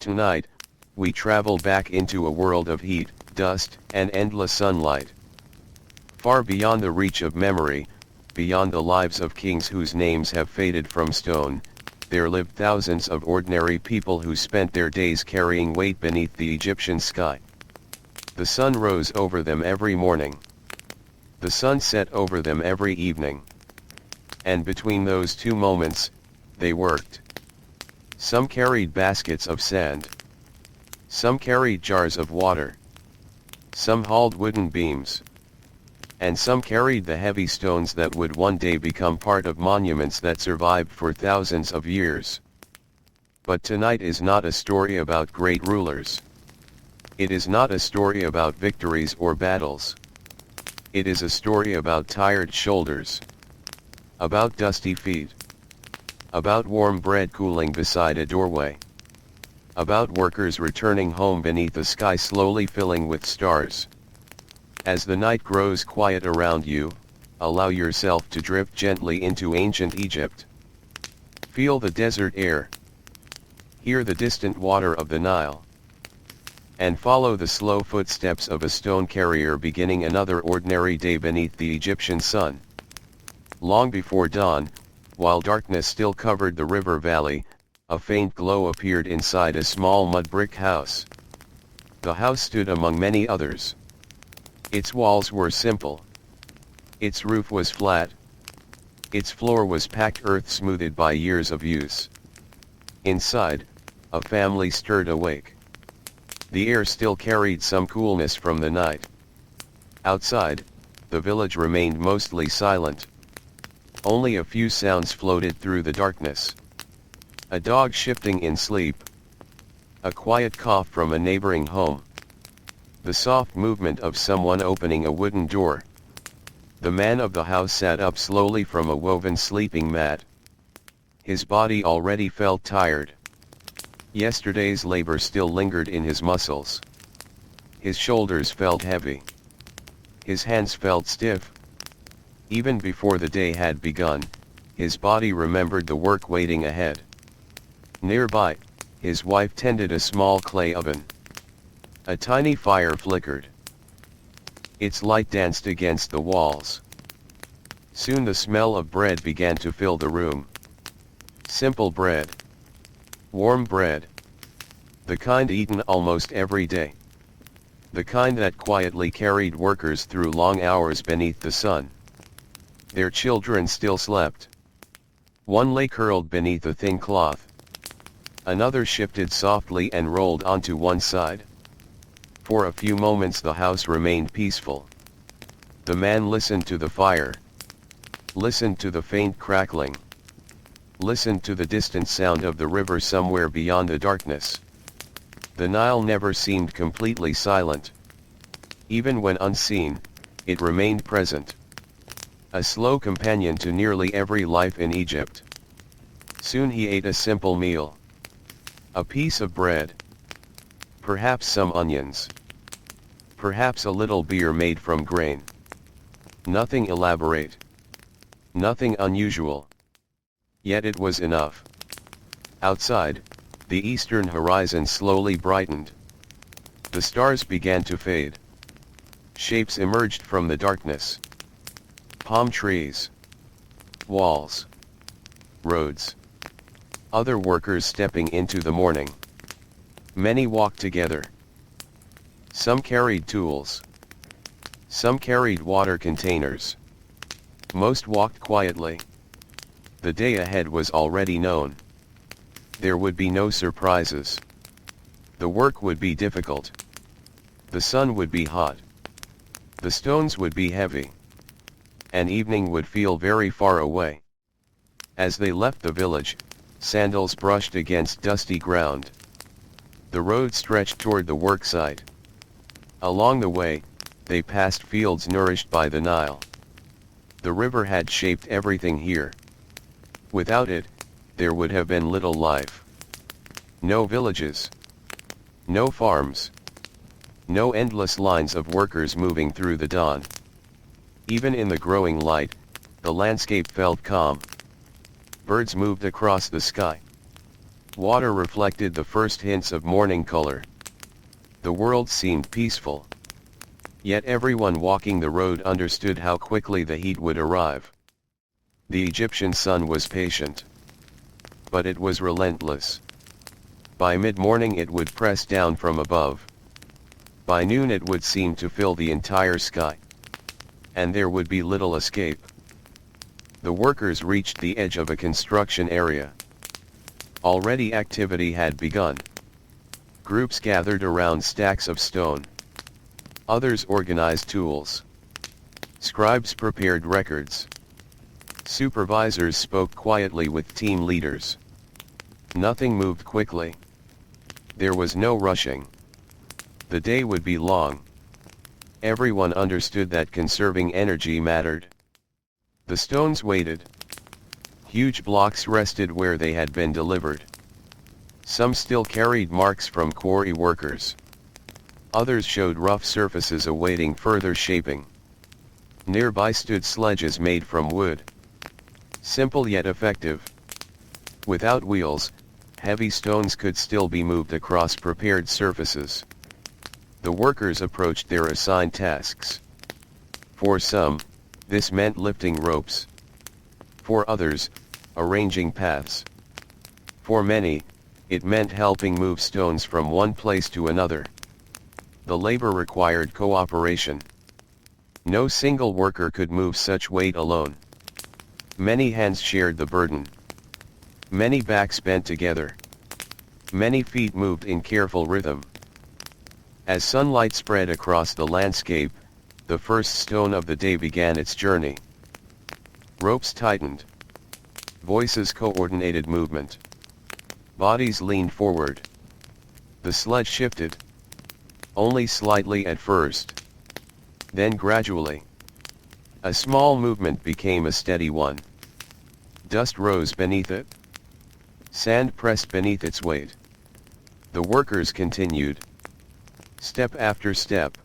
Tonight, we travel back into a world of heat, dust, and endless sunlight. Far beyond the reach of memory, beyond the lives of kings whose names have faded from stone, there lived thousands of ordinary people who spent their days carrying weight beneath the Egyptian sky. The sun rose over them every morning. The sun set over them every evening. And between those two moments, they worked. Some carried baskets of sand. Some carried jars of water. Some hauled wooden beams. And some carried the heavy stones that would one day become part of monuments that survived for thousands of years. But tonight is not a story about great rulers. It is not a story about victories or battles. It is a story about tired shoulders. About dusty feet. About warm bread cooling beside a doorway. About workers returning home beneath a sky slowly filling with stars. As the night grows quiet around you, allow yourself to drift gently into ancient Egypt. Feel the desert air. Hear the distant water of the Nile. And follow the slow footsteps of a stone carrier beginning another ordinary day beneath the Egyptian sun. Long before dawn, while darkness still covered the river valley, a faint glow appeared inside a small mud-brick house. The house stood among many others. Its walls were simple. Its roof was flat. Its floor was packed earth smoothed by years of use. Inside, a family stirred awake. The air still carried some coolness from the night. Outside, the village remained mostly silent. Only a few sounds floated through the darkness. A dog shifting in sleep. A quiet cough from a neighboring home. The soft movement of someone opening a wooden door. The man of the house sat up slowly from a woven sleeping mat. His body already felt tired. Yesterday's labor still lingered in his muscles. His shoulders felt heavy. His hands felt stiff. Even before the day had begun, his body remembered the work waiting ahead. Nearby, his wife tended a small clay oven. A tiny fire flickered. Its light danced against the walls. Soon the smell of bread began to fill the room. Simple bread. Warm bread. The kind eaten almost every day. The kind that quietly carried workers through long hours beneath the sun. Their children still slept. One lay curled beneath a thin cloth. Another shifted softly and rolled onto one side. For a few moments the house remained peaceful. The man listened to the fire. Listened to the faint crackling. Listened to the distant sound of the river somewhere beyond the darkness. The Nile never seemed completely silent. Even when unseen, it remained present. A slow companion to nearly every life in Egypt. Soon he ate a simple meal. A piece of bread. Perhaps some onions. Perhaps a little beer made from grain. Nothing elaborate. Nothing unusual. Yet it was enough. Outside, the eastern horizon slowly brightened. The stars began to fade. Shapes emerged from the darkness. Palm trees. Walls. Roads. Other workers stepping into the morning. Many walked together. Some carried tools. Some carried water containers. Most walked quietly. The day ahead was already known. There would be no surprises. The work would be difficult. The sun would be hot. The stones would be heavy. And evening would feel very far away. As they left the village, sandals brushed against dusty ground. The road stretched toward the worksite. Along the way, they passed fields nourished by the Nile. The river had shaped everything here. Without it, there would have been little life. No villages. No farms. No endless lines of workers moving through the dawn. Even in the growing light, the landscape felt calm. Birds moved across the sky. Water reflected the first hints of morning color. The world seemed peaceful. Yet everyone walking the road understood how quickly the heat would arrive. The Egyptian sun was patient. But it was relentless. By mid-morning it would press down from above. By noon it would seem to fill the entire sky. And there would be little escape. The workers reached the edge of a construction area. Already activity had begun. Groups gathered around stacks of stone. Others organized tools. Scribes prepared records. Supervisors spoke quietly with team leaders. Nothing moved quickly. There was no rushing. The day would be long. Everyone understood that conserving energy mattered. The stones waited. Huge blocks rested where they had been delivered. Some still carried marks from quarry workers. Others showed rough surfaces awaiting further shaping. Nearby stood sledges made from wood. Simple yet effective. Without wheels, heavy stones could still be moved across prepared surfaces. The workers approached their assigned tasks. For some, this meant lifting ropes. For others, arranging paths. For many, it meant helping move stones from one place to another. The labor required cooperation. No single worker could move such weight alone. Many hands shared the burden. Many backs bent together. Many feet moved in careful rhythm. As sunlight spread across the landscape, the first stone of the day began its journey. Ropes tightened. Voices coordinated movement. Bodies leaned forward. The sledge shifted. Only slightly at first. Then gradually. A small movement became a steady one. Dust rose beneath it. Sand pressed beneath its weight. The workers continued. Step after step.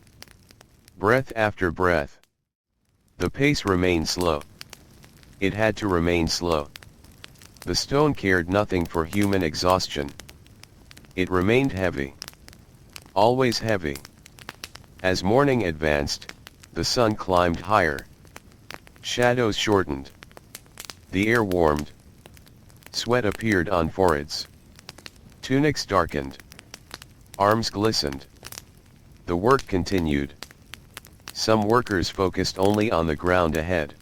Breath after breath. The pace remained slow. It had to remain slow. The stone cared nothing for human exhaustion. It remained heavy. Always heavy. As morning advanced, the sun climbed higher. Shadows shortened. The air warmed. Sweat appeared on foreheads. Tunics darkened. Arms glistened. The work continued. Some workers focused only on the ground ahead.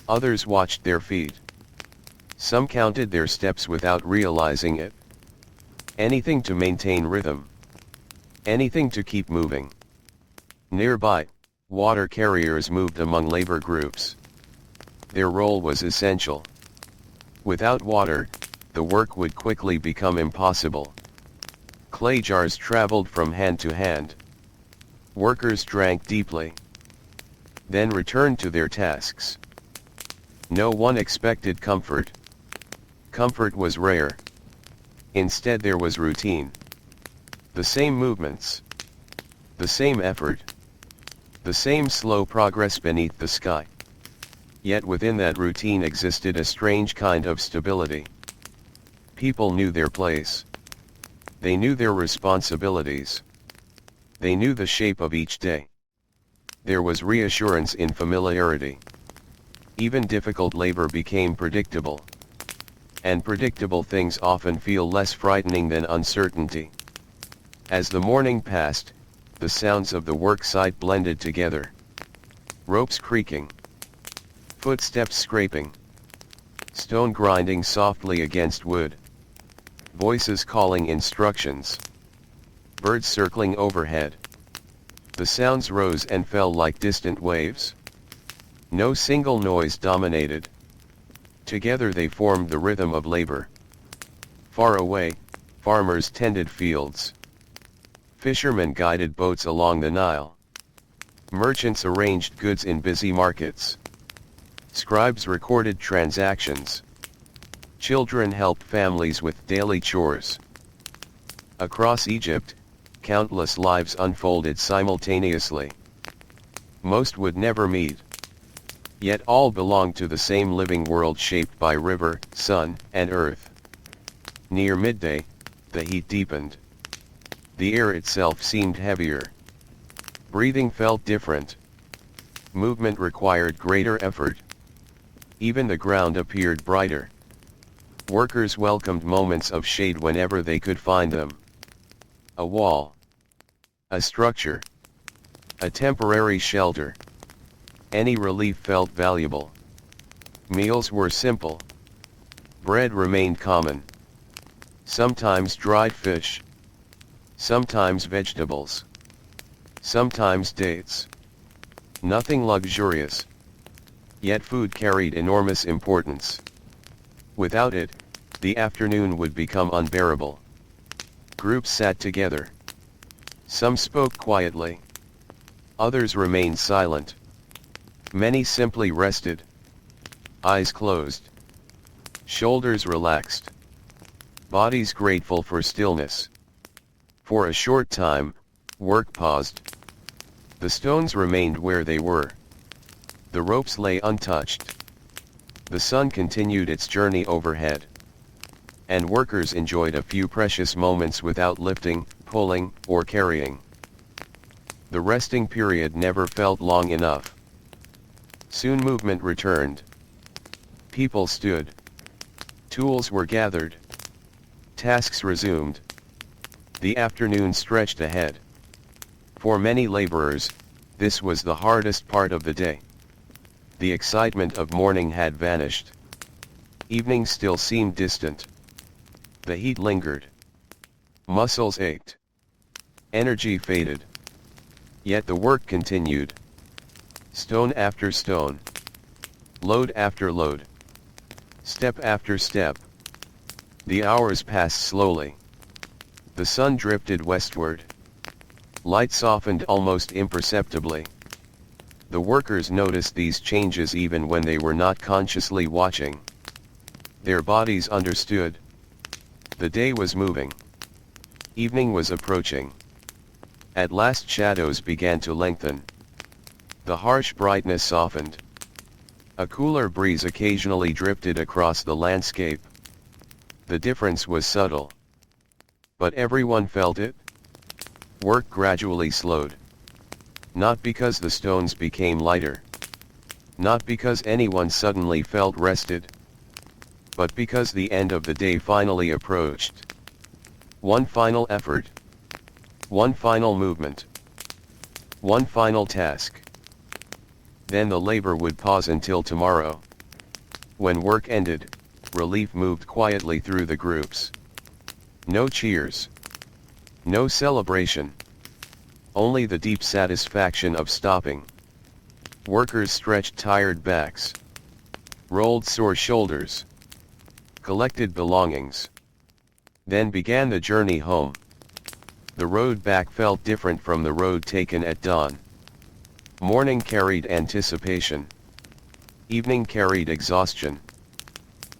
Others watched their feet. Some counted their steps without realizing it. Anything to maintain rhythm. Anything to keep moving. Nearby, water carriers moved among labor groups. Their role was essential. Without water, the work would quickly become impossible. Clay jars traveled from hand to hand. Workers drank deeply. Then returned to their tasks. No one expected comfort. Comfort was rare. Instead there was routine. The same movements. The same effort. The same slow progress beneath the sky. Yet within that routine existed a strange kind of stability. People knew their place. They knew their responsibilities. They knew the shape of each day. There was reassurance in familiarity. Even difficult labor became predictable. And predictable things often feel less frightening than uncertainty. As the morning passed, the sounds of the work site blended together. Ropes creaking. Footsteps scraping. Stone grinding softly against wood. Voices calling instructions. Birds circling overhead. The sounds rose and fell like distant waves. No single noise dominated. Together they formed the rhythm of labor. Far away, farmers tended fields. Fishermen guided boats along the Nile. Merchants arranged goods in busy markets. Scribes recorded transactions. Children helped families with daily chores. Across Egypt, countless lives unfolded simultaneously. Most would never meet. Yet all belonged to the same living world shaped by river, sun, and earth. Near midday, the heat deepened. The air itself seemed heavier. Breathing felt different. Movement required greater effort. Even the ground appeared brighter. Workers welcomed moments of shade whenever they could find them. A wall. A structure. A temporary shelter. Any relief felt valuable. Meals were simple. Bread remained common. Sometimes dried fish. Sometimes vegetables. Sometimes dates. Nothing luxurious. Yet food carried enormous importance. Without it, the afternoon would become unbearable. Groups sat together. Some spoke quietly. Others remained silent. Many simply rested. Eyes closed. Shoulders relaxed. Bodies grateful for stillness. For a short time, work paused. The stones remained where they were. The ropes lay untouched. The sun continued its journey overhead. And workers enjoyed a few precious moments without lifting, pulling, or carrying. The resting period never felt long enough. Soon movement returned. People stood. Tools were gathered. Tasks resumed. The afternoon stretched ahead. For many laborers, this was the hardest part of the day. The excitement of morning had vanished. Evening still seemed distant. The heat lingered. Muscles ached. Energy faded. Yet the work continued. Stone after stone. Load after load. Step after step. The hours passed slowly. The sun drifted westward. Light softened almost imperceptibly. The workers noticed these changes even when they were not consciously watching. Their bodies understood. The day was moving. Evening was approaching. At last shadows began to lengthen. The harsh brightness softened. A cooler breeze occasionally drifted across the landscape. The difference was subtle. But everyone felt it. Work gradually slowed. Not because the stones became lighter. Not because anyone suddenly felt rested. But because the end of the day finally approached. One final effort. One final movement. One final task. Then the labor would pause until tomorrow. When work ended, relief moved quietly through the groups. No cheers. No celebration. Only the deep satisfaction of stopping. Workers stretched tired backs. Rolled sore shoulders. Collected belongings. Then began the journey home. The road back felt different from the road taken at dawn. Morning carried anticipation. Evening carried exhaustion.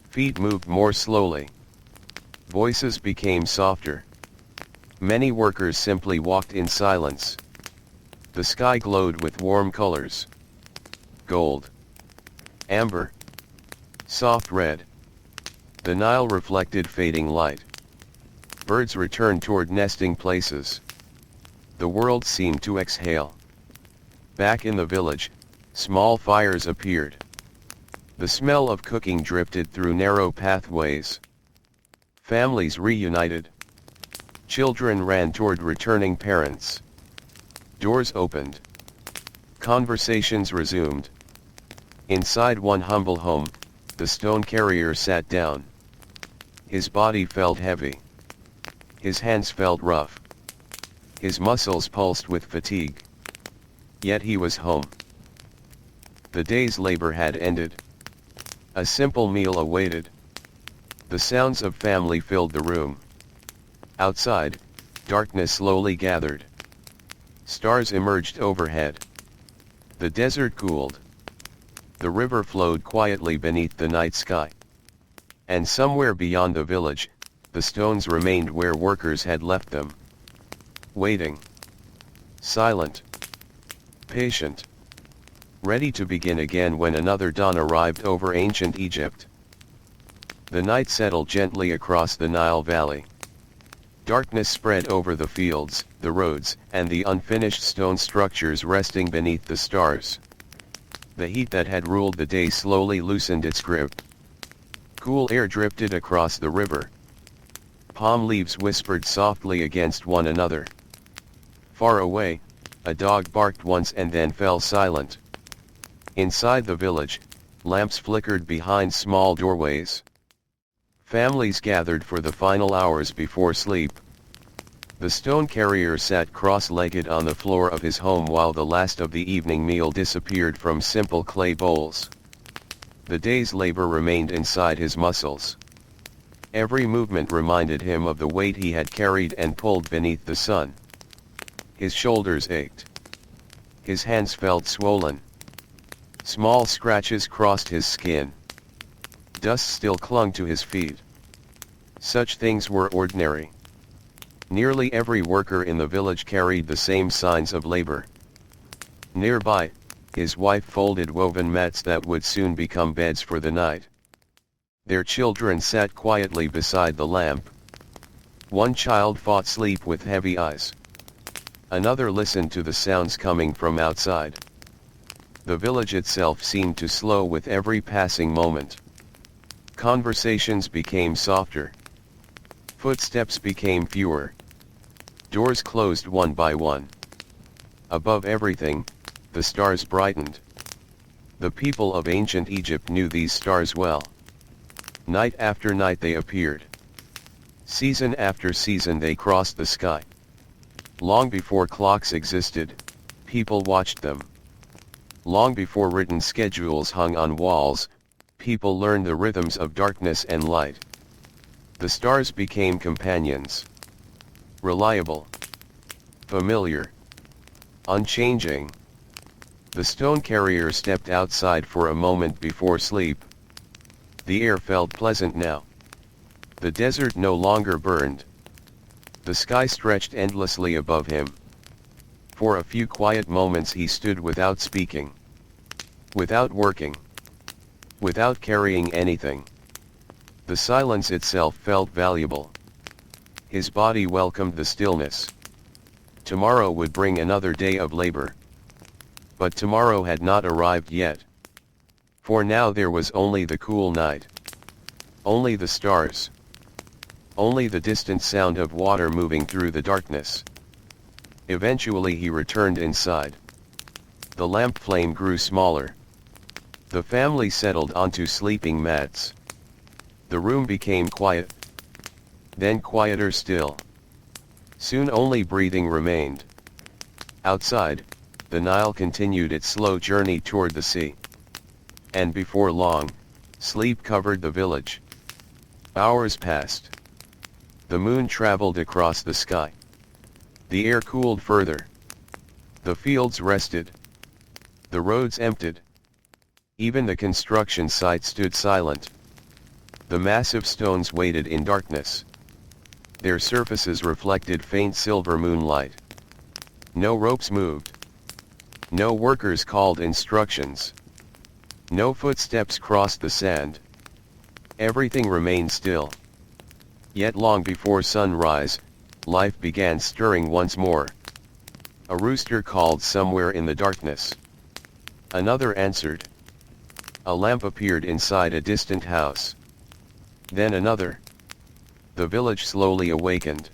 Feet moved more slowly. Voices became softer. Many workers simply walked in silence. The sky glowed with warm colors. Gold. Amber. Soft red. The Nile reflected fading light. Birds returned toward nesting places. The world seemed to exhale. Back in the village, small fires appeared. The smell of cooking drifted through narrow pathways. Families reunited. Children ran toward returning parents. Doors opened. Conversations resumed. Inside one humble home, the stone carrier sat down. His body felt heavy. His hands felt rough. His muscles pulsed with fatigue. Yet he was home. The day's labor had ended. A simple meal awaited. The sounds of family filled the room. Outside, darkness slowly gathered. Stars emerged overhead. The desert cooled. The river flowed quietly beneath the night sky. And somewhere beyond the village, the stones remained where workers had left them. Waiting. Silent. Patient. Ready to begin again when another dawn arrived over ancient Egypt. The night settled gently across the Nile Valley. Darkness spread over the fields, the roads, and the unfinished stone structures resting beneath the stars. The heat that had ruled the day slowly loosened its grip. Cool air drifted across the river. Palm leaves whispered softly against one another. Far away, a dog barked once and then fell silent. Inside the village, lamps flickered behind small doorways. Families gathered for the final hours before sleep. The stone carrier sat cross-legged on the floor of his home while the last of the evening meal disappeared from simple clay bowls. The day's labor remained inside his muscles. Every movement reminded him of the weight he had carried and pulled beneath the sun. His shoulders ached. His hands felt swollen. Small scratches crossed his skin. Dust still clung to his feet. Such things were ordinary. Nearly every worker in the village carried the same signs of labor. Nearby, his wife folded woven mats that would soon become beds for the night. Their children sat quietly beside the lamp. One child fought sleep with heavy eyes. Another listened to the sounds coming from outside. The village itself seemed to slow with every passing moment. Conversations became softer. Footsteps became fewer. Doors closed one by one. Above everything, the stars brightened. The people of ancient Egypt knew these stars well. Night after night they appeared. Season after season they crossed the sky. Long before clocks existed, people watched them. Long before written schedules hung on walls, people learned the rhythms of darkness and light. The stars became companions. Reliable. Familiar. Unchanging. The stone carrier stepped outside for a moment before sleep. The air felt pleasant now. The desert no longer burned. The sky stretched endlessly above him. For a few quiet moments he stood without speaking. Without working. Without carrying anything. The silence itself felt valuable. His body welcomed the stillness. Tomorrow would bring another day of labor. But tomorrow had not arrived yet. For now there was only the cool night. Only the stars. Only the distant sound of water moving through the darkness. Eventually he returned inside. The lamp flame grew smaller. The family settled onto sleeping mats. The room became quiet. Then quieter still. Soon only breathing remained. Outside, the Nile continued its slow journey toward the sea. And before long, sleep covered the village. Hours passed. The moon traveled across the sky. The air cooled further. The fields rested. The roads emptied. Even the construction site stood silent. The massive stones waited in darkness. Their surfaces reflected faint silver moonlight. No ropes moved. No workers called instructions. No footsteps crossed the sand. Everything remained still. Yet long before sunrise, life began stirring once more. A rooster called somewhere in the darkness. Another answered. A lamp appeared inside a distant house. Then another. The village slowly awakened.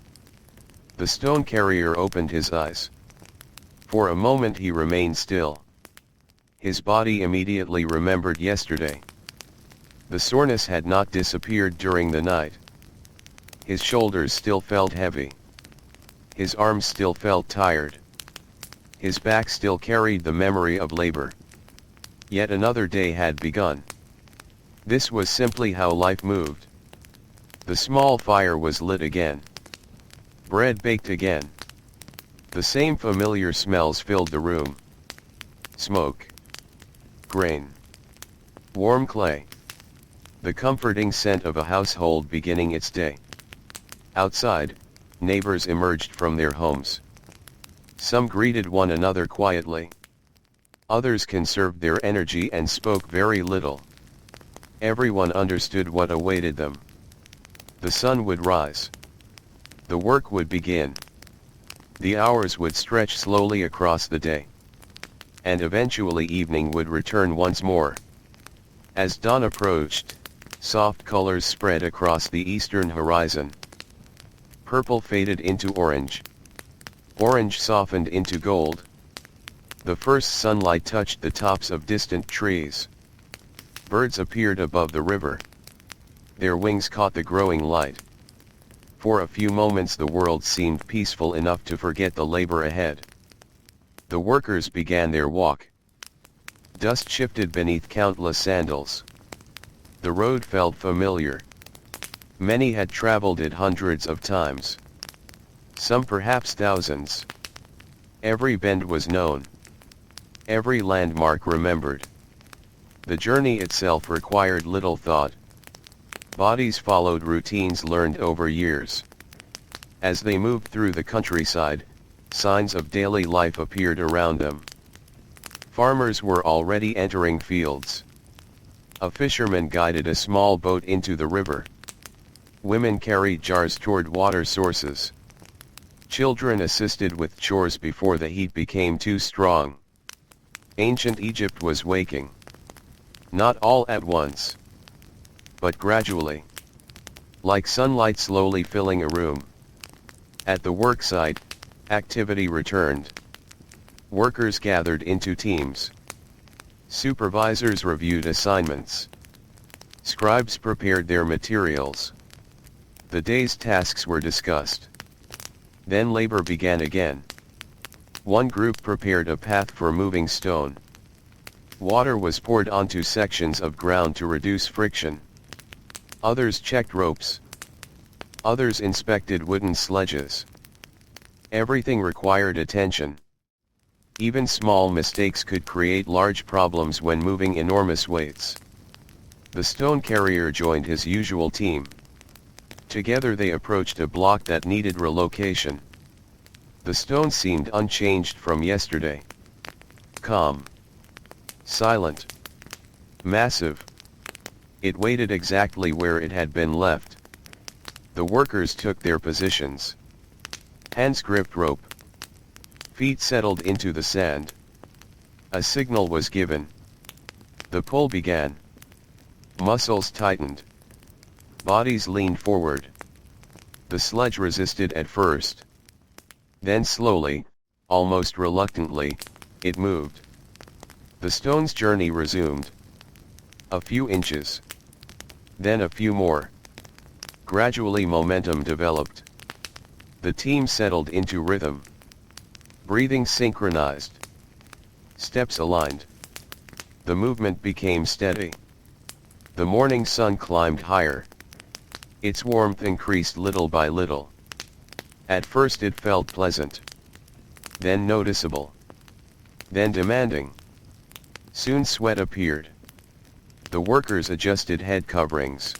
The stone carrier opened his eyes. For a moment he remained still. His body immediately remembered yesterday. The soreness had not disappeared during the night. His shoulders still felt heavy. His arms still felt tired. His back still carried the memory of labor. Yet another day had begun. This was simply how life moved. The small fire was lit again. Bread baked again. The same familiar smells filled the room. Smoke. Grain. Warm clay. The comforting scent of a household beginning its day. Outside, neighbors emerged from their homes. Some greeted one another quietly. Others conserved their energy and spoke very little. Everyone understood what awaited them. The sun would rise. The work would begin. The hours would stretch slowly across the day. And eventually evening would return once more. As dawn approached, soft colors spread across the eastern horizon. Purple faded into orange. Orange softened into gold. The first sunlight touched the tops of distant trees. Birds appeared above the river. Their wings caught the growing light. For a few moments the world seemed peaceful enough to forget the labor ahead. The workers began their walk. Dust shifted beneath countless sandals. The road felt familiar. Many had traveled it hundreds of times. Some perhaps thousands. Every bend was known. Every landmark remembered. The journey itself required little thought. Bodies followed routines learned over years. As they moved through the countryside, signs of daily life appeared around them. Farmers were already entering fields. A fisherman guided a small boat into the river. Women carried jars toward water sources. Children assisted with chores before the heat became too strong. Ancient Egypt was waking. Not all at once, but gradually. Like sunlight slowly filling a room. At the worksite, activity returned. Workers gathered into teams. Supervisors reviewed assignments. Scribes prepared their materials. The day's tasks were discussed. Then labor began again. One group prepared a path for moving stone. Water was poured onto sections of ground to reduce friction. Others checked ropes. Others inspected wooden sledges. Everything required attention. Even small mistakes could create large problems when moving enormous weights. The stone carrier joined his usual team. Together they approached a block that needed relocation. The stone seemed unchanged from yesterday. Calm. Silent. Massive. It waited exactly where it had been left. The workers took their positions. Hands gripped rope. Feet settled into the sand. A signal was given. The pull began. Muscles tightened. Bodies leaned forward. The sledge resisted at first. Then slowly, almost reluctantly, it moved. The stone's journey resumed. A few inches. Then a few more. Gradually momentum developed. The team settled into rhythm. Breathing synchronized. Steps aligned. The movement became steady. The morning sun climbed higher. Its warmth increased little by little. At first it felt pleasant. Then noticeable. Then demanding. Soon sweat appeared. The workers adjusted head coverings.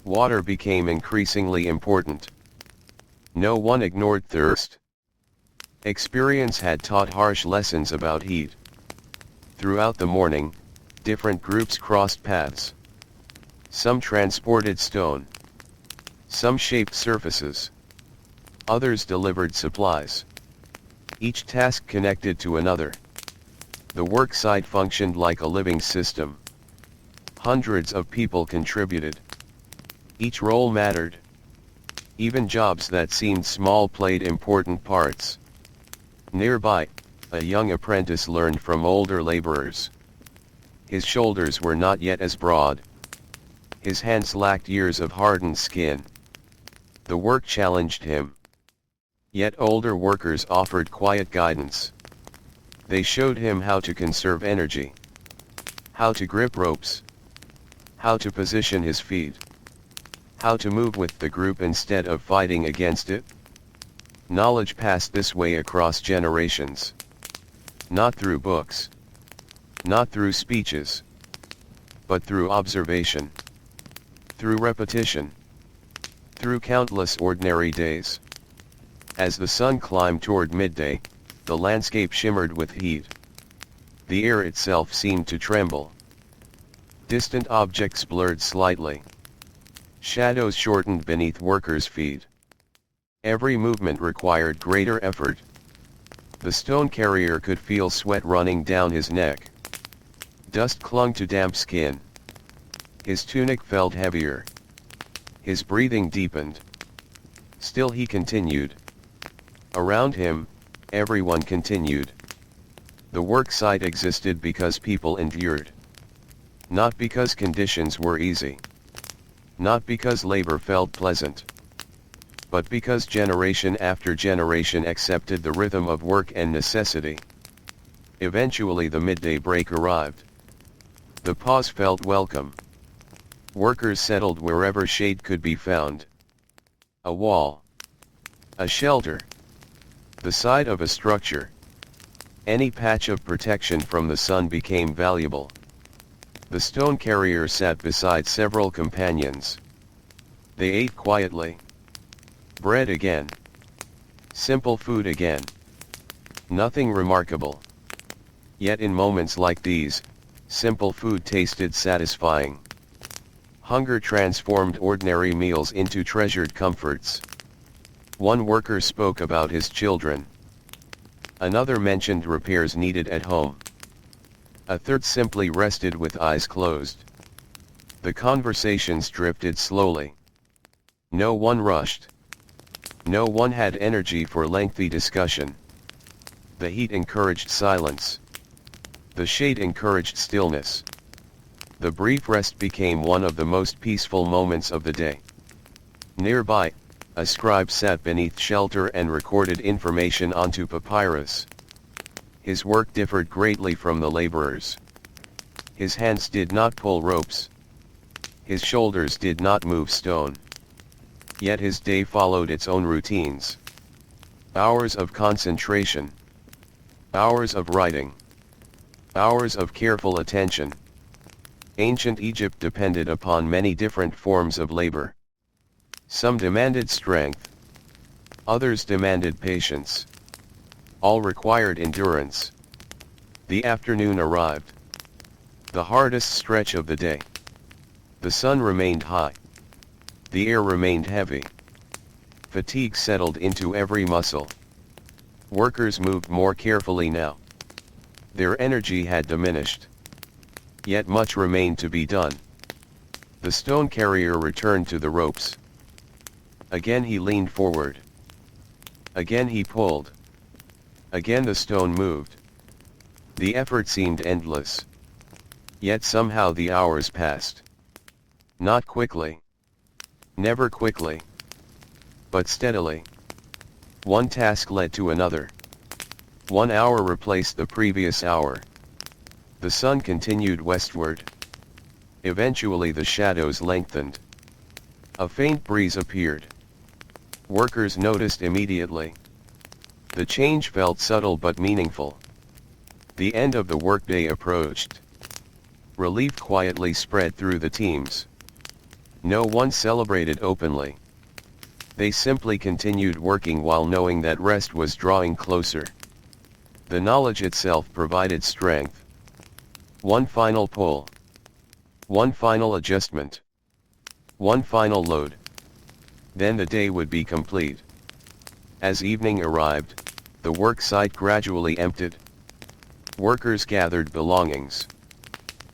Water became increasingly important. No one ignored thirst. Experience had taught harsh lessons about heat. Throughout the morning, different groups crossed paths. Some transported stone. Some shaped surfaces. Others delivered supplies. Each task connected to another. The worksite functioned like a living system. Hundreds of people contributed. Each role mattered. Even jobs that seemed small played important parts. Nearby, a young apprentice learned from older laborers. His shoulders were not yet as broad. His hands lacked years of hardened skin. The work challenged him. Yet older workers offered quiet guidance. They showed him how to conserve energy. How to grip ropes. How to position his feet. How to move with the group instead of fighting against it. Knowledge passed this way across generations. Not through books. Not through speeches. But through observation. Through repetition. Through countless ordinary days. As the sun climbed toward midday, the landscape shimmered with heat. The air itself seemed to tremble. Distant objects blurred slightly. Shadows shortened beneath workers' feet. Every movement required greater effort. The stone carrier could feel sweat running down his neck. Dust clung to damp skin. His tunic felt heavier. His breathing deepened. Still he continued. Around him, everyone continued. The work site existed because people endured. Not because conditions were easy. Not because labor felt pleasant. But because generation after generation accepted the rhythm of work and necessity. Eventually the midday break arrived. The pause felt welcome. Workers settled wherever shade could be found. A wall. A shelter. The side of a structure. Any patch of protection from the sun became valuable. The stone carrier sat beside several companions. They ate quietly. Bread again. Simple food again. Nothing remarkable. Yet in moments like these, simple food tasted satisfying. Hunger transformed ordinary meals into treasured comforts. One worker spoke about his children. Another mentioned repairs needed at home. A third simply rested with eyes closed. The conversations drifted slowly. No one rushed. No one had energy for lengthy discussion. The heat encouraged silence. The shade encouraged stillness. The brief rest became one of the most peaceful moments of the day. Nearby, a scribe sat beneath shelter and recorded information onto papyrus. His work differed greatly from the laborers. His hands did not pull ropes. His shoulders did not move stone. Yet his day followed its own routines. Hours of concentration. Hours of writing. Hours of careful attention. Ancient Egypt depended upon many different forms of labor. Some demanded strength. Others demanded patience. All required endurance. The afternoon arrived. The hardest stretch of the day. The sun remained high. The air remained heavy. Fatigue settled into every muscle. Workers moved more carefully now. Their energy had diminished. Yet much remained to be done. The stone carrier returned to the ropes. Again he leaned forward. Again he pulled. Again the stone moved. The effort seemed endless. Yet somehow the hours passed. Not quickly. Never quickly. But steadily. One task led to another. 1 hour replaced the previous hour. The sun continued westward. Eventually the shadows lengthened. A faint breeze appeared. Workers noticed immediately. The change felt subtle but meaningful. The end of the workday approached. Relief quietly spread through the teams. No one celebrated openly. They simply continued working while knowing that rest was drawing closer. The knowledge itself provided strength. One final pull. One final adjustment. One final load. Then the day would be complete. As evening arrived, the work site gradually emptied. Workers gathered belongings.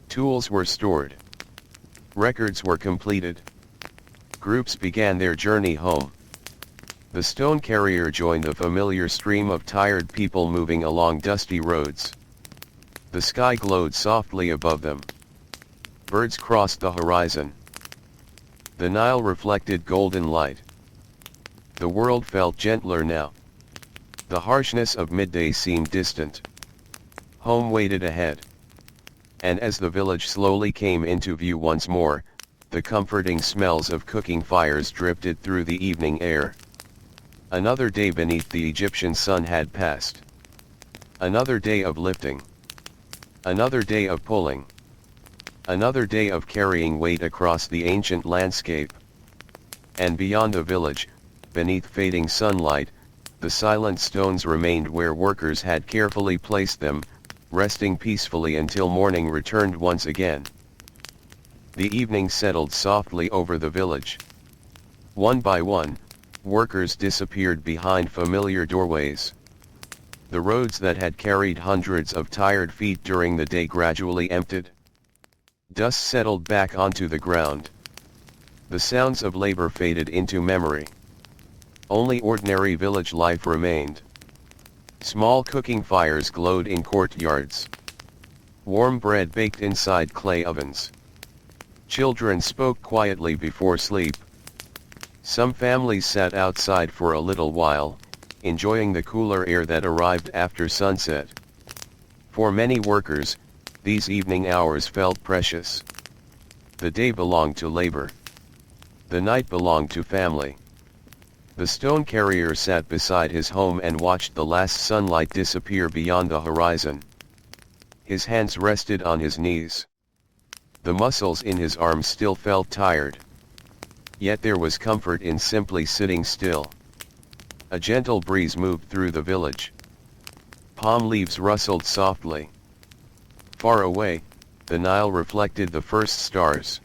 Tools were stored. Records were completed. Groups began their journey home. The stone carrier joined the familiar stream of tired people moving along dusty roads. The sky glowed softly above them. Birds crossed the horizon. The Nile reflected golden light. The world felt gentler now. The harshness of midday seemed distant. Home waited ahead. And as the village slowly came into view once more, the comforting smells of cooking fires drifted through the evening air. Another day beneath the Egyptian sun had passed. Another day of lifting. Another day of pulling. Another day of carrying weight across the ancient landscape. And beyond the village, beneath fading sunlight, the silent stones remained where workers had carefully placed them, resting peacefully until morning returned once again. The evening settled softly over the village. One by one, workers disappeared behind familiar doorways. The roads that had carried hundreds of tired feet during the day gradually emptied. Dust settled back onto the ground. The sounds of labor faded into memory. Only ordinary village life remained. Small cooking fires glowed in courtyards. Warm bread baked inside clay ovens. Children spoke quietly before sleep. Some families sat outside for a little while, enjoying the cooler air that arrived after sunset. For many workers, these evening hours felt precious. The day belonged to labor. The night belonged to family. The stone carrier sat beside his home and watched the last sunlight disappear beyond the horizon. His hands rested on his knees. The muscles in his arms still felt tired. Yet there was comfort in simply sitting still. A gentle breeze moved through the village. Palm leaves rustled softly. Far away, the Nile reflected the first stars.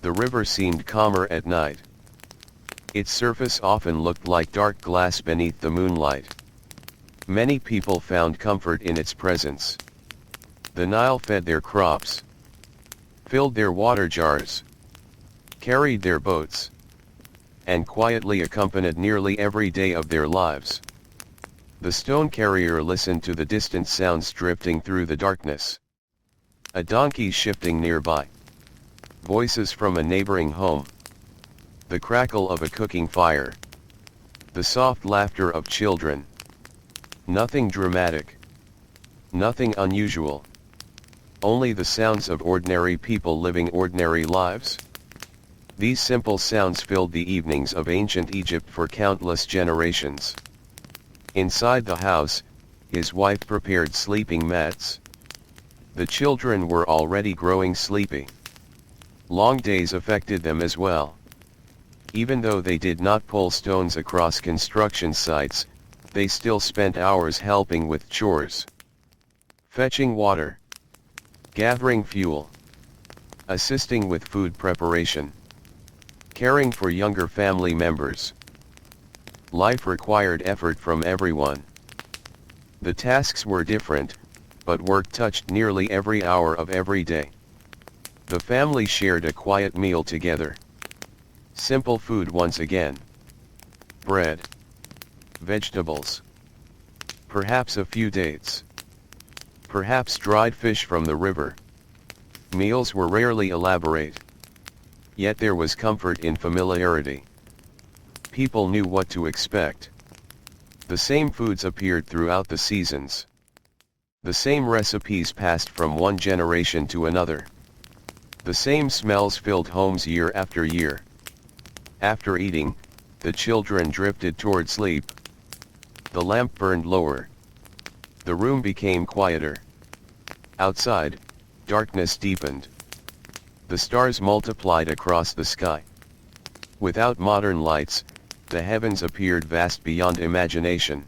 The river seemed calmer at night. Its surface often looked like dark glass beneath the moonlight. Many people found comfort in its presence. The Nile fed their crops, filled their water jars, carried their boats, and quietly accompanied nearly every day of their lives. The stone carrier listened to the distant sounds drifting through the darkness. A donkey shifting nearby. Voices from a neighboring home. The crackle of a cooking fire. The soft laughter of children. Nothing dramatic. Nothing unusual. Only the sounds of ordinary people living ordinary lives. These simple sounds filled the evenings of ancient Egypt for countless generations. Inside the house, his wife prepared sleeping mats. The children were already growing sleepy. Long days affected them as well. Even though they did not pull stones across construction sites, they still spent hours helping with chores. Fetching water. Gathering fuel. Assisting with food preparation. Caring for younger family members. Life required effort from everyone. The tasks were different, but work touched nearly every hour of every day. The family shared a quiet meal together. Simple food once again. Bread. Vegetables. Perhaps a few dates. Perhaps dried fish from the river. Meals were rarely elaborate. Yet there was comfort in familiarity. People knew what to expect. The same foods appeared throughout the seasons. The same recipes passed from one generation to another. The same smells filled homes year after year. After eating, the children drifted toward sleep. The lamp burned lower. The room became quieter. Outside, darkness deepened. The stars multiplied across the sky. Without modern lights, the heavens appeared vast beyond imagination.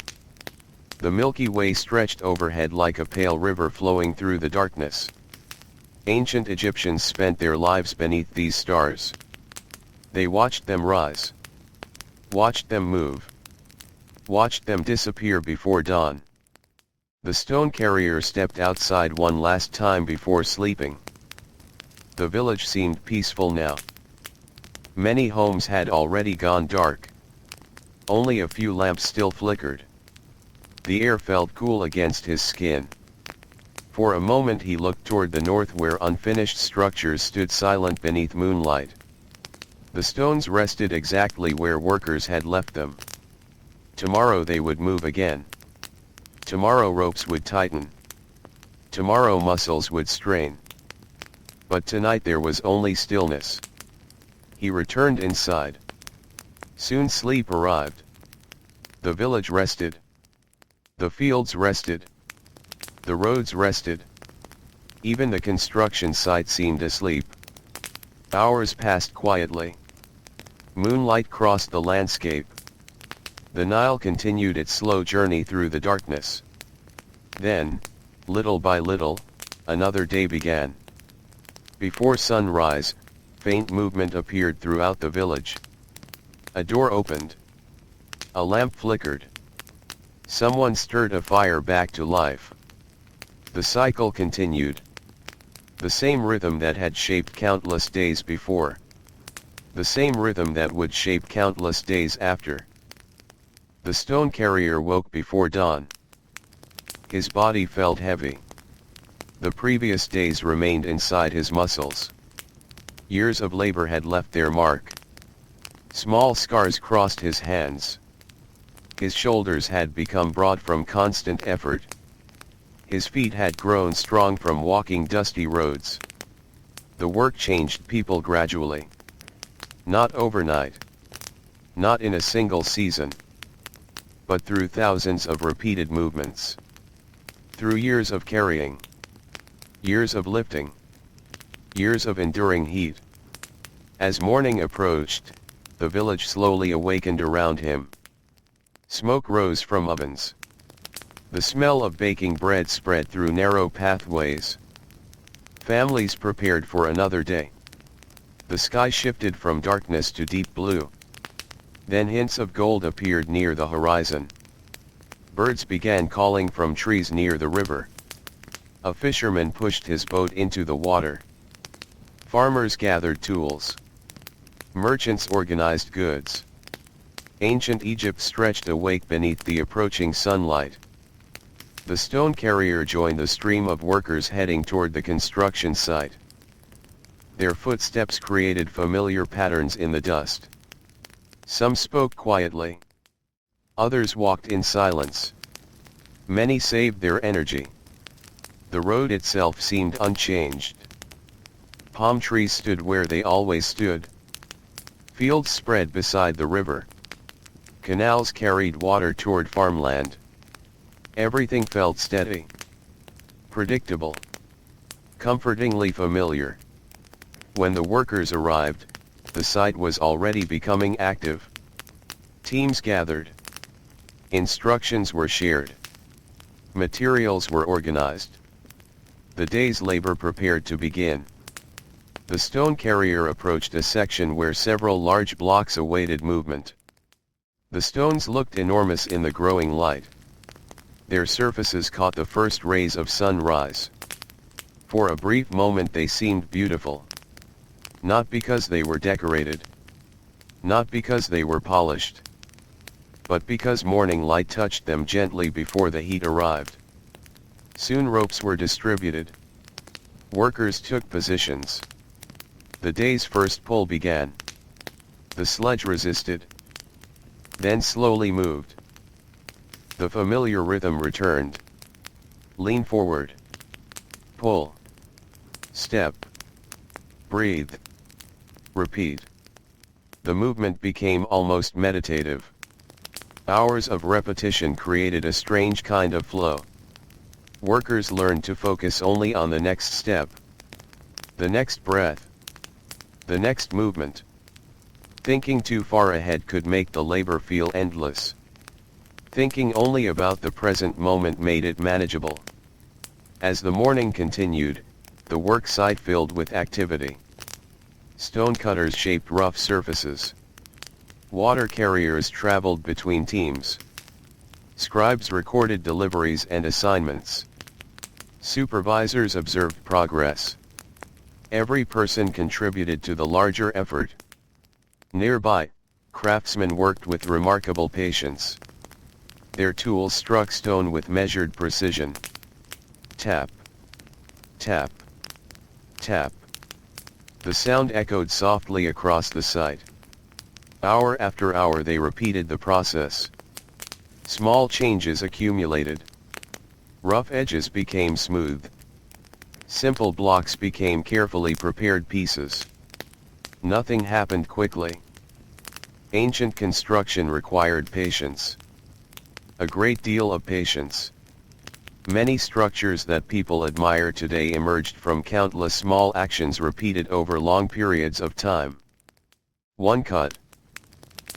The Milky Way stretched overhead like a pale river flowing through the darkness. Ancient Egyptians spent their lives beneath these stars. They watched them rise. Watched them move. Watched them disappear before dawn. The stone carrier stepped outside one last time before sleeping. The village seemed peaceful now. Many homes had already gone dark. Only a few lamps still flickered. The air felt cool against his skin. For a moment he looked toward the north where unfinished structures stood silent beneath moonlight. The stones rested exactly where workers had left them. Tomorrow they would move again. Tomorrow ropes would tighten. Tomorrow muscles would strain. But tonight there was only stillness. He returned inside. Soon sleep arrived. The village rested. The fields rested. The roads rested. Even the construction site seemed asleep. Hours passed quietly. Moonlight crossed the landscape. The Nile continued its slow journey through the darkness. Then, little by little, another day began. Before sunrise, faint movement appeared throughout the village. A door opened. A lamp flickered. Someone stirred a fire back to life. The cycle continued. The same rhythm that had shaped countless days before. The same rhythm that would shape countless days after. The stone carrier woke before dawn. His body felt heavy. The previous days remained inside his muscles. Years of labor had left their mark. Small scars crossed his hands. His shoulders had become broad from constant effort. His feet had grown strong from walking dusty roads. The work changed people gradually. Not overnight. Not in a single season. But through thousands of repeated movements. Through years of carrying. Years of lifting. Years of enduring heat. As morning approached, the village slowly awakened around him. Smoke rose from ovens. The smell of baking bread spread through narrow pathways. Families prepared for another day. The sky shifted from darkness to deep blue. Then hints of gold appeared near the horizon. Birds began calling from trees near the river. A fisherman pushed his boat into the water. Farmers gathered tools. Merchants organized goods. Ancient Egypt stretched awake beneath the approaching sunlight. The stone carrier joined the stream of workers heading toward the construction site. Their footsteps created familiar patterns in the dust. Some spoke quietly. Others walked in silence. Many saved their energy. The road itself seemed unchanged. Palm trees stood where they always stood. Fields spread beside the river. Canals carried water toward farmland. Everything felt steady. Predictable. Comfortingly familiar. When the workers arrived, the site was already becoming active. Teams gathered. Instructions were shared. Materials were organized. The day's labor prepared to begin. The stone carrier approached a section where several large blocks awaited movement. The stones looked enormous in the growing light. Their surfaces caught the first rays of sunrise. For a brief moment they seemed beautiful. Not because they were decorated. Not because they were polished. But because morning light touched them gently before the heat arrived. Soon ropes were distributed. Workers took positions. The day's first pull began. The sledge resisted. Then slowly moved. The familiar rhythm returned. Lean forward. Pull. Step. Breathe. Repeat. The movement became almost meditative. Hours of repetition created a strange kind of flow. Workers learned to focus only on the next step. The next breath. The next movement. Thinking too far ahead could make the labor feel endless. Thinking only about the present moment made it manageable. As the morning continued, the work site filled with activity. Stonecutters shaped rough surfaces. Water carriers traveled between teams. Scribes recorded deliveries and assignments. Supervisors observed progress. Every person contributed to the larger effort. Nearby, craftsmen worked with remarkable patience. Their tools struck stone with measured precision. Tap. Tap. Tap. The sound echoed softly across the site. Hour after hour they repeated the process. Small changes accumulated. Rough edges became smooth. Simple blocks became carefully prepared pieces. Nothing happened quickly. Ancient construction required patience. A great deal of patience. Many structures that people admire today emerged from countless small actions repeated over long periods of time. One cut.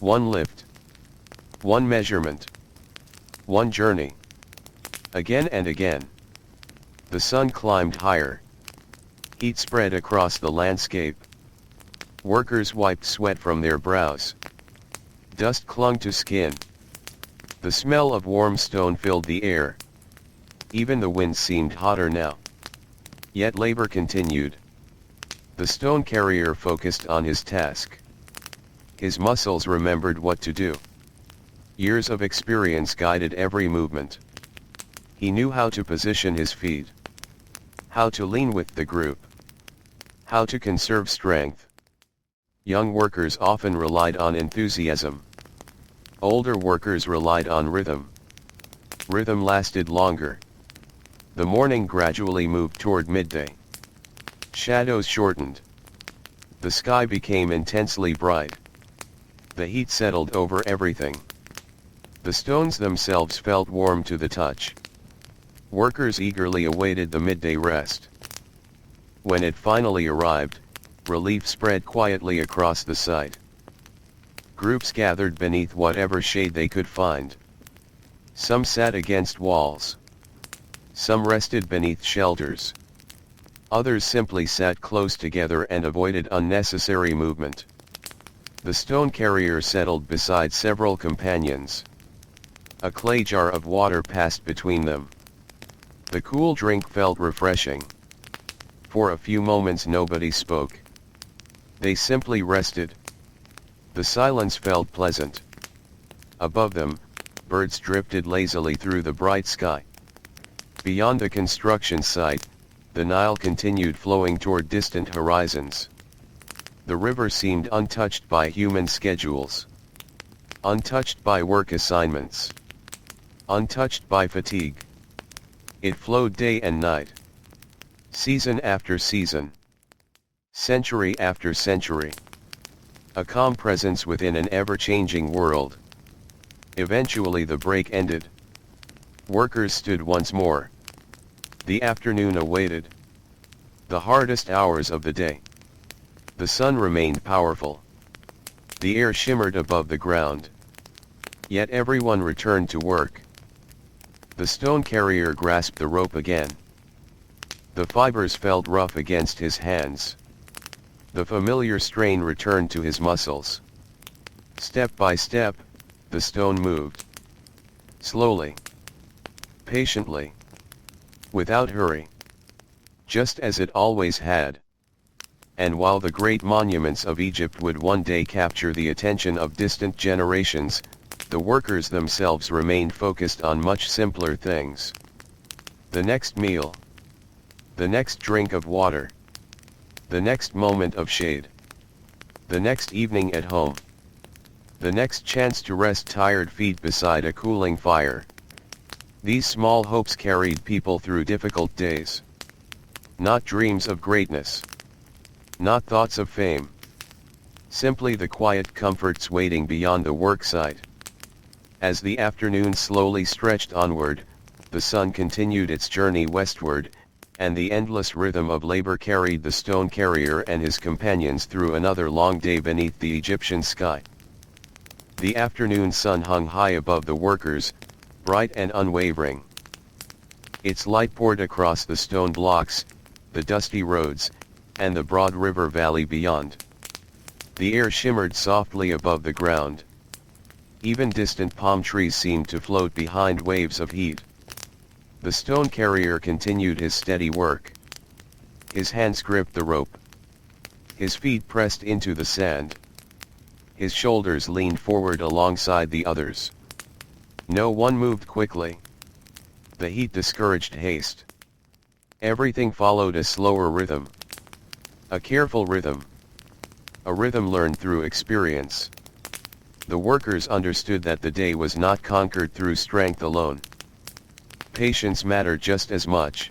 One lift. One measurement. One journey. Again and again. The sun climbed higher. Heat spread across the landscape. Workers wiped sweat from their brows. Dust clung to skin. The smell of warm stone filled the air. Even the wind seemed hotter now. Yet labor continued. The stone carrier focused on his task. His muscles remembered what to do. Years of experience guided every movement. He knew how to position his feet, how to lean with the group, how to conserve strength. Young workers often relied on enthusiasm. Older workers relied on rhythm. Rhythm lasted longer. The morning gradually moved toward midday. Shadows shortened. The sky became intensely bright. The heat settled over everything. The stones themselves felt warm to the touch. Workers eagerly awaited the midday rest. When it finally arrived, relief spread quietly across the site. Groups gathered beneath whatever shade they could find. Some sat against walls. Some rested beneath shelters. Others simply sat close together and avoided unnecessary movement. The stone carrier settled beside several companions. A clay jar of water passed between them. The cool drink felt refreshing. For a few moments nobody spoke. They simply rested. The silence felt pleasant. Above them, birds drifted lazily through the bright sky. Beyond the construction site, the Nile continued flowing toward distant horizons. The river seemed untouched by human schedules. Untouched by work assignments. Untouched by fatigue. It flowed day and night. Season after season. Century after century. A calm presence within an ever-changing world. Eventually the break ended. Workers stood once more. The afternoon awaited. The hardest hours of the day. The sun remained powerful. The air shimmered above the ground. Yet everyone returned to work. The stone carrier grasped the rope again. The fibers felt rough against his hands. The familiar strain returned to his muscles. Step by step, the stone moved. Slowly. Patiently. Without hurry. Just as it always had. And while the great monuments of Egypt would one day capture the attention of distant generations, the workers themselves remained focused on much simpler things. The next meal. The next drink of water. The next moment of shade. The next evening at home. The next chance to rest tired feet beside a cooling fire. These small hopes carried people through difficult days. Not dreams of greatness. Not thoughts of fame. Simply the quiet comforts waiting beyond the worksite. As the afternoon slowly stretched onward, the sun continued its journey westward, and the endless rhythm of labor carried the stone carrier and his companions through another long day beneath the Egyptian sky. The afternoon sun hung high above the workers, bright and unwavering. Its light poured across the stone blocks, the dusty roads, and the broad river valley beyond. The air shimmered softly above the ground. Even distant palm trees seemed to float behind waves of heat. The stone carrier continued his steady work. His hands gripped the rope. His feet pressed into the sand. His shoulders leaned forward alongside the others. No one moved quickly. The heat discouraged haste. Everything followed a slower rhythm. A careful rhythm. A rhythm learned through experience. The workers understood that the day was not conquered through strength alone. Patience mattered just as much.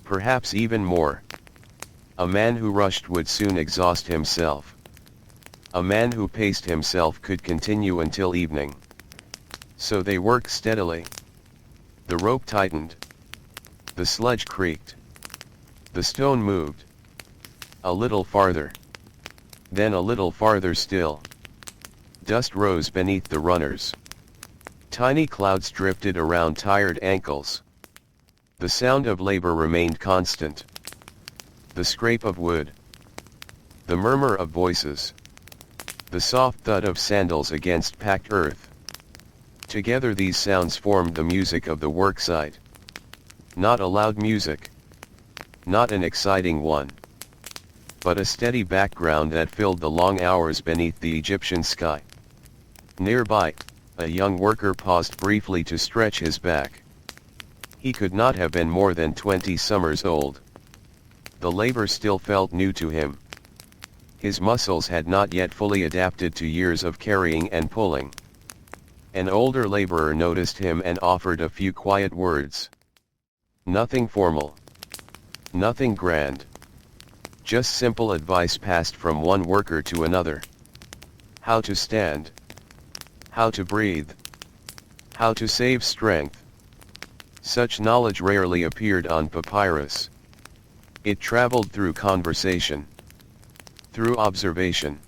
Perhaps even more. A man who rushed would soon exhaust himself. A man who paced himself could continue until evening. So they worked steadily. The rope tightened. The sledge creaked. The stone moved. A little farther. Then a little farther still. Dust rose beneath the runners. Tiny clouds drifted around tired ankles. The sound of labor remained constant. The scrape of wood. The murmur of voices. The soft thud of sandals against packed earth. Together these sounds formed the music of the worksite. Not a loud music. Not an exciting one. But a steady background that filled the long hours beneath the Egyptian sky. Nearby, a young worker paused briefly to stretch his back. He could not have been more than 20 summers old. The labor still felt new to him. His muscles had not yet fully adapted to years of carrying and pulling. An older laborer noticed him and offered a few quiet words. Nothing formal. Nothing grand. Just simple advice passed from one worker to another. How to stand. How to breathe. How to save strength. Such knowledge rarely appeared on papyrus. It traveled through conversation. Through observation.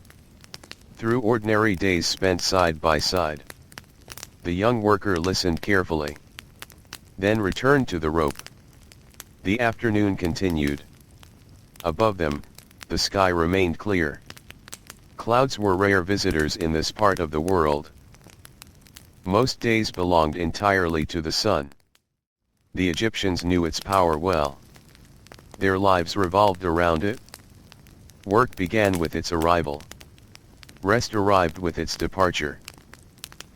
Through ordinary days spent side by side. The young worker listened carefully. Then returned to the rope. The afternoon continued. Above them, the sky remained clear. Clouds were rare visitors in this part of the world. Most days belonged entirely to the sun. The Egyptians knew its power well. Their lives revolved around it. Work began with its arrival. Rest arrived with its departure.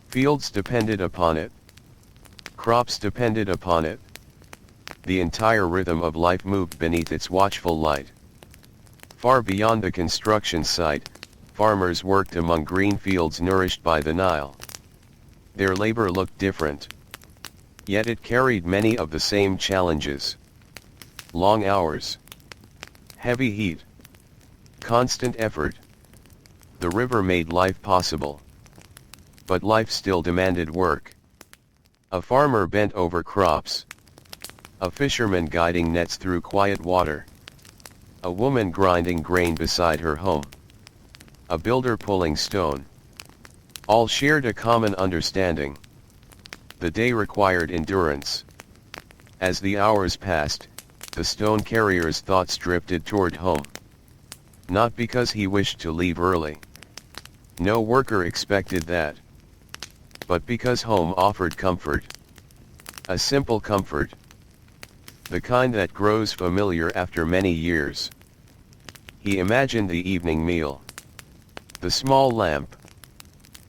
Fields depended upon it. Crops depended upon it. The entire rhythm of life moved beneath its watchful light. Far beyond the construction site, farmers worked among green fields nourished by the Nile. Their labor looked different. Yet it carried many of the same challenges. Long hours. Heavy heat. Constant effort. The river made life possible. But life still demanded work. A farmer bent over crops. A fisherman guiding nets through quiet water. A woman grinding grain beside her home. A builder pulling stone. All shared a common understanding. The day required endurance. As the hours passed, the stone carrier's thoughts drifted toward home. Not because he wished to leave early. No worker expected that. But because home offered comfort. A simple comfort. The kind that grows familiar after many years. He imagined the evening meal. The small lamp.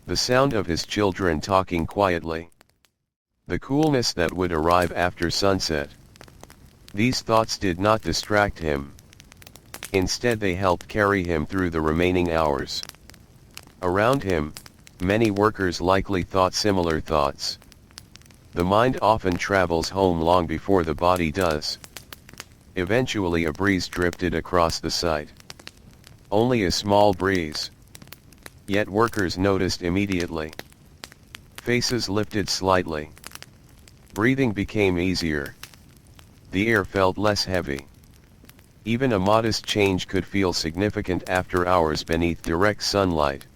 The sound of his children talking quietly. The coolness that would arrive after sunset. These thoughts did not distract him. Instead they helped carry him through the remaining hours. Around him, many workers likely thought similar thoughts. The mind often travels home long before the body does. Eventually a breeze drifted across the site. Only a small breeze. Yet workers noticed immediately. Faces lifted slightly. Breathing became easier. The air felt less heavy. Even a modest change could feel significant after hours beneath direct sunlight.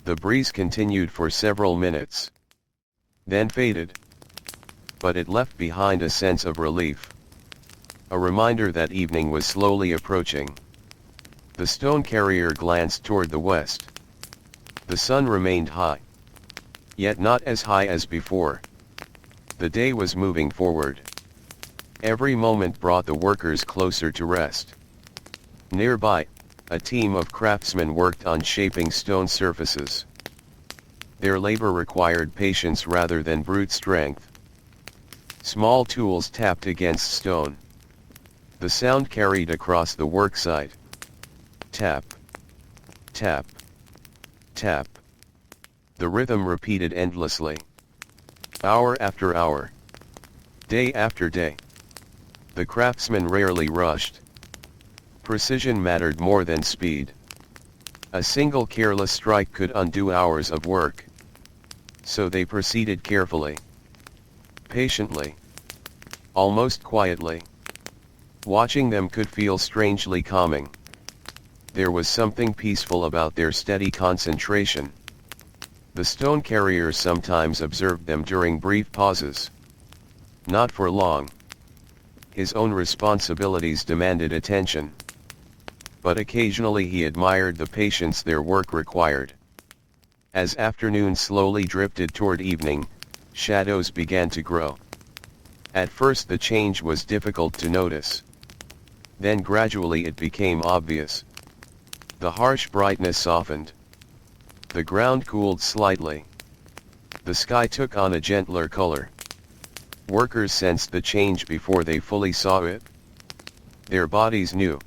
The breeze continued for several minutes. Then faded. But it left behind a sense of relief. A reminder that evening was slowly approaching. The stone carrier glanced toward the west. The sun remained high. Yet not as high as before. The day was moving forward. Every moment brought the workers closer to rest. Nearby, a team of craftsmen worked on shaping stone surfaces. Their labor required patience rather than brute strength. Small tools tapped against stone. The sound carried across the worksite. Tap. Tap. Tap. The rhythm repeated endlessly. Hour after hour. Day after day. The craftsmen rarely rushed. Precision mattered more than speed. A single careless strike could undo hours of work. So they proceeded carefully. Patiently. Almost quietly. Watching them could feel strangely calming. There was something peaceful about their steady concentration. The stone carrier sometimes observed them during brief pauses. Not for long. His own responsibilities demanded attention. But occasionally he admired the patience their work required. As afternoon slowly drifted toward evening, shadows began to grow. At first the change was difficult to notice. Then gradually it became obvious. The harsh brightness softened. The ground cooled slightly. The sky took on a gentler color. Workers sensed the change before they fully saw it. Their bodies knew.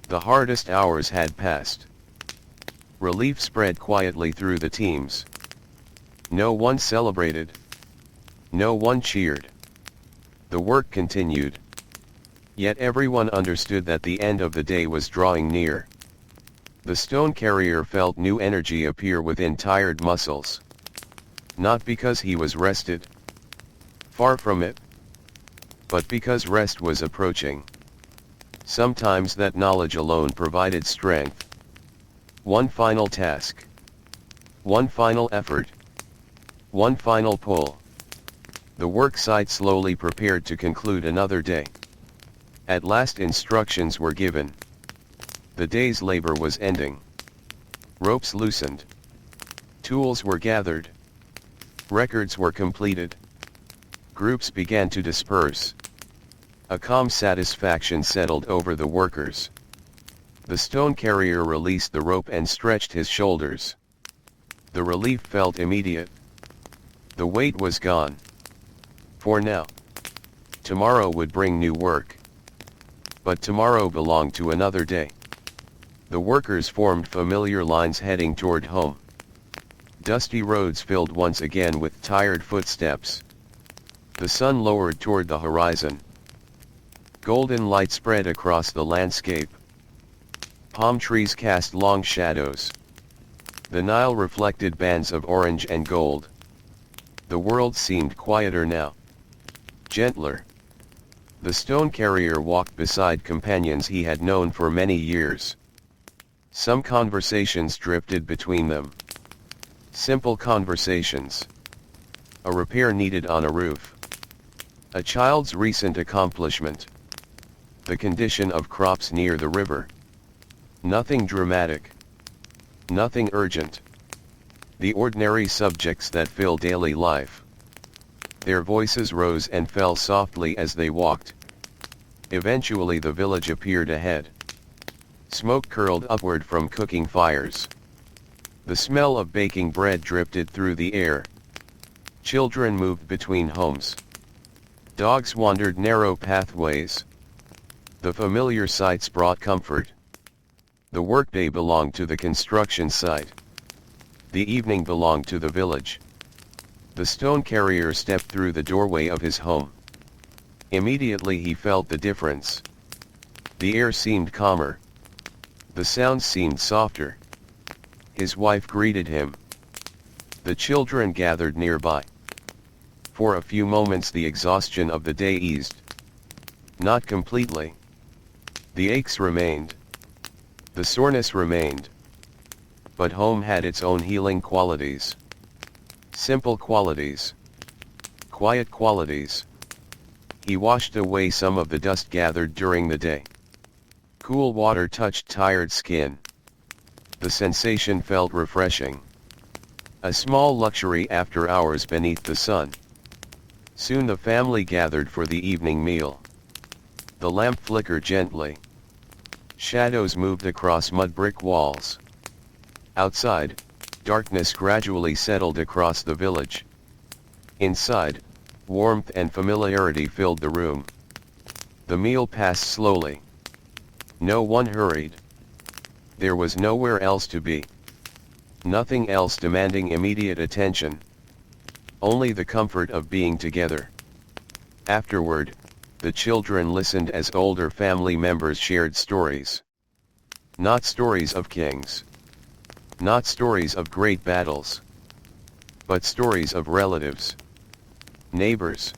The hardest hours had passed. Relief spread quietly through the teams. No one celebrated. No one cheered. The work continued. Yet everyone understood that the end of the day was drawing near. The stone carrier felt new energy appear within tired muscles. Not because he was rested. Far from it. But because rest was approaching. Sometimes that knowledge alone provided strength. One final task. One final effort. One final pull. The work site slowly prepared to conclude another day. At last instructions were given. The day's labor was ending. Ropes loosened. Tools were gathered. Records were completed. Groups began to disperse. A calm satisfaction settled over the workers. The stone carrier released the rope and stretched his shoulders. The relief felt immediate. The weight was gone. For now. Tomorrow would bring new work. But tomorrow belonged to another day. The workers formed familiar lines heading toward home. Dusty roads filled once again with tired footsteps. The sun lowered toward the horizon. Golden light spread across the landscape. Palm trees cast long shadows. The Nile reflected bands of orange and gold. The world seemed quieter now. Gentler. The stone carrier walked beside companions he had known for many years. Some conversations drifted between them. Simple conversations. A repair needed on a roof. A child's recent accomplishment. The condition of crops near the river. Nothing dramatic. Nothing urgent. The ordinary subjects that fill daily life. Their voices rose and fell softly as they walked. Eventually the village appeared ahead. Smoke curled upward from cooking fires. The smell of baking bread drifted through the air. Children moved between homes. Dogs wandered narrow pathways. The familiar sights brought comfort. The workday belonged to the construction site. The evening belonged to the village. The stone carrier stepped through the doorway of his home. Immediately he felt the difference. The air seemed calmer. The sounds seemed softer. His wife greeted him. The children gathered nearby. For a few moments the exhaustion of the day eased. Not completely. The aches remained. The soreness remained. But home had its own healing qualities. Simple qualities. Quiet qualities. He washed away some of the dust gathered during the day. Cool water touched tired skin. The sensation felt refreshing. A small luxury after hours beneath the sun. Soon the family gathered for the evening meal. The lamp flickered gently. Shadows moved across mud-brick walls. Outside, darkness gradually settled across the village. Inside, warmth and familiarity filled the room. The meal passed slowly. No one hurried. There was nowhere else to be. Nothing else demanding immediate attention. Only the comfort of being together. Afterward, the children listened as older family members shared stories. Not stories of kings. Not stories of great battles. But stories of relatives. Neighbors.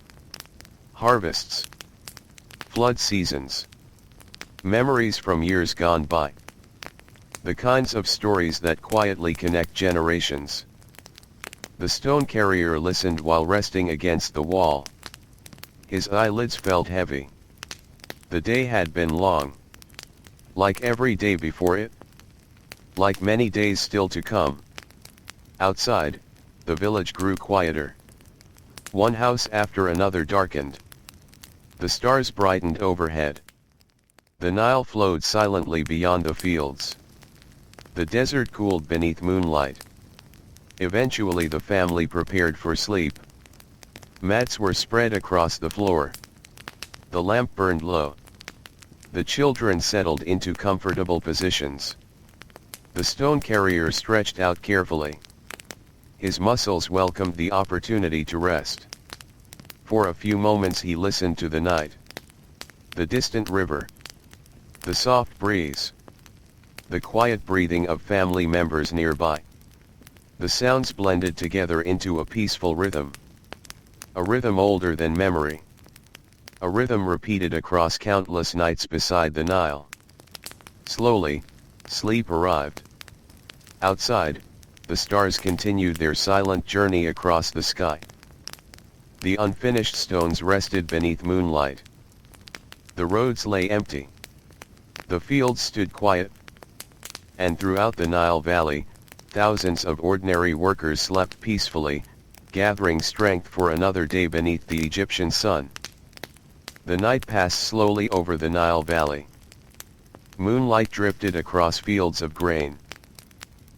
Harvests. Flood seasons. Memories from years gone by. The kinds of stories that quietly connect generations. The stone carrier listened while resting against the wall. His eyelids felt heavy. The day had been long. Like every day before it. Like many days still to come. Outside, the village grew quieter. One house after another darkened. The stars brightened overhead. The Nile flowed silently beyond the fields. The desert cooled beneath moonlight. Eventually the family prepared for sleep. Mats were spread across the floor. The lamp burned low. The children settled into comfortable positions. The stone carrier stretched out carefully. His muscles welcomed the opportunity to rest. For a few moments he listened to the night. The distant river. The soft breeze. The quiet breathing of family members nearby. The sounds blended together into a peaceful rhythm. A rhythm older than memory. A rhythm repeated across countless nights beside the Nile. Slowly, sleep arrived. Outside, the stars continued their silent journey across the sky. The unfinished stones rested beneath moonlight. The roads lay empty. The fields stood quiet. And throughout the Nile Valley, thousands of ordinary workers slept peacefully, gathering strength for another day beneath the Egyptian sun. The night passed slowly over the Nile Valley. Moonlight drifted across fields of grain.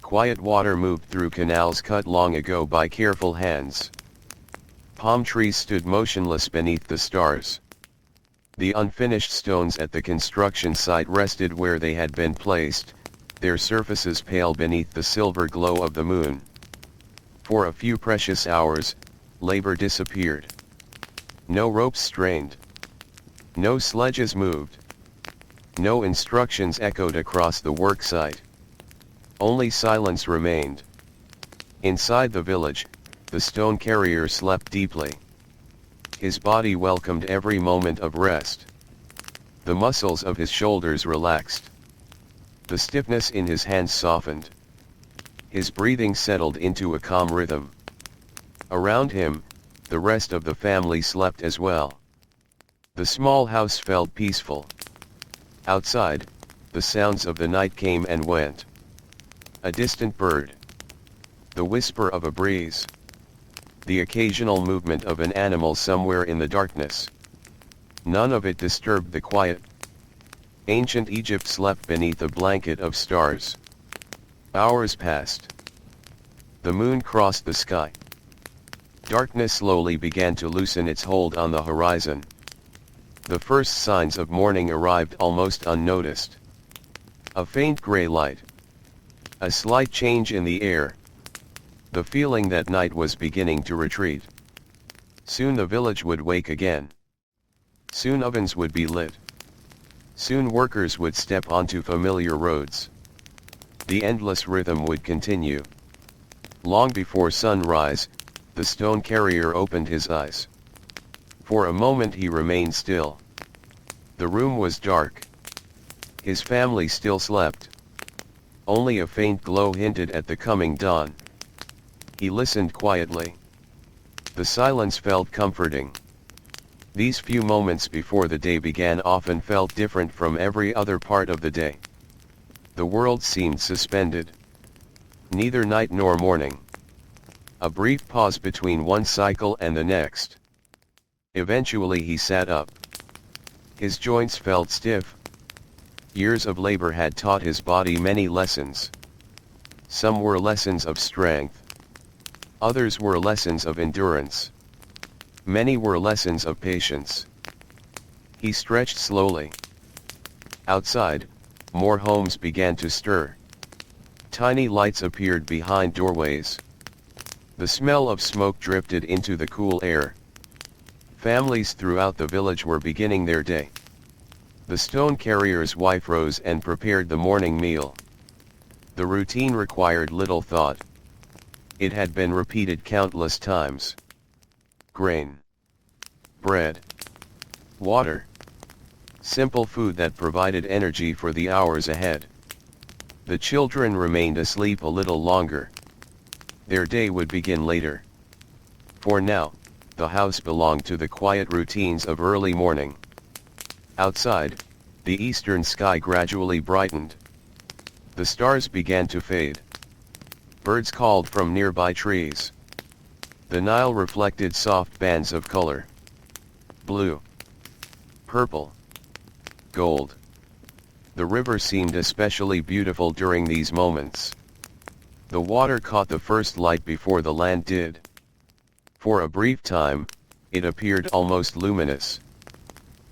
Quiet water moved through canals cut long ago by careful hands. Palm trees stood motionless beneath the stars. The unfinished stones at the construction site rested where they had been placed, their surfaces pale beneath the silver glow of the moon. For a few precious hours, labor disappeared. No ropes strained. No sledges moved. No instructions echoed across the work site. Only silence remained. Inside the village, the stone carrier slept deeply. His body welcomed every moment of rest. The muscles of his shoulders relaxed. The stiffness in his hands softened. His breathing settled into a calm rhythm. Around him, the rest of the family slept as well. The small house felt peaceful. Outside, the sounds of the night came and went. A distant bird. The whisper of a breeze. The occasional movement of an animal somewhere in the darkness. None of it disturbed the quiet. Ancient Egypt slept beneath a blanket of stars. Hours passed. The moon crossed the sky. Darkness slowly began to loosen its hold on the horizon. The first signs of morning arrived almost unnoticed. A faint gray light. A slight change in the air. The feeling that night was beginning to retreat. Soon the village would wake again. Soon ovens would be lit. Soon workers would step onto familiar roads. The endless rhythm would continue. Long before sunrise, the stone carrier opened his eyes. For a moment he remained still. The room was dark. His family still slept. Only a faint glow hinted at the coming dawn. He listened quietly. The silence felt comforting. These few moments before the day began often felt different from every other part of the day. The world seemed suspended. Neither night nor morning. A brief pause between one cycle and the next. Eventually he sat up. His joints felt stiff. Years of labor had taught his body many lessons. Some were lessons of strength. Others were lessons of endurance. Many were lessons of patience. He stretched slowly. Outside, more homes began to stir. Tiny lights appeared behind doorways. The smell of smoke drifted into the cool air. Families throughout the village were beginning their day. The stone carrier's wife rose and prepared the morning meal. The routine required little thought. It had been repeated countless times. Grain. Bread. Water. Simple food that provided energy for the hours ahead. The children remained asleep a little longer. Their day would begin later. For now, the house belonged to the quiet routines of early morning. Outside, the eastern sky gradually brightened. The stars began to fade. Birds called from nearby trees. The Nile reflected soft bands of color. Blue, purple, gold. The river seemed especially beautiful during these moments. The water caught the first light before the land did. For a brief time, it appeared almost luminous.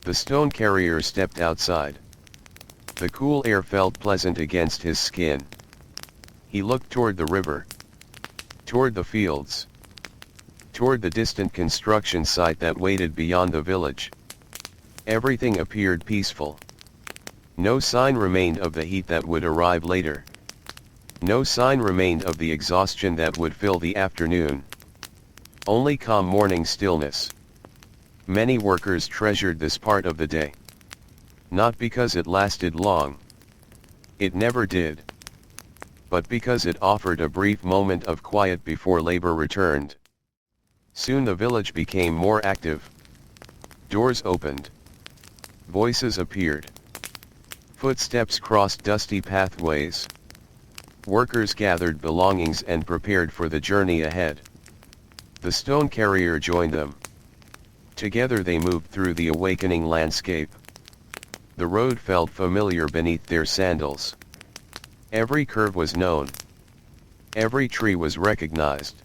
The stone carrier stepped outside. The cool air felt pleasant against his skin. He looked toward the river, toward the fields, toward the distant construction site that waited beyond the village. Everything appeared peaceful. No sign remained of the heat that would arrive later. No sign remained of the exhaustion that would fill the afternoon. Only calm morning stillness. Many workers treasured this part of the day. Not because it lasted long. It never did. But because it offered a brief moment of quiet before labor returned. Soon the village became more active. Doors opened. Voices appeared. Footsteps crossed dusty pathways. Workers gathered belongings and prepared for the journey ahead. The stone carrier joined them. Together they moved through the awakening landscape. The road felt familiar beneath their sandals. Every curve was known. Every tree was recognized.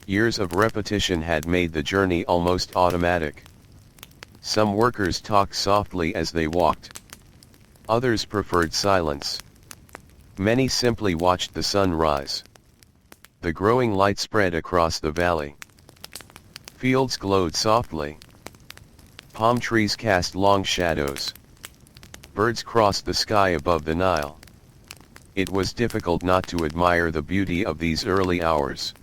Years of repetition had made the journey almost automatic. Some workers talked softly as they walked. Others preferred silence. Many simply watched the sun rise. The growing light spread across the valley. Fields glowed softly. Palm trees cast long shadows. Birds crossed the sky above the Nile. It was difficult not to admire the beauty of these early hours.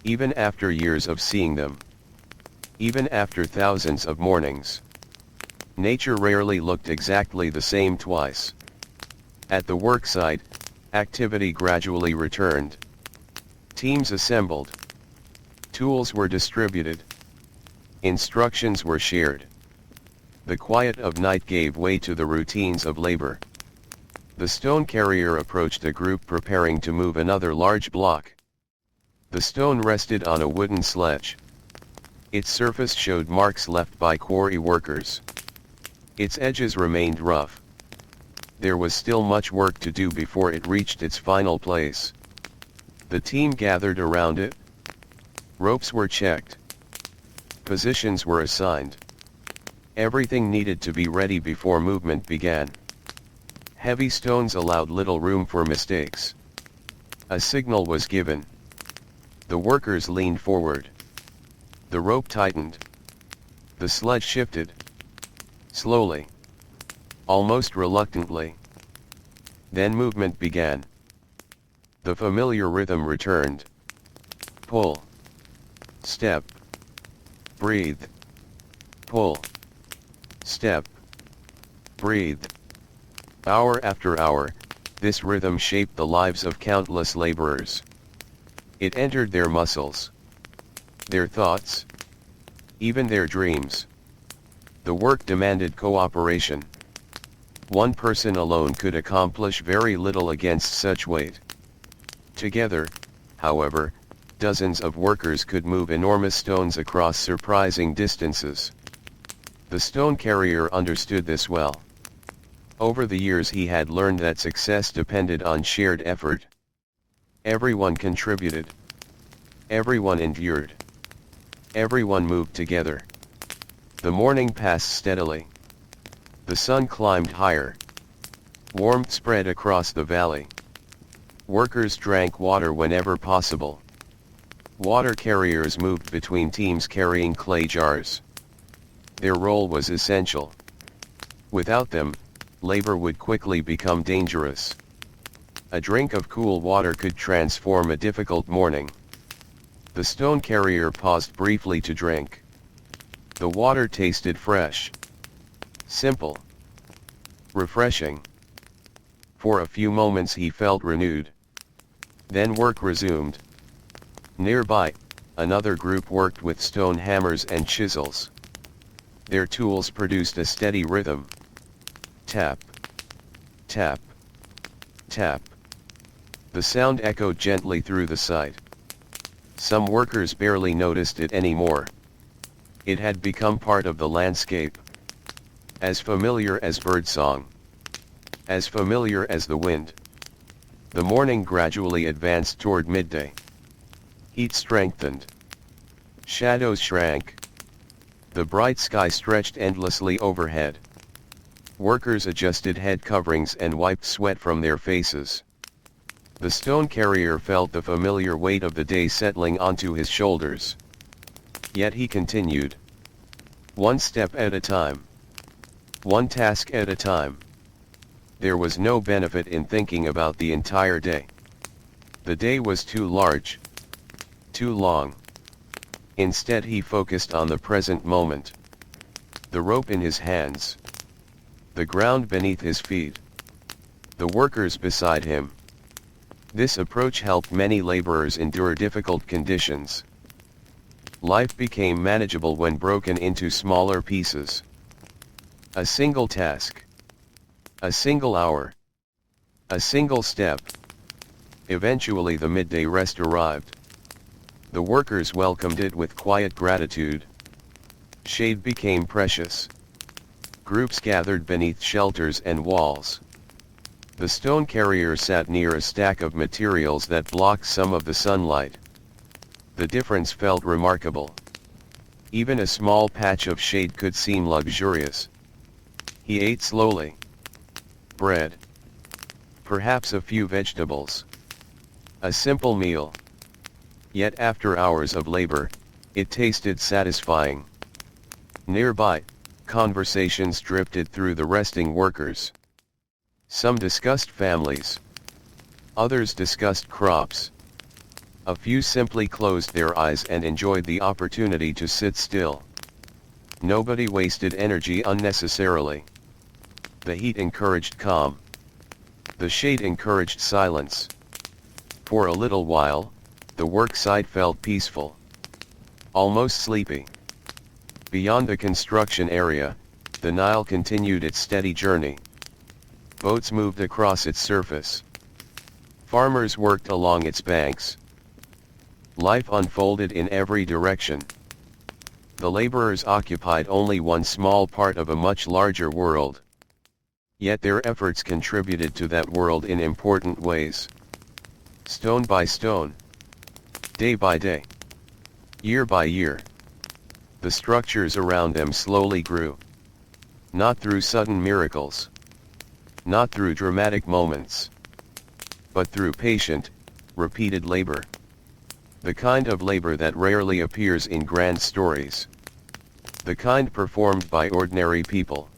Even after years of seeing them. Even after thousands of mornings. Nature rarely looked exactly the same twice. At the worksite, activity gradually returned. Teams assembled. Tools were distributed. Instructions were shared. The quiet of night gave way to the routines of labor. The stone carrier approached a group preparing to move another large block. The stone rested on a wooden sledge. Its surface showed marks left by quarry workers. Its edges remained rough. There was still much work to do before it reached its final place. The team gathered around it. Ropes were checked. Positions were assigned. Everything needed to be ready before movement began. Heavy stones allowed little room for mistakes. A signal was given. The workers leaned forward. The rope tightened. The sledge shifted. Slowly. Almost reluctantly. Then movement began. The familiar rhythm returned. Pull. Step. Breathe. Pull. Step. Breathe. Hour after hour, this rhythm shaped the lives of countless laborers. It entered their muscles. Their thoughts. Even their dreams. The work demanded cooperation. One person alone could accomplish very little against such weight. Together, however, dozens of workers could move enormous stones across surprising distances. The stone carrier understood this well. Over the years he had learned that success depended on shared effort. Everyone contributed. Everyone endured. Everyone moved together. The morning passed steadily. The sun climbed higher. Warmth spread across the valley. Workers drank water whenever possible. Water carriers moved between teams carrying clay jars. Their role was essential. Without them, labor would quickly become dangerous. A drink of cool water could transform a difficult morning. The stone carrier paused briefly to drink. The water tasted fresh. Simple. Refreshing. For a few moments he felt renewed. Then work resumed. Nearby, another group worked with stone hammers and chisels. their tools produced a steady rhythm. Tap, tap, tap. The sound echoed gently through the site. Some workers barely noticed it anymore. It had become part of the landscape. As familiar as birdsong. As familiar as the wind. The morning gradually advanced toward midday. Heat strengthened. Shadows shrank. The bright sky stretched endlessly overhead. Workers adjusted head coverings and wiped sweat from their faces. The stone carrier felt the familiar weight of the day settling onto his shoulders. Yet he continued. One step at a time. One task at a time. There was no benefit in thinking about the entire day. The day was too large. Too long. Instead he focused on the present moment. The rope in his hands. The ground beneath his feet. The workers beside him. This approach helped many laborers endure difficult conditions. Life became manageable when broken into smaller pieces. A single task. A single hour. A single step. Eventually the midday rest arrived. The workers welcomed it with quiet gratitude. Shade became precious. Groups gathered beneath shelters and walls. The stone carrier sat near a stack of materials that blocked some of the sunlight. The difference felt remarkable. Even a small patch of shade could seem luxurious. He ate slowly. Bread. Perhaps a few vegetables. A simple meal. Yet after hours of labor, it tasted satisfying. Nearby, conversations drifted through the resting workers. Some discussed families. Others discussed crops. A few simply closed their eyes and enjoyed the opportunity to sit still. Nobody wasted energy unnecessarily. The heat encouraged calm. The shade encouraged silence. For a little while, the work site felt peaceful. Almost sleepy. Beyond the construction area, the Nile continued its steady journey. Boats moved across its surface. Farmers worked along its banks. Life unfolded in every direction. The laborers occupied only one small part of a much larger world. Yet their efforts contributed to that world in important ways. Stone by stone. Day by day. Year by year. The structures around them slowly grew. Not through sudden miracles. Not through dramatic moments. But through patient, repeated labor. The kind of labor that rarely appears in grand stories. The kind performed by ordinary people.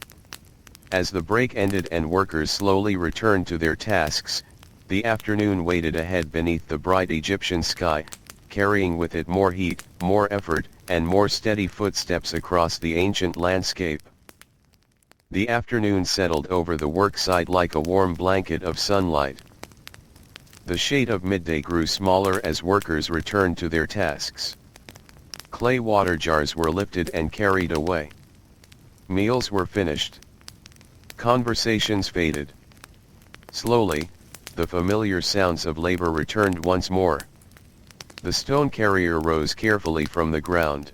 As the break ended and workers slowly returned to their tasks, the afternoon waited ahead beneath the bright Egyptian sky, carrying with it more heat, more effort, and more steady footsteps across the ancient landscape. The afternoon settled over the worksite like a warm blanket of sunlight. The shade of midday grew smaller as workers returned to their tasks. Clay water jars were lifted and carried away. Meals were finished. Conversations faded. Slowly, the familiar sounds of labor returned once more. The stone carrier rose carefully from the ground.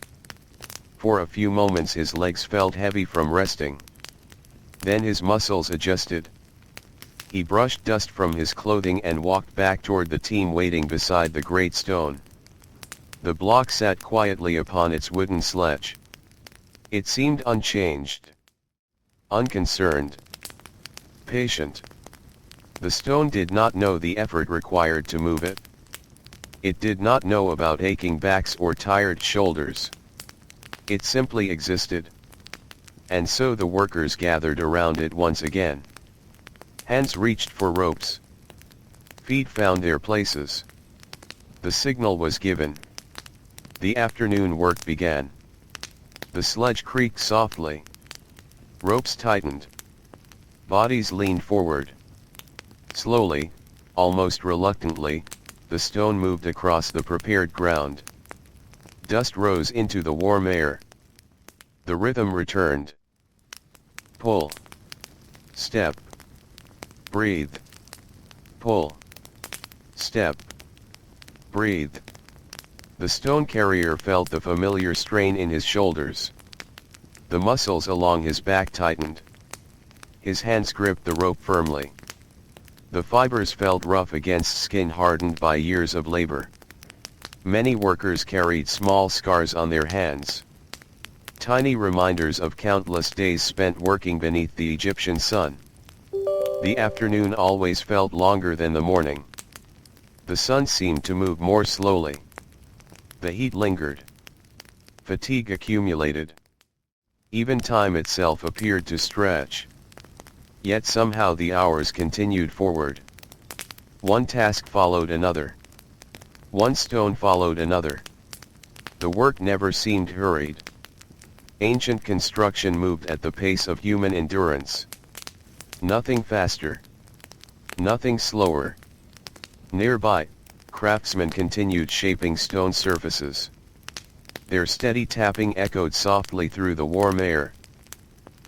For a few moments his legs felt heavy from resting. Then his muscles adjusted. He brushed dust from his clothing and walked back toward the team waiting beside the great stone. The block sat quietly upon its wooden sledge. It seemed unchanged. Unconcerned. Patient. The stone did not know the effort required to move it. It did not know about aching backs or tired shoulders. It simply existed. And so the workers gathered around it once again. Hands reached for ropes. Feet found their places. The signal was given. The afternoon work began. The sledge creaked softly. Ropes tightened. Bodies leaned forward. Slowly, almost reluctantly, the stone moved across the prepared ground. Dust rose into the warm air. The rhythm returned. Pull. Step. Breathe. Pull. Step. Breathe. The stone carrier felt the familiar strain in his shoulders. The muscles along his back tightened. His hands gripped the rope firmly. The fibers felt rough against skin hardened by years of labor. Many workers carried small scars on their hands. Tiny reminders of countless days spent working beneath the Egyptian sun. The afternoon always felt longer than the morning. The sun seemed to move more slowly. The heat lingered. Fatigue accumulated. Even time itself appeared to stretch. Yet somehow the hours continued forward. One task followed another. One stone followed another. The work never seemed hurried. Ancient construction moved at the pace of human endurance. Nothing faster. Nothing slower. Nearby, craftsmen continued shaping stone surfaces. Their steady tapping echoed softly through the warm air.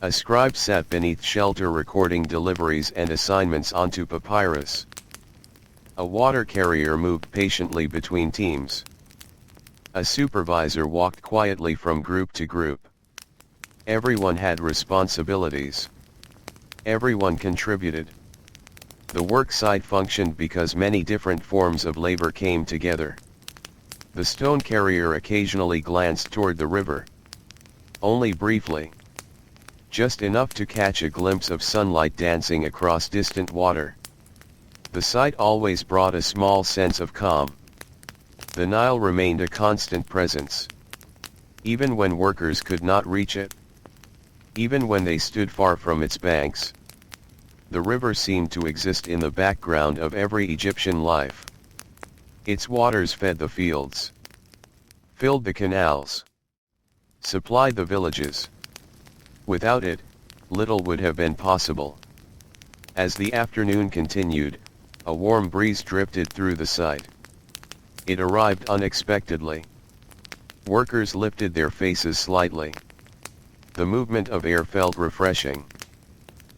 A scribe sat beneath shelter recording deliveries and assignments onto papyrus. A water carrier moved patiently between teams. A supervisor walked quietly from group to group. Everyone had responsibilities. Everyone contributed. The work site functioned because many different forms of labor came together. The stone carrier occasionally glanced toward the river. Only briefly. Just enough to catch a glimpse of sunlight dancing across distant water. The sight always brought a small sense of calm. The Nile remained a constant presence. Even when workers could not reach it. Even when they stood far from its banks. The river seemed to exist in the background of every Egyptian life. Its waters fed the fields. Filled the canals. Supplied the villages. Without it, little would have been possible. As the afternoon continued, a warm breeze drifted through the site. It arrived unexpectedly. Workers lifted their faces slightly. The movement of air felt refreshing.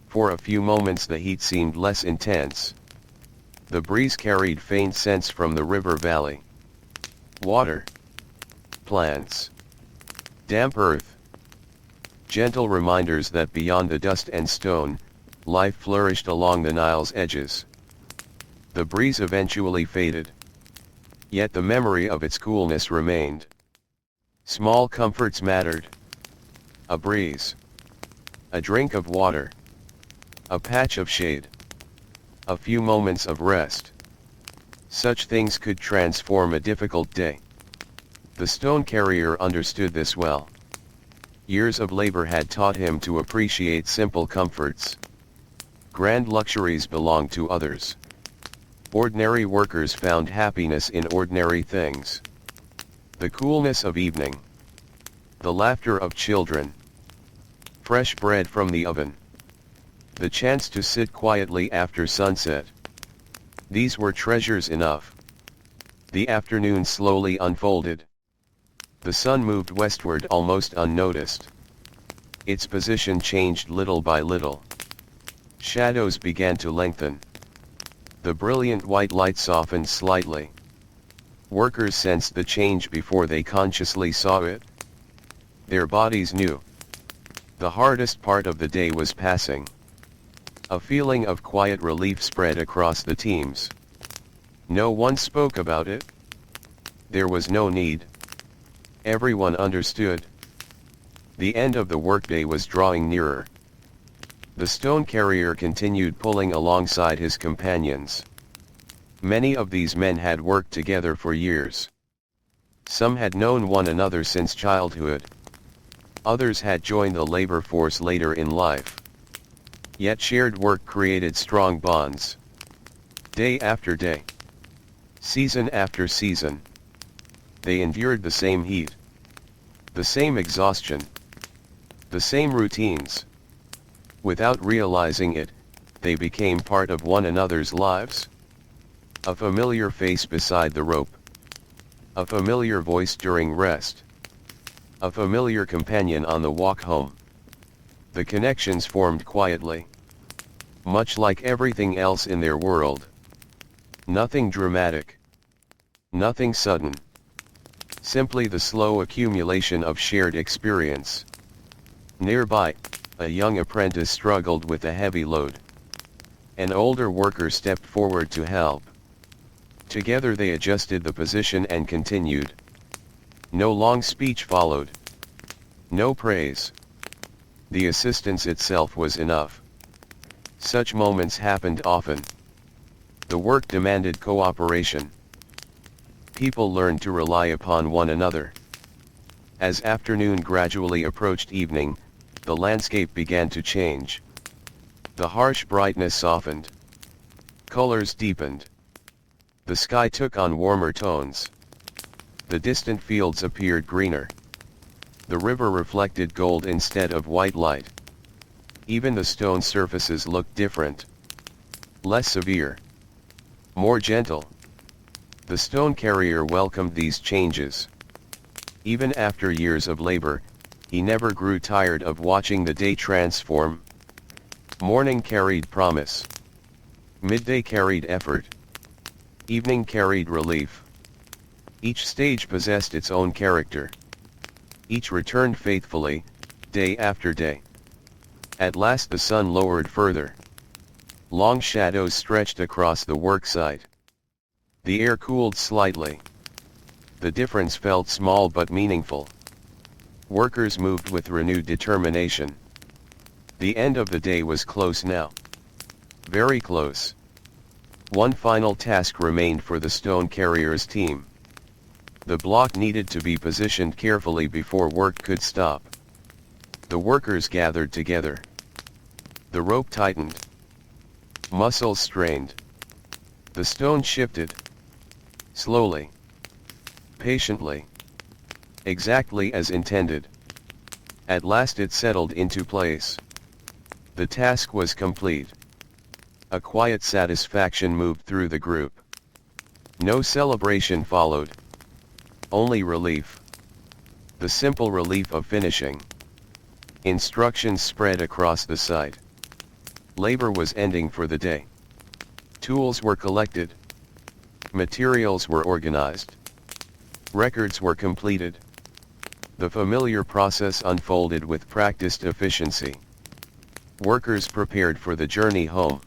For a few moments the heat seemed less intense. The breeze carried faint scents from the river valley. Water. Plants. Damp earth. Gentle reminders that beyond the dust and stone, life flourished along the Nile's edges. The breeze eventually faded. Yet the memory of its coolness remained. Small comforts mattered. A breeze. A drink of water. A patch of shade. A few moments of rest. Such things could transform a difficult day. The stone carrier understood this well. Years of labor had taught him to appreciate simple comforts. Grand luxuries belonged to others. Ordinary workers found happiness in ordinary things. The coolness of evening. The laughter of children. Fresh bread from the oven. The chance to sit quietly after sunset. These were treasures enough. The afternoon slowly unfolded. The sun moved westward almost unnoticed. Its position changed little by little. Shadows began to lengthen. The brilliant white light softened slightly. Workers sensed the change before they consciously saw it. Their bodies knew. The hardest part of the day was passing. A feeling of quiet relief spread across the teams. No one spoke about it. There was no need. Everyone understood. The end of the workday was drawing nearer. The stone carrier continued pulling alongside his companions. Many of these men had worked together for years. Some had known one another since childhood. Others had joined the labor force later in life. Yet shared work created strong bonds. Day after day. Season after season. They endured the same heat. The same exhaustion. The same routines. Without realizing it, they became part of one another's lives. A familiar face beside the rope. A familiar voice during rest. a familiar companion on the walk home. The connections formed quietly. Much like everything else in their world. Nothing dramatic. Nothing sudden. Simply the slow accumulation of shared experience. Nearby, a young apprentice struggled with a heavy load. An older worker stepped forward to help. Together they adjusted the position and continued. No long speech followed. No praise. The assistance itself was enough. Such moments happened often. The work demanded cooperation. People learned to rely upon one another. As afternoon gradually approached evening, the landscape began to change. The harsh brightness softened. Colors deepened. The sky took on warmer tones. The distant fields appeared greener. The river reflected gold instead of white light. Even the stone surfaces looked different. Less severe. More gentle. The stone carrier welcomed these changes. Even after years of labor, he never grew tired of watching the day transform. Morning carried promise. Midday carried effort. Evening carried relief. Each stage possessed its own character. Each returned faithfully, day after day. At last the sun lowered further. Long shadows stretched across the work site. The air cooled slightly. The difference felt small but meaningful. Workers moved with renewed determination. The end of the day was close now. Very close. One final task remained for the stone carrier's team. The block needed to be positioned carefully before work could stop. The workers gathered together. The rope tightened. Muscles strained. The stone shifted. Slowly. Patiently. Exactly as intended. At last it settled into place. The task was complete. A quiet satisfaction moved through the group. No celebration followed. Only relief. The simple relief of finishing. Instructions spread across the site. Labor was ending for the day. Tools were collected. Materials were organized. Records were completed. The familiar process unfolded with practiced efficiency. Workers prepared for the journey home.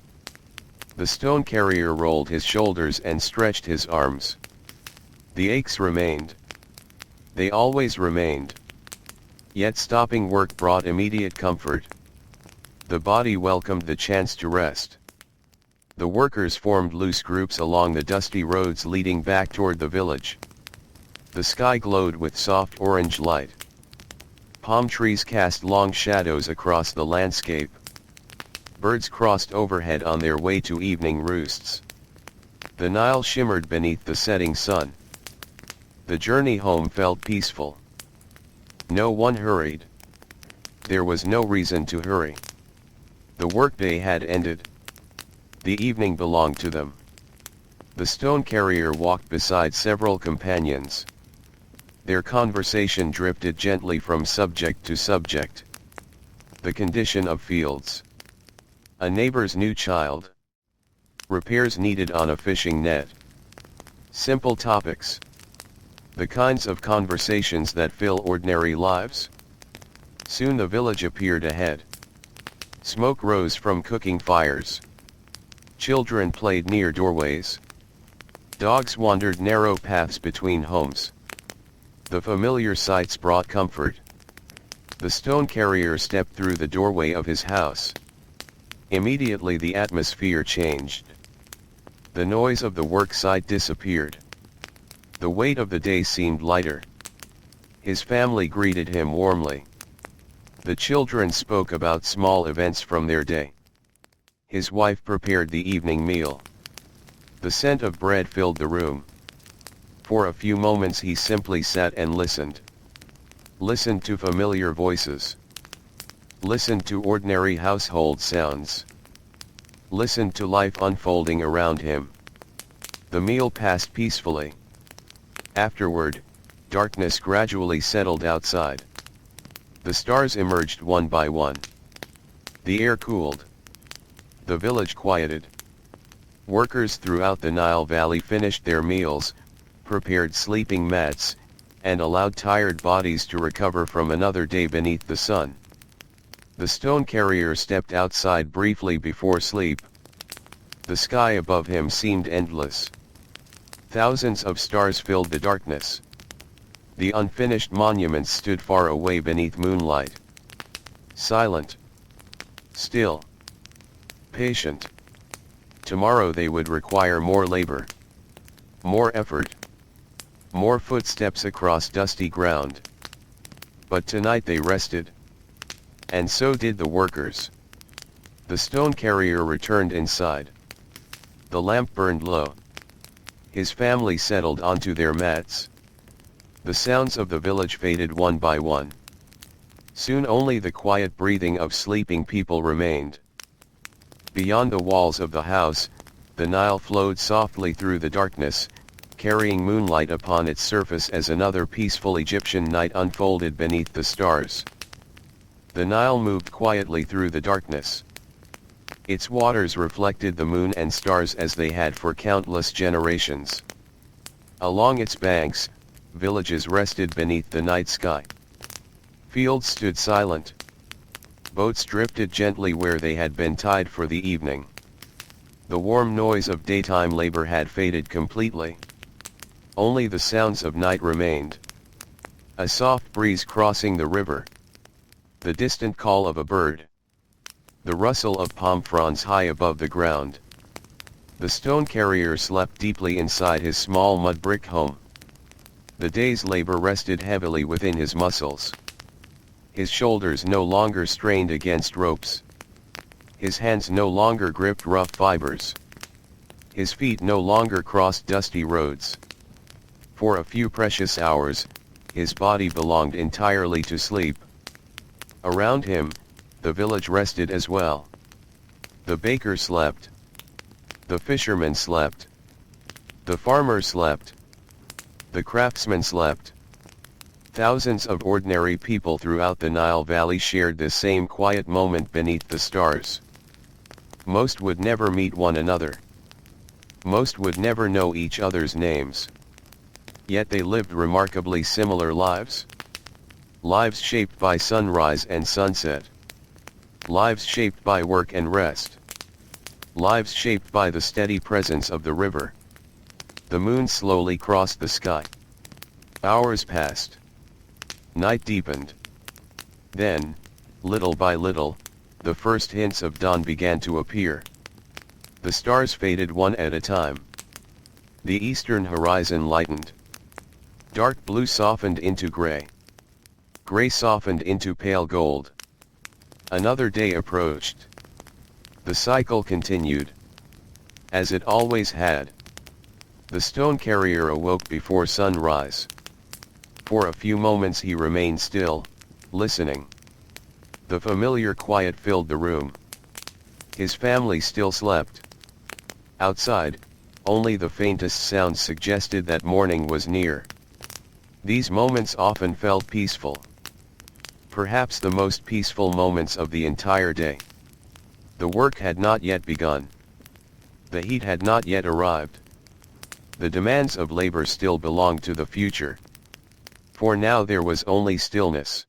The stone carrier rolled his shoulders and stretched his arms. The aches remained. They always remained. Yet stopping work brought immediate comfort. The body welcomed the chance to rest. The workers formed loose groups along the dusty roads leading back toward the village. The sky glowed with soft orange light. Palm trees cast long shadows across the landscape. Birds crossed overhead on their way to evening roosts. The Nile shimmered beneath the setting sun. The journey home felt peaceful. No one hurried. There was no reason to hurry. The workday had ended. The evening belonged to them. The stone carrier walked beside several companions. Their conversation drifted gently from subject to subject. The condition of fields. A neighbor's new child. Repairs needed on a fishing net. Simple topics. The kinds of conversations that fill ordinary lives. Soon the village appeared ahead. Smoke rose from cooking fires. Children played near doorways. Dogs wandered narrow paths between homes. The familiar sights brought comfort. The stone carrier stepped through the doorway of his house. Immediately the atmosphere changed. The noise of the work site disappeared. The weight of the day seemed lighter. His family greeted him warmly. The children spoke about small events from their day. His wife prepared the evening meal. The scent of bread filled the room. For a few moments he simply sat and listened. Listened to familiar voices. Listened to ordinary household sounds. Listened to life unfolding around him. The meal passed peacefully. Afterward, darkness gradually settled outside. The stars emerged one by one. The air cooled. The village quieted. Workers throughout the Nile Valley finished their meals, prepared sleeping mats, and allowed tired bodies to recover from another day beneath the sun. The stone carrier stepped outside briefly before sleep. The sky above him seemed endless. Thousands of stars filled the darkness. The unfinished monuments stood far away beneath moonlight. Silent. Still. Patient. Tomorrow they would require more labor. More effort. More footsteps across dusty ground. But tonight they rested. And so did the workers. The stone carrier returned inside. The lamp burned low. His family settled onto their mats. The sounds of the village faded one by one. Soon only the quiet breathing of sleeping people remained. Beyond the walls of the house, the Nile flowed softly through the darkness, carrying moonlight upon its surface as another peaceful Egyptian night unfolded beneath the stars. The Nile moved quietly through the darkness. Its waters reflected the moon and stars as they had for countless generations. Along its banks, villages rested beneath the night sky. Fields stood silent. Boats drifted gently where they had been tied for the evening. The warm noise of daytime labor had faded completely. Only the sounds of night remained. A soft breeze crossing the river. The distant call of a bird. The rustle of palm fronds high above the ground. The stone carrier slept deeply inside his small mud-brick home. The day's labor rested heavily within his muscles. His shoulders no longer strained against ropes. His hands no longer gripped rough fibers. His feet no longer crossed dusty roads. For a few precious hours, his body belonged entirely to sleep. Around him, the village rested as well. The baker slept. The fisherman slept. The farmer slept. The craftsmen slept. Thousands of ordinary people throughout the Nile Valley shared this same quiet moment beneath the stars. Most would never meet one another. Most would never know each other's names. Yet they lived remarkably similar lives. Lives shaped by sunrise and sunset. Lives shaped by work and rest. Lives shaped by the steady presence of the river. The moon slowly crossed the sky. Hours passed. Night deepened. Then, little by little, the first hints of dawn began to appear. The stars faded one at a time. The eastern horizon lightened. Dark blue softened into gray. Gray softened into pale gold. Another day approached. The cycle continued. As it always had. The stone carrier awoke before sunrise. For a few moments he remained still, listening. The familiar quiet filled the room. His family still slept. Outside, only the faintest sounds suggested that morning was near. These moments often felt peaceful. Perhaps the most peaceful moments of the entire day. The work had not yet begun. The heat had not yet arrived. The demands of labor still belonged to the future. For now there was only stillness.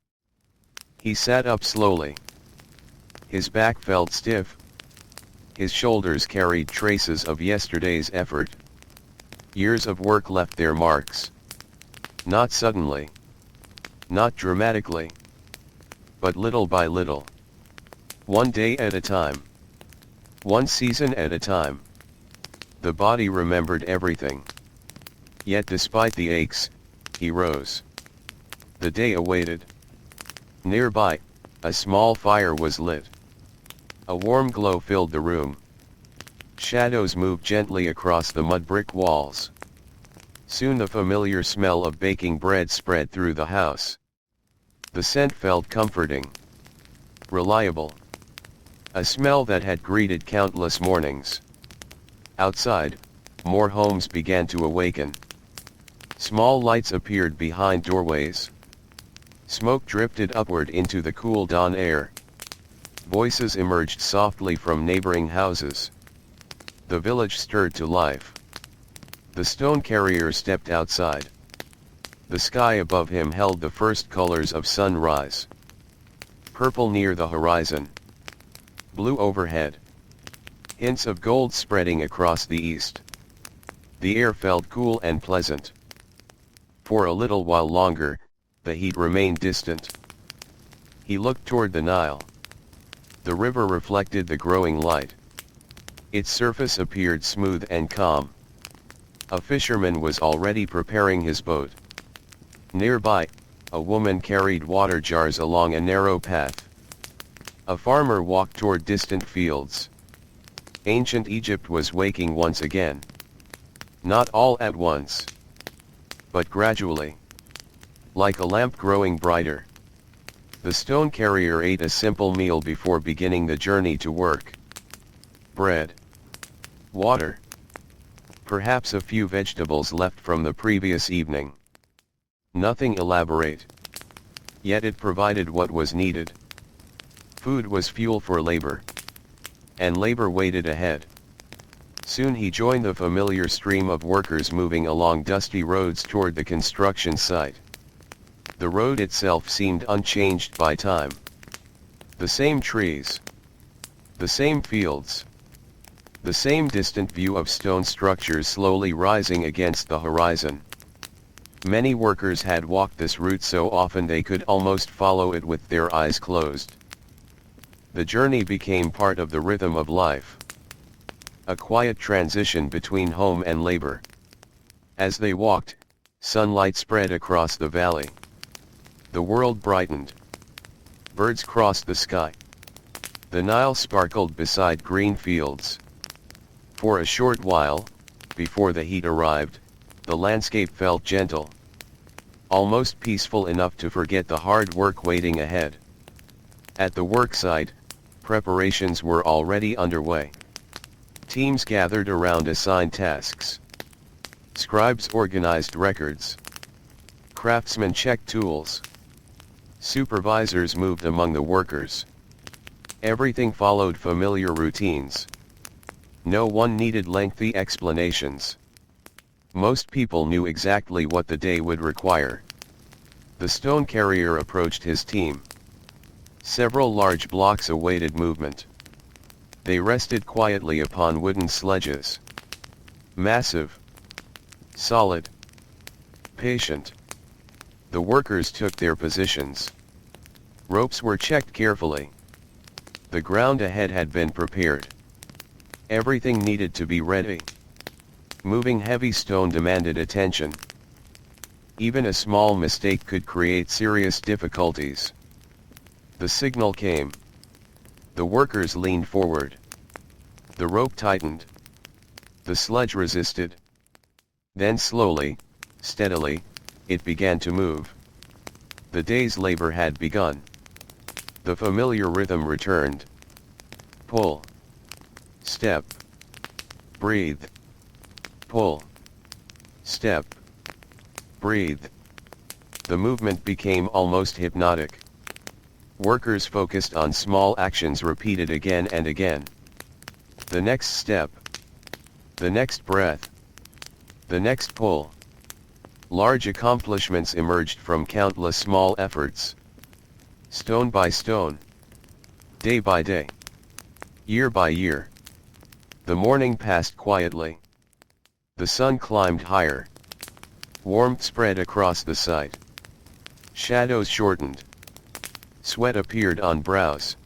He sat up slowly. His back felt stiff. His shoulders carried traces of yesterday's effort. Years of work left their marks. Not suddenly. Not dramatically. But little by little. One day at a time. One season at a time. The body remembered everything. Yet despite the aches, he rose. The day awaited. Nearby, a small fire was lit. A warm glow filled the room. Shadows moved gently across the mud-brick walls. Soon the familiar smell of baking bread spread through the house. The scent felt comforting. Reliable. A smell that had greeted countless mornings. Outside, more homes began to awaken. Small lights appeared behind doorways. Smoke drifted upward into the cool dawn air. Voices emerged softly from neighboring houses. The village stirred to life. The stone carrier stepped outside. The sky above him held the first colors of sunrise. Purple near the horizon. Blue overhead. Hints of gold spreading across the east. The air felt cool and pleasant. For a little while longer, the heat remained distant. He looked toward the Nile. The river reflected the growing light. Its surface appeared smooth and calm. A fisherman was already preparing his boat. Nearby, a woman carried water jars along a narrow path. A farmer walked toward distant fields. Ancient Egypt was waking once again. Not all at once, but gradually. Like a lamp growing brighter. The stone carrier ate a simple meal before beginning the journey to work. Bread. Water. Perhaps a few vegetables left from the previous evening. Nothing elaborate. Yet it provided what was needed. Food was fuel for labor. And labor waited ahead. Soon he joined the familiar stream of workers moving along dusty roads toward the construction site. The road itself seemed unchanged by time. The same trees. The same fields. The same distant view of stone structures slowly rising against the horizon. Many workers had walked this route so often they could almost follow it with their eyes closed. The journey became part of the rhythm of life. A quiet transition between home and labor. As they walked, sunlight spread across the valley. The world brightened. Birds crossed the sky. The Nile sparkled beside green fields. For a short while, before the heat arrived, the landscape felt gentle. Almost peaceful enough to forget the hard work waiting ahead. At the worksite, preparations were already underway. Teams gathered around assigned tasks. Scribes organized records. Craftsmen checked tools. Supervisors moved among the workers. Everything followed familiar routines. No one needed lengthy explanations. Most people knew exactly what the day would require. The stone carrier approached his team. Several large blocks awaited movement. They rested quietly upon wooden sledges. Massive. Solid. Patient. The workers took their positions. Ropes were checked carefully. The ground ahead had been prepared. Everything needed to be ready. Moving heavy stone demanded attention. Even a small mistake could create serious difficulties. The signal came. The workers leaned forward. The rope tightened. The sledge resisted. Then slowly, steadily, it began to move. The day's labor had begun. The familiar rhythm returned. Pull. Step. Breathe. Pull. Step. Breathe. The movement became almost hypnotic. Workers focused on small actions repeated again and again. The next step. The next breath. The next pull. Large accomplishments emerged from countless small efforts. Stone by stone. Day by day. Year by year. The morning passed quietly. The sun climbed higher. Warmth spread across the site. Shadows shortened. Sweat appeared on brows.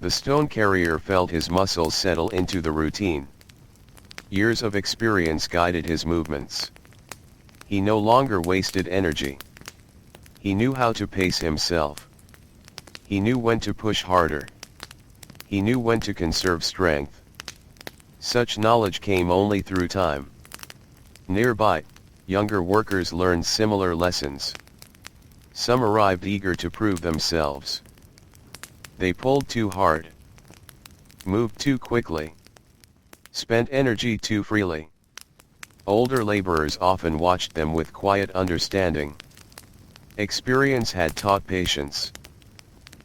The stone carrier felt his muscles settle into the routine. Years of experience guided his movements. He no longer wasted energy. He knew how to pace himself. He knew when to push harder. He knew when to conserve strength. Such knowledge came only through time. Nearby, younger workers learned similar lessons. Some arrived eager to prove themselves. They pulled too hard. Moved too quickly. Spent energy too freely. Older laborers often watched them with quiet understanding. Experience had taught patience.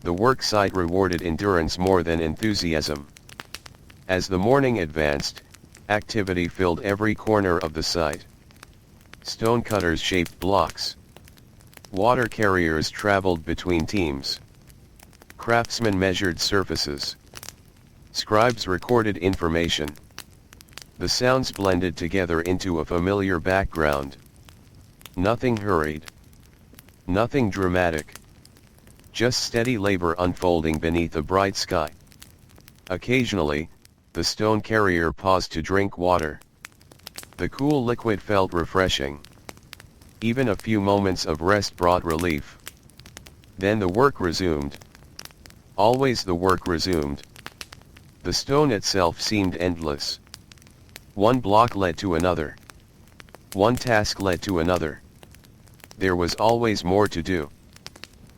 The work site rewarded endurance more than enthusiasm. As the morning advanced, activity filled every corner of the site. Stonecutters shaped blocks. Water carriers traveled between teams. Craftsmen measured surfaces. Scribes recorded information. The sounds blended together into a familiar background. Nothing hurried. Nothing dramatic. Just steady labor unfolding beneath a bright sky. Occasionally, the stone carrier paused to drink water. The cool liquid felt refreshing. Even a few moments of rest brought relief. Then the work resumed. Always the work resumed. The stone itself seemed endless. One block led to another. One task led to another. There was always more to do.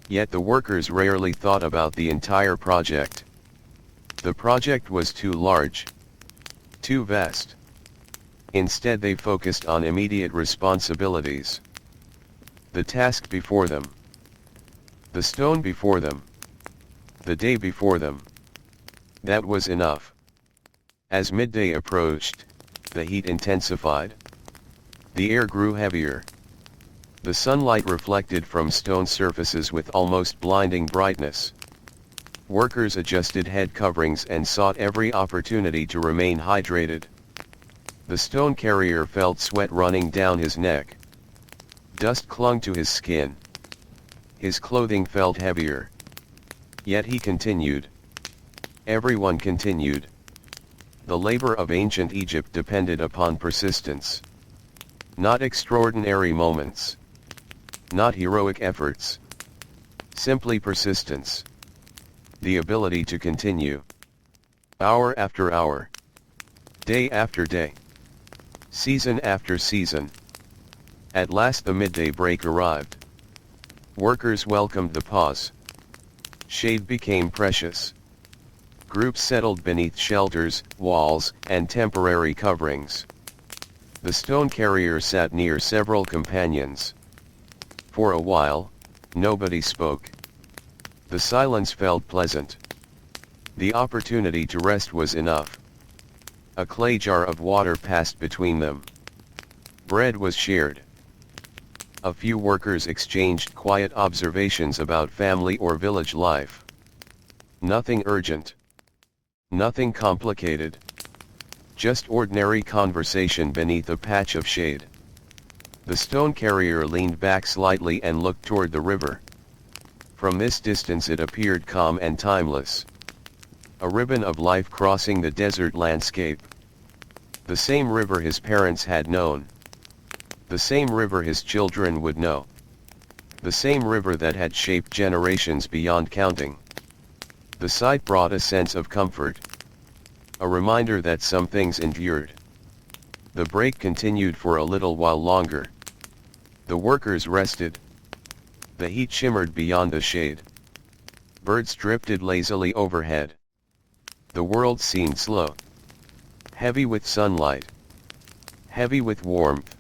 Yet the workers rarely thought about the entire project. The project was too large. Too vast. Instead they focused on immediate responsibilities. The task before them. The stone before them. The day before them. That was enough. As midday approached, the heat intensified. The air grew heavier. The sunlight reflected from stone surfaces with almost blinding brightness. Workers adjusted head coverings and sought every opportunity to remain hydrated. The stone carrier felt sweat running down his neck. Dust clung to his skin. His clothing felt heavier. Yet he continued. Everyone continued. The labor of ancient Egypt depended upon persistence. Not extraordinary moments. Not heroic efforts. Simply persistence. The ability to continue. Hour after hour. Day after day. Season after season. At last the midday break arrived. Workers welcomed the pause. Shade became precious. Groups settled beneath shelters, walls, and temporary coverings. The stone carrier sat near several companions. For a while, nobody spoke. The silence felt pleasant. The opportunity to rest was enough. A clay jar of water passed between them. Bread was shared. A few workers exchanged quiet observations about family or village life. Nothing urgent. Nothing complicated. Just ordinary conversation beneath a patch of shade. The stone carrier leaned back slightly and looked toward the river. From this distance it appeared calm and timeless. A ribbon of life crossing the desert landscape. The same river his parents had known. The same river his children would know. The same river that had shaped generations beyond counting. The sight brought a sense of comfort. A reminder that some things endured. The break continued for a little while longer. The workers rested. The heat shimmered beyond the shade. Birds drifted lazily overhead. The world seemed slow. Heavy with sunlight. Heavy with warmth.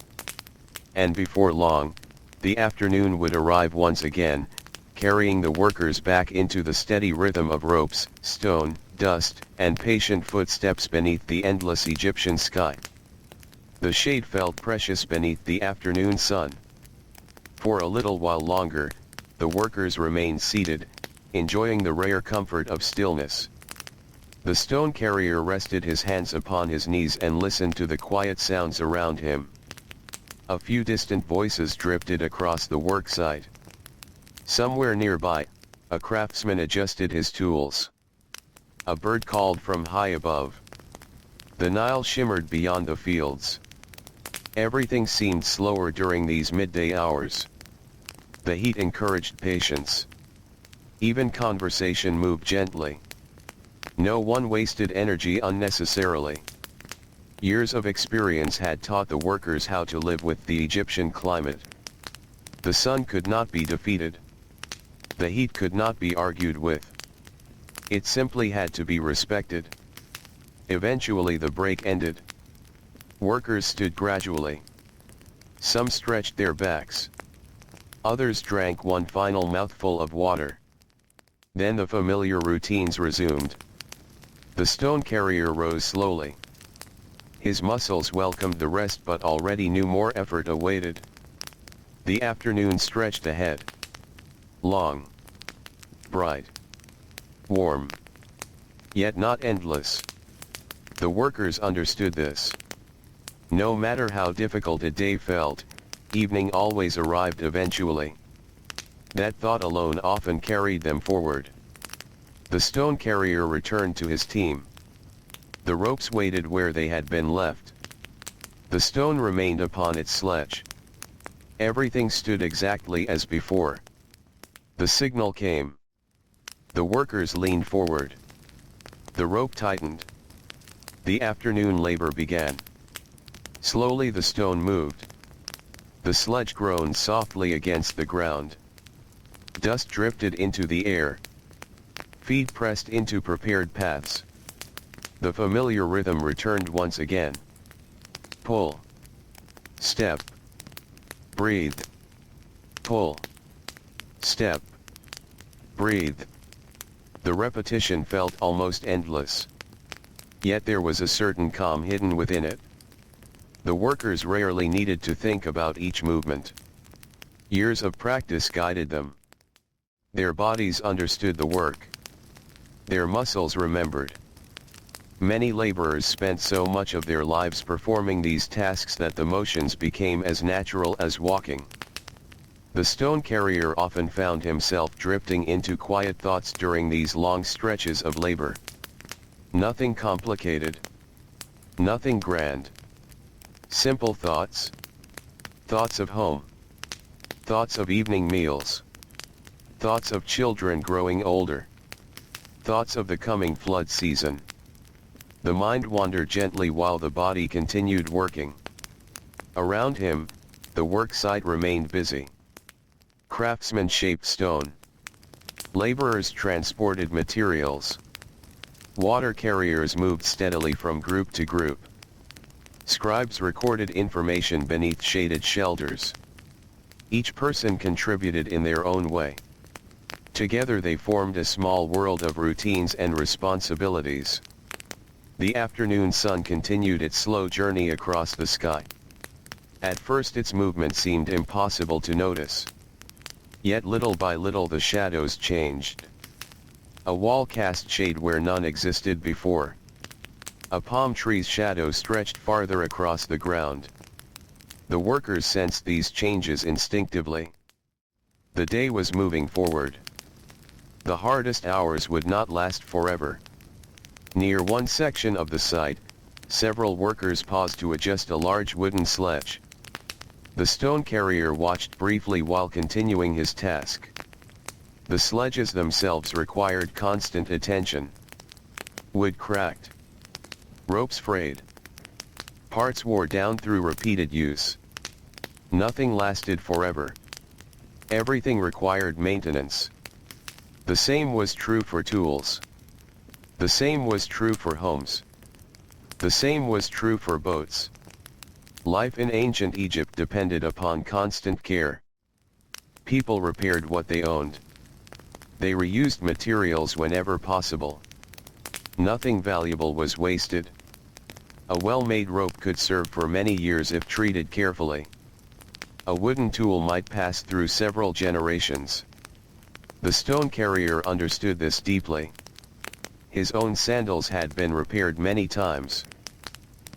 And before long, the afternoon would arrive once again, carrying the workers back into the steady rhythm of ropes, stone, dust, and patient footsteps beneath the endless Egyptian sky. The shade felt precious beneath the afternoon sun. For a little while longer, the workers remained seated, enjoying the rare comfort of stillness. The stone carrier rested his hands upon his knees and listened to the quiet sounds around him. A few distant voices drifted across the work site. Somewhere nearby, a craftsman adjusted his tools. A bird called from high above. The Nile shimmered beyond the fields. Everything seemed slower during these midday hours. The heat encouraged patience. Even conversation moved gently. No one wasted energy unnecessarily. Years of experience had taught the workers how to live with the Egyptian climate. The sun could not be defeated. The heat could not be argued with. It simply had to be respected. Eventually the break ended. Workers stood gradually. Some stretched their backs. Others drank one final mouthful of water. Then the familiar routines resumed. The stone carrier rose slowly. His muscles welcomed the rest but already knew more effort awaited. The afternoon stretched ahead. Long. Bright. Warm. Yet not endless. The workers understood this. No matter how difficult a day felt, evening always arrived eventually. That thought alone often carried them forward. The stone carrier returned to his team. The ropes waited where they had been left. The stone remained upon its sledge. Everything stood exactly as before. The signal came. The workers leaned forward. The rope tightened. The afternoon labor began. Slowly the stone moved. The sledge groaned softly against the ground. Dust drifted into the air. Feet pressed into prepared paths. The familiar rhythm returned once again. Pull. Step. Breathe. Pull. Step. Breathe. The repetition felt almost endless. Yet there was a certain calm hidden within it. The workers rarely needed to think about each movement. Years of practice guided them. Their bodies understood the work. Their muscles remembered. Many laborers spent so much of their lives performing these tasks that the motions became as natural as walking. The stone carrier often found himself drifting into quiet thoughts during these long stretches of labor. Nothing complicated. Nothing grand. Simple thoughts. Thoughts of home. Thoughts of evening meals. Thoughts of children growing older. Thoughts of the coming flood season. The mind wandered gently while the body continued working. Around him, the work site remained busy. Craftsmen shaped stone. Laborers transported materials. Water carriers moved steadily from group to group. Scribes recorded information beneath shaded shelters. Each person contributed in their own way. Together they formed a small world of routines and responsibilities. The afternoon sun continued its slow journey across the sky. At first its movement seemed impossible to notice. Yet little by little the shadows changed. A wall cast shade where none existed before. A palm tree's shadow stretched farther across the ground. The workers sensed these changes instinctively. The day was moving forward. The hardest hours would not last forever. Near one section of the site, several workers paused to adjust a large wooden sledge. The stone carrier watched briefly while continuing his task. The sledges themselves required constant attention. Wood cracked. Ropes frayed. Parts wore down through repeated use. Nothing lasted forever. Everything required maintenance. The same was true for tools. The same was true for homes. The same was true for boats. Life in ancient Egypt depended upon constant care. People repaired what they owned. They reused materials whenever possible. Nothing valuable was wasted. A well-made rope could serve for many years if treated carefully. A wooden tool might pass through several generations. The stone carrier understood this deeply. His own sandals had been repaired many times.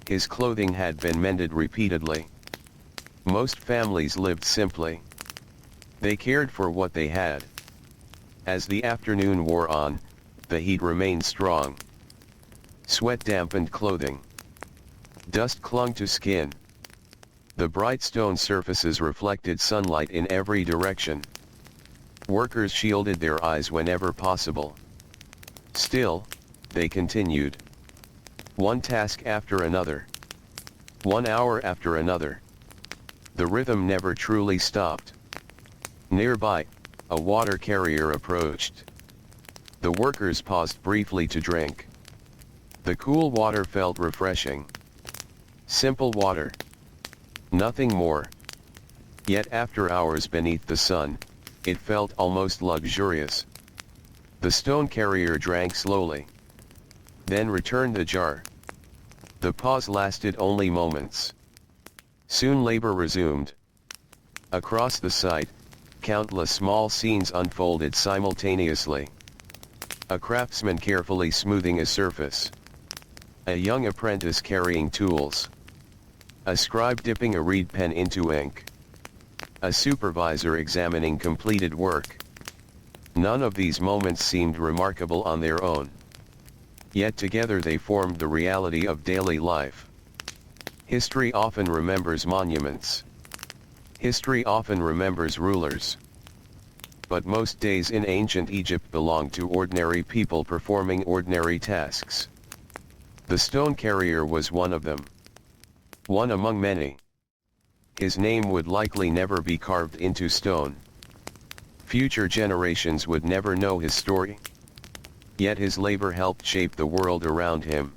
His clothing had been mended repeatedly. Most families lived simply. They cared for what they had. As the afternoon wore on, the heat remained strong. Sweat dampened clothing. Dust clung to skin. The bright stone surfaces reflected sunlight in every direction. Workers shielded their eyes whenever possible. Still, they continued. One task after another. 1 hour after another. The rhythm never truly stopped. Nearby, a water carrier approached. The workers paused briefly to drink. The cool water felt refreshing. Simple water. Nothing more. Yet after hours beneath the sun, it felt almost luxurious. The stone carrier drank slowly. Then returned the jar. The pause lasted only moments. Soon labor resumed. Across the site, countless small scenes unfolded simultaneously. A craftsman carefully smoothing a surface. A young apprentice carrying tools. A scribe dipping a reed pen into ink. A supervisor examining completed work. None of these moments seemed remarkable on their own. Yet together they formed the reality of daily life. History often remembers monuments. History often remembers rulers. But most days in ancient Egypt belonged to ordinary people performing ordinary tasks. The stone carrier was one of them. One among many. His name would likely never be carved into stone. Future generations would never know his story. Yet his labor helped shape the world around him.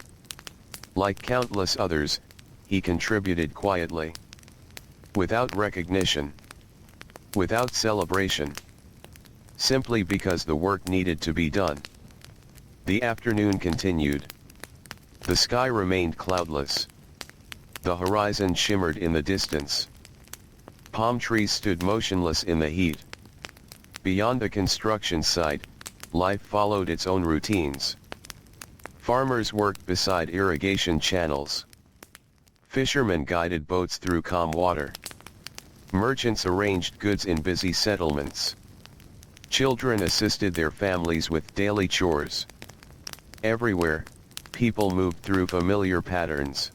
Like countless others, he contributed quietly. Without recognition. Without celebration. Simply because the work needed to be done. The afternoon continued. The sky remained cloudless. The horizon shimmered in the distance. Palm trees stood motionless in the heat. Beyond the construction site, life followed its own routines. Farmers worked beside irrigation channels. Fishermen guided boats through calm water. Merchants arranged goods in busy settlements. Children assisted their families with daily chores. Everywhere, people moved through familiar patterns.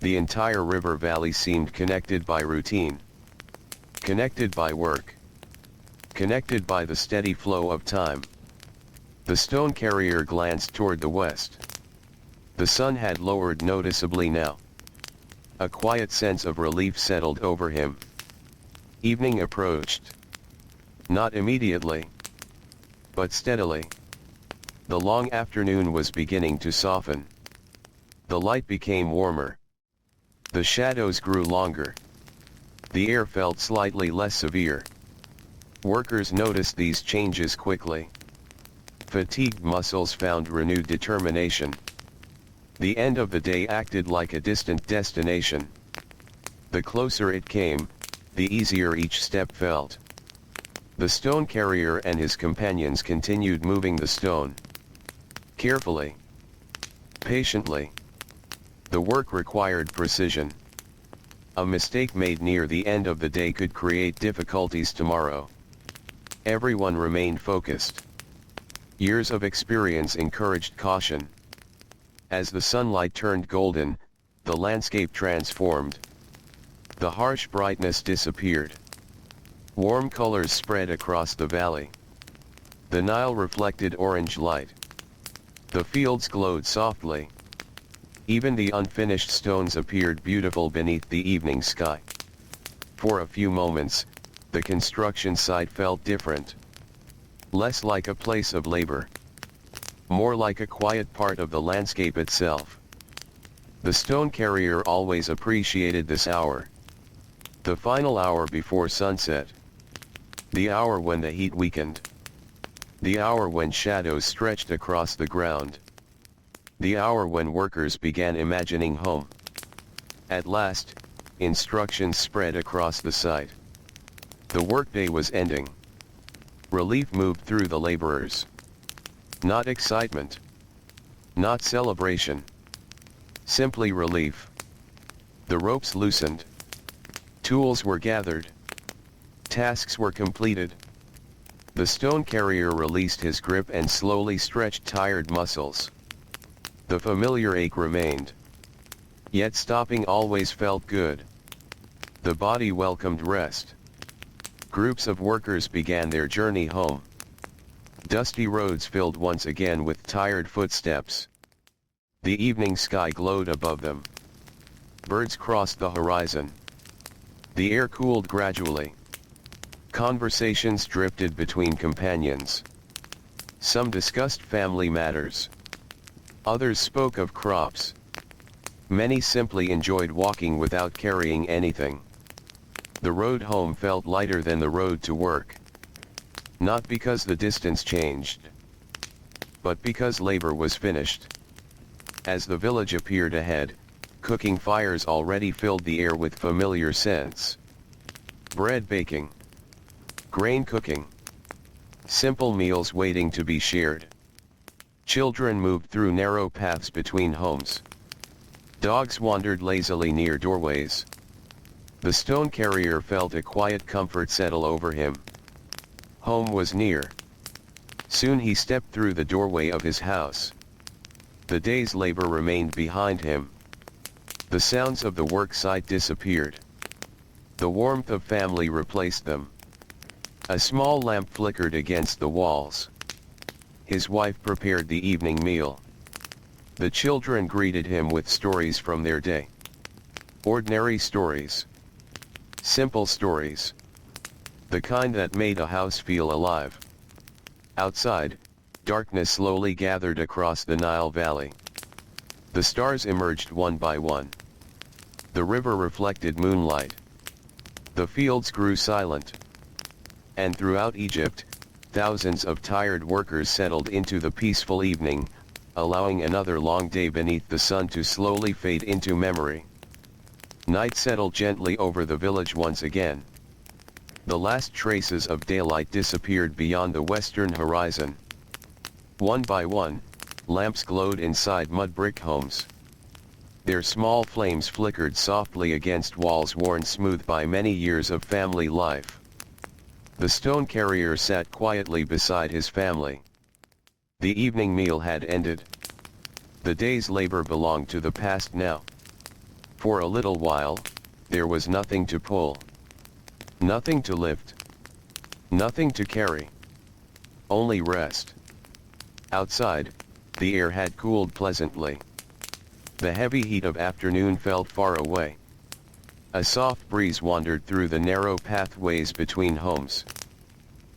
The entire river valley seemed connected by routine. Connected by work. Connected by the steady flow of time. The stone carrier glanced toward the west. The sun had lowered noticeably now. A quiet sense of relief settled over him. Evening approached. Not immediately, but steadily. The long afternoon was beginning to soften. The light became warmer. The shadows grew longer. The air felt slightly less severe. Workers noticed these changes quickly. Fatigued muscles found renewed determination. The end of the day acted like a distant destination. The closer it came, the easier each step felt. The stone carrier and his companions continued moving the stone. Carefully. Patiently. The work required precision. A mistake made near the end of the day could create difficulties tomorrow. Everyone remained focused. Years of experience encouraged caution. As the sunlight turned golden, the landscape transformed. The harsh brightness disappeared. Warm colors spread across the valley. The Nile reflected orange light. The fields glowed softly. Even the unfinished stones appeared beautiful beneath the evening sky. For a few moments, the construction site felt different. Less like a place of labor. More like a quiet part of the landscape itself. The stone carrier always appreciated this hour. The final hour before sunset. The hour when the heat weakened. The hour when shadows stretched across the ground. The hour when workers began imagining home. At last, instructions spread across the site. The workday was ending. Relief moved through the laborers. Not excitement. Not celebration. Simply relief. The ropes loosened. Tools were gathered. Tasks were completed. The stone carrier released his grip and slowly stretched tired muscles. The familiar ache remained. Yet stopping always felt good. The body welcomed rest. Groups of workers began their journey home. Dusty roads filled once again with tired footsteps. The evening sky glowed above them. Birds crossed the horizon. The air cooled gradually. Conversations drifted between companions. Some discussed family matters. Others spoke of crops. Many simply enjoyed walking without carrying anything. The road home felt lighter than the road to work. Not because the distance changed, but because labor was finished. As the village appeared ahead, cooking fires already filled the air with familiar scents. Bread baking, grain cooking, simple meals waiting to be shared. Children moved through narrow paths between homes. Dogs wandered lazily near doorways. The stone carrier felt a quiet comfort settle over him. Home was near. Soon he stepped through the doorway of his house. The day's labor remained behind him. The sounds of the work site disappeared. The warmth of family replaced them. A small lamp flickered against the walls. His wife prepared the evening meal. The children greeted him with stories from their day. Ordinary stories. Simple stories. The kind that made a house feel alive. Outside, darkness slowly gathered across the Nile Valley. The stars emerged one by one. The river reflected moonlight. The fields grew silent. And throughout Egypt, thousands of tired workers settled into the peaceful evening, allowing another long day beneath the sun to slowly fade into memory. Night settled gently over the village once again. The last traces of daylight disappeared beyond the western horizon. One by one, lamps glowed inside mudbrick homes. Their small flames flickered softly against walls worn smooth by many years of family life. The stone carrier sat quietly beside his family. The evening meal had ended. The day's labor belonged to the past now. For a little while, there was nothing to pull. Nothing to lift. Nothing to carry. Only rest. Outside, the air had cooled pleasantly. The heavy heat of afternoon felt far away. A soft breeze wandered through the narrow pathways between homes.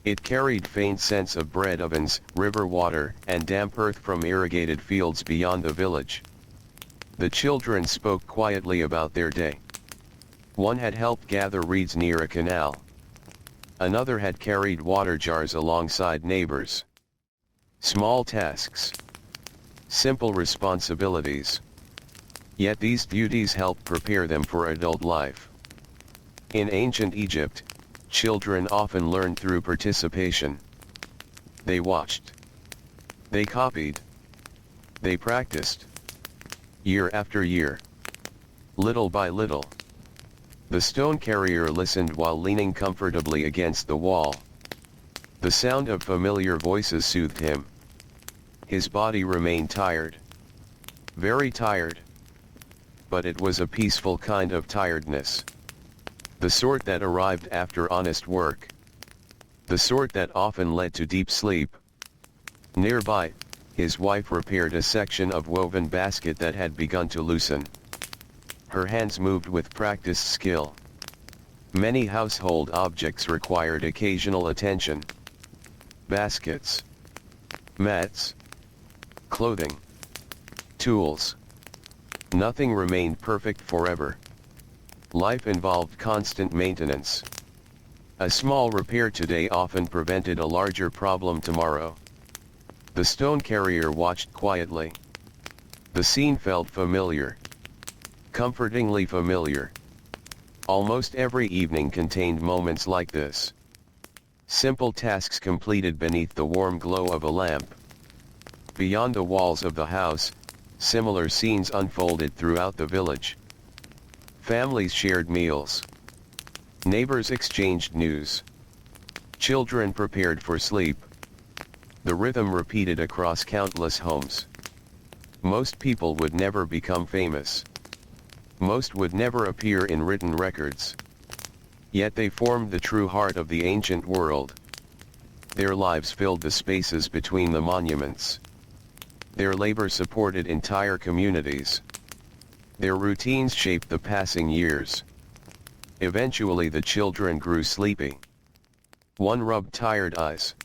It carried faint scents of bread ovens, river water, and damp earth from irrigated fields beyond the village. The children spoke quietly about their day. One had helped gather reeds near a canal. Another had carried water jars alongside neighbors. Small tasks. Simple responsibilities. Yet these duties helped prepare them for adult life. In ancient Egypt, children often learned through participation. They watched. They copied. They practiced. Year after year. Little by little. The stone carrier listened while leaning comfortably against the wall. The sound of familiar voices soothed him. His body remained tired. Very tired. But it was a peaceful kind of tiredness. The sort that arrived after honest work. The sort that often led to deep sleep. Nearby, his wife repaired a section of woven basket that had begun to loosen. Her hands moved with practiced skill. Many household objects required occasional attention. Baskets. Mats. Clothing. Tools. Nothing remained perfect forever. Life involved constant maintenance. A small repair today often prevented a larger problem tomorrow. The stone carrier watched quietly. The scene felt familiar. Comfortingly familiar. Almost every evening contained moments like this. Simple tasks completed beneath the warm glow of a lamp. Beyond the walls of the house, similar scenes unfolded throughout the village. Families shared meals. Neighbors exchanged news. Children prepared for sleep. The rhythm repeated across countless homes. Most people would never become famous. Most would never appear in written records. Yet they formed the true heart of the ancient world. Their lives filled the spaces between the monuments. Their labor supported entire communities. Their routines shaped the passing years. Eventually the children grew sleepy. One rubbed tired eyes.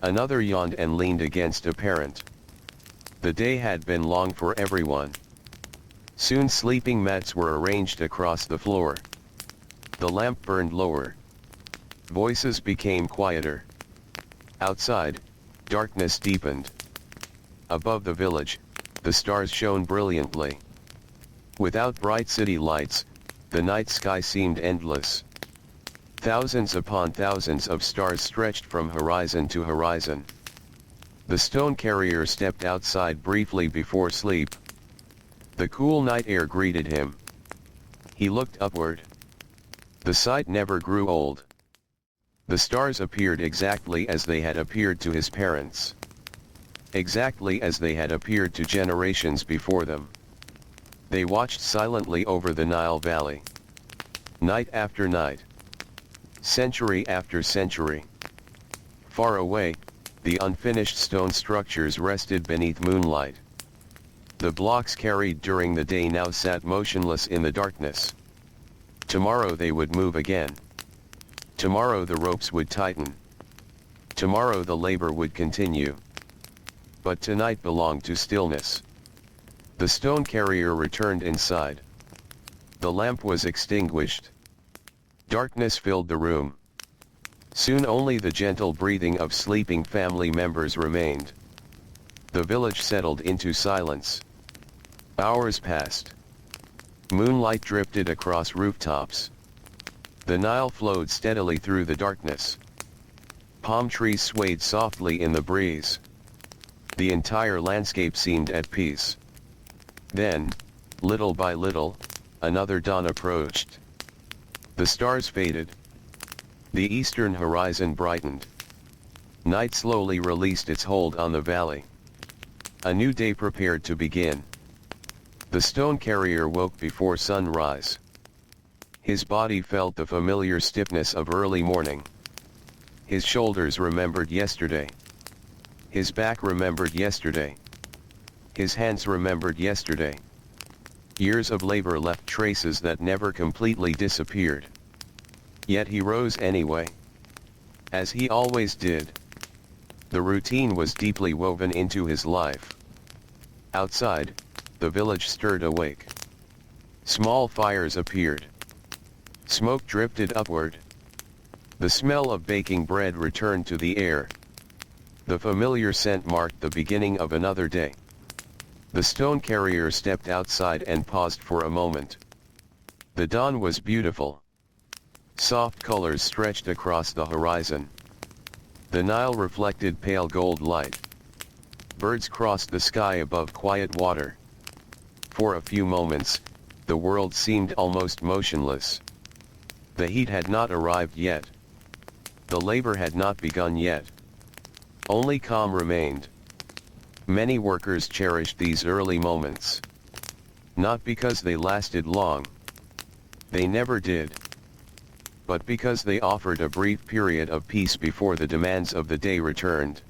Another yawned and leaned against a parent. The day had been long for everyone. Soon sleeping mats were arranged across the floor. The lamp burned lower. Voices became quieter. Outside, darkness deepened. Above the village, the stars shone brilliantly. Without bright city lights, the night sky seemed endless. Thousands upon thousands of stars stretched from horizon to horizon. The stone carrier stepped outside briefly before sleep. The cool night air greeted him. He looked upward. The sight never grew old. The stars appeared exactly as they had appeared to his parents. Exactly as they had appeared to generations before them. They watched silently over the Nile Valley. Night after night. Century after century. Far away, the unfinished stone structures rested beneath moonlight. The blocks carried during the day now sat motionless in the darkness. Tomorrow they would move again. Tomorrow the ropes would tighten. Tomorrow the labor would continue. But tonight belonged to stillness. The stone carrier returned inside. The lamp was extinguished. Darkness filled the room. Soon only the gentle breathing of sleeping family members remained. The village settled into silence. Hours passed. Moonlight drifted across rooftops. The Nile flowed steadily through the darkness. Palm trees swayed softly in the breeze. The entire landscape seemed at peace. Then, little by little, another dawn approached. The stars faded. The eastern horizon brightened. Night slowly released its hold on the valley. A new day prepared to begin. The stone carrier woke before sunrise. His body felt the familiar stiffness of early morning. His shoulders remembered yesterday. His back remembered yesterday. His hands remembered yesterday. Years of labor left traces that never completely disappeared. Yet he rose anyway. As he always did. The routine was deeply woven into his life. Outside, the village stirred awake. Small fires appeared. Smoke drifted upward. The smell of baking bread returned to the air. The familiar scent marked the beginning of another day. The stone carrier stepped outside and paused for a moment. The dawn was beautiful. Soft colors stretched across the horizon. The Nile reflected pale gold light. Birds crossed the sky above quiet water. For a few moments, the world seemed almost motionless. The heat had not arrived yet. The labor had not begun yet. Only calm remained. Many workers cherished these early moments. Not because they lasted long. They never did. But because they offered a brief period of peace before the demands of the day returned.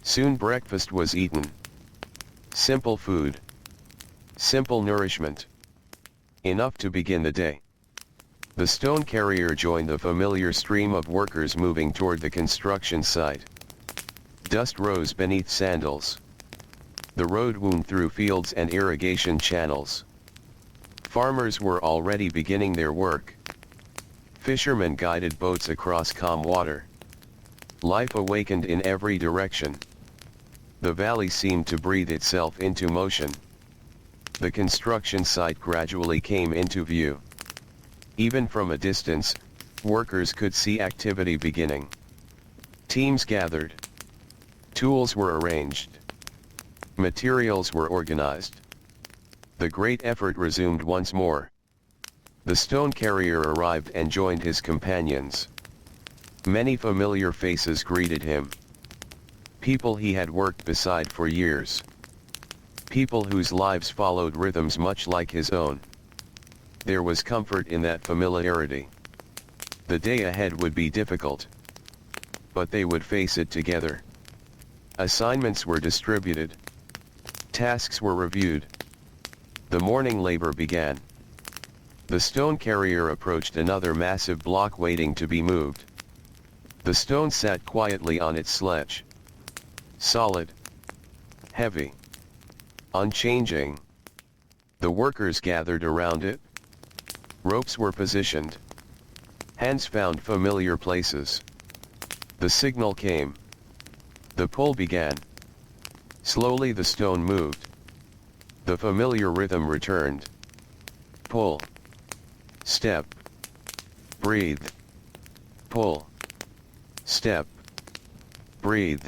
Soon breakfast was eaten. Simple food. Simple nourishment. Enough to begin the day. The stone carrier joined the familiar stream of workers moving toward the construction site. Dust rose beneath sandals. The road wound through fields and irrigation channels. Farmers were already beginning their work. Fishermen guided boats across calm water. Life awakened in every direction. The valley seemed to breathe itself into motion. The construction site gradually came into view. Even from a distance, workers could see activity beginning. Teams gathered. Tools were arranged. Materials were organized. The great effort resumed once more. The stone carrier arrived and joined his companions. Many familiar faces greeted him. People he had worked beside for years. People whose lives followed rhythms much like his own. There was comfort in that familiarity. The day ahead would be difficult. But they would face it together. Assignments were distributed. Tasks were reviewed. The morning labor began. The stone carrier approached another massive block waiting to be moved. The stone sat quietly on its sledge. Solid. Heavy. Unchanging. The workers gathered around it. Ropes were positioned. Hands found familiar places. The signal came. The pull began. Slowly the stone moved. The familiar rhythm returned. Pull. Step. Breathe. Pull. Step. Breathe.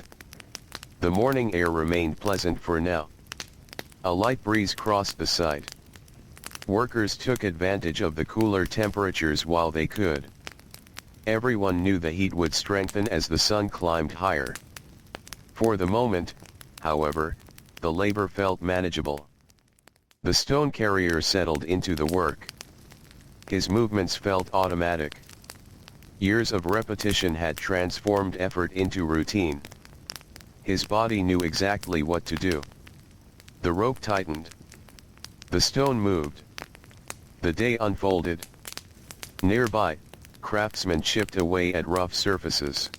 The morning air remained pleasant for now. A light breeze crossed the site. Workers took advantage of the cooler temperatures while they could. Everyone knew the heat would strengthen as the sun climbed higher. For the moment, however, the labor felt manageable. The stone carrier settled into the work. His movements felt automatic. Years of repetition had transformed effort into routine. His body knew exactly what to do. The rope tightened. The stone moved. The day unfolded. Nearby, craftsmen chipped away at rough surfaces.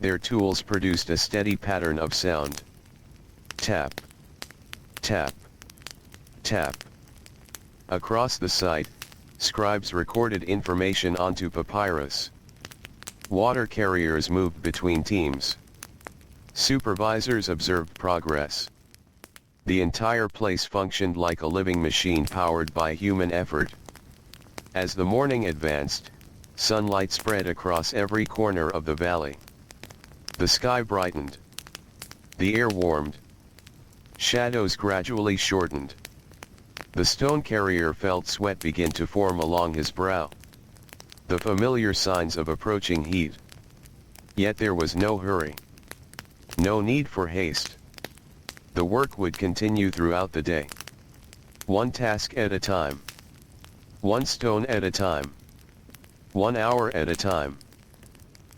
Their tools produced a steady pattern of sound. Tap. Tap. Tap. Across the site, scribes recorded information onto papyrus. Water carriers moved between teams. Supervisors observed progress. The entire place functioned like a living machine powered by human effort. As the morning advanced, sunlight spread across every corner of the valley. The sky brightened. The air warmed. Shadows gradually shortened. The stone carrier felt sweat begin to form along his brow. The familiar signs of approaching heat. Yet there was no hurry. No need for haste. The work would continue throughout the day. One task at a time. One stone at a time. 1 hour at a time.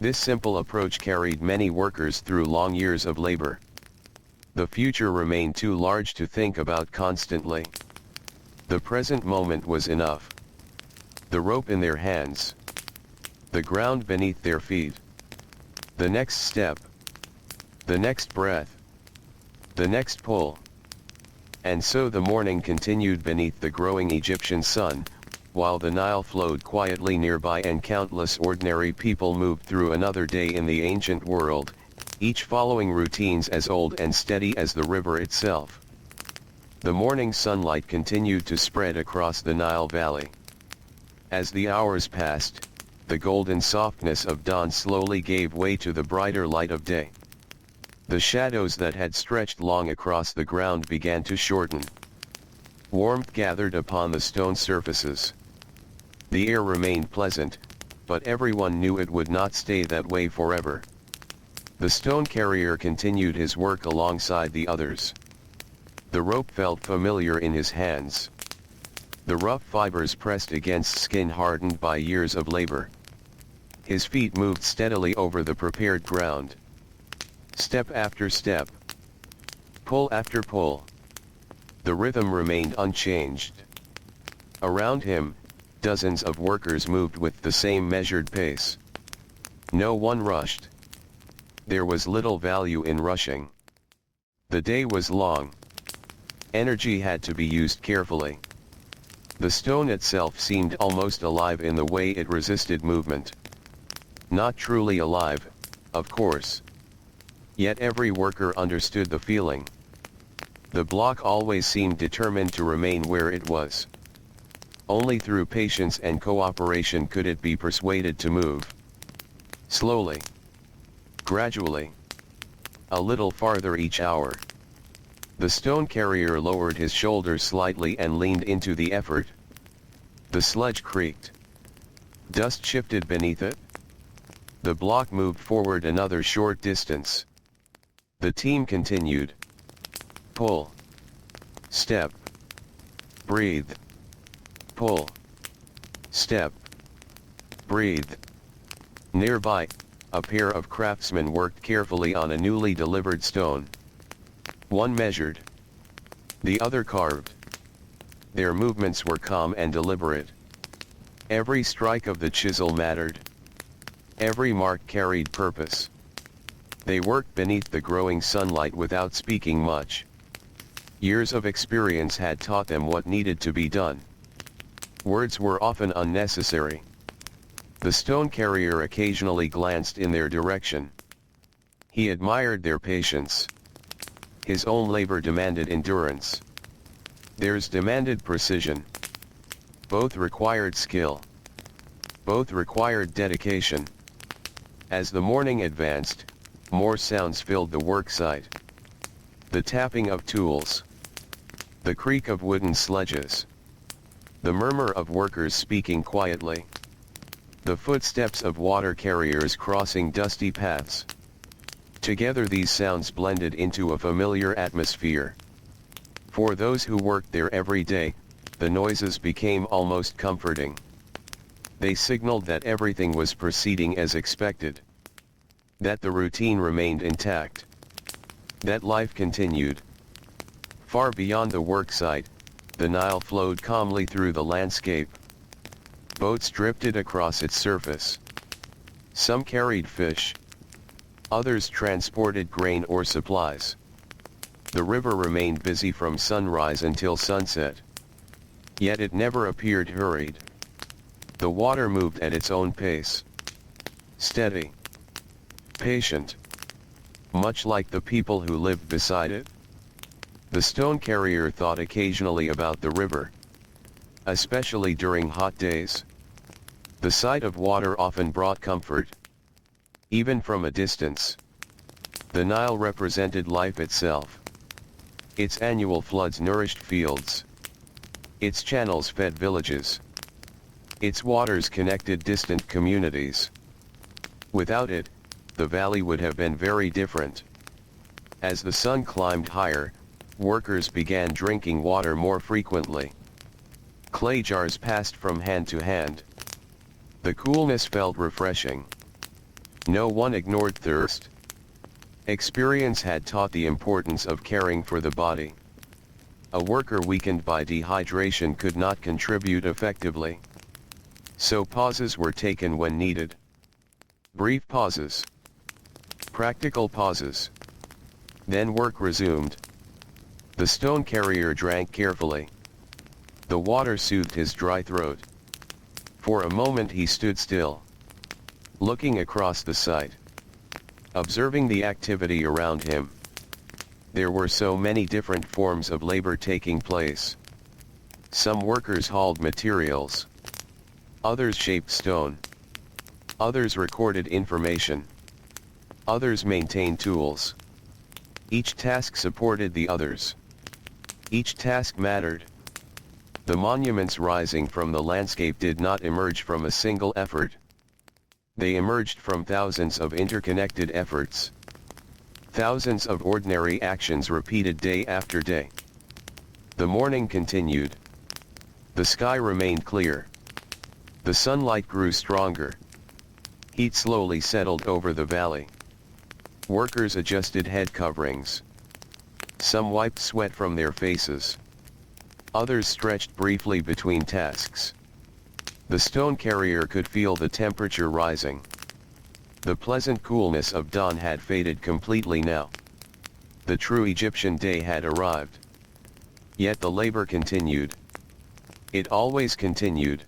This simple approach carried many workers through long years of labor. The future remained too large to think about constantly. The present moment was enough. The rope in their hands. The ground beneath their feet. The next step. The next breath. The next pull. And so the morning continued beneath the growing Egyptian sun, while the Nile flowed quietly nearby and countless ordinary people moved through another day in the ancient world, each following routines as old and steady as the river itself. The morning sunlight continued to spread across the Nile Valley. As the hours passed, the golden softness of dawn slowly gave way to the brighter light of day. The shadows that had stretched long across the ground began to shorten. Warmth gathered upon the stone surfaces. The air remained pleasant, but everyone knew it would not stay that way forever. The stone carrier continued his work alongside the others. The rope felt familiar in his hands. The rough fibers pressed against skin hardened by years of labor. His feet moved steadily over the prepared ground. Step after step. Pull after pull. The rhythm remained unchanged. Around him, dozens of workers moved with the same measured pace. No one rushed. There was little value in rushing. The day was long. Energy had to be used carefully. The stone itself seemed almost alive in the way it resisted movement. Not truly alive, of course. Yet every worker understood the feeling. The block always seemed determined to remain where it was. Only through patience and cooperation could it be persuaded to move. Slowly. Gradually. A little farther each hour. The stone carrier lowered his shoulders slightly and leaned into the effort. The sledge creaked. Dust shifted beneath it. The block moved forward another short distance. The team continued. Pull. Step. Breathe. Pull. Step. Breathe. Nearby, a pair of craftsmen worked carefully on a newly delivered stone. One measured. The other carved. Their movements were calm and deliberate. Every strike of the chisel mattered. Every mark carried purpose. They worked beneath the growing sunlight without speaking much. Years of experience had taught them what needed to be done. Words were often unnecessary. The stone carrier occasionally glanced in their direction. He admired their patience. His own labor demanded endurance. Theirs demanded precision. Both required skill. Both required dedication. As the morning advanced, more sounds filled the worksite. The tapping of tools. The creak of wooden sledges. The murmur of workers speaking quietly. The footsteps of water carriers crossing dusty paths. Together these sounds blended into a familiar atmosphere. For those who worked there every day, the noises became almost comforting. They signaled that everything was proceeding as expected. That the routine remained intact. That life continued. Far beyond the worksite, the Nile flowed calmly through the landscape. Boats drifted across its surface. Some carried fish. Others transported grain or supplies. The river remained busy from sunrise until sunset. Yet it never appeared hurried. The water moved at its own pace. Steady. Patient. Much like the people who lived beside it. The stone carrier thought occasionally about the river. Especially during hot days. The sight of water often brought comfort. Even from a distance. The Nile represented life itself. Its annual floods nourished fields. Its channels fed villages. Its waters connected distant communities. Without it, the valley would have been very different. As the sun climbed higher, workers began drinking water more frequently. Clay jars passed from hand to hand. The coolness felt refreshing. No one ignored thirst. Experience had taught the importance of caring for the body. A worker weakened by dehydration could not contribute effectively. So pauses were taken when needed. Brief pauses. Practical pauses. Then work resumed. The stone carrier drank carefully. The water soothed his dry throat. For a moment he stood still. Looking across the site. Observing the activity around him. There were so many different forms of labor taking place. Some workers hauled materials. Others shaped stone. Others recorded information. Others maintained tools. Each task supported the others. Each task mattered. The monuments rising from the landscape did not emerge from a single effort. They emerged from thousands of interconnected efforts. Thousands of ordinary actions repeated day after day. The morning continued. The sky remained clear. The sunlight grew stronger. Heat slowly settled over the valley. Workers adjusted head coverings. Some wiped sweat from their faces. Others stretched briefly between tasks. The stone carrier could feel the temperature rising. The pleasant coolness of dawn had faded completely now. The true Egyptian day had arrived. Yet the labor continued. It always continued.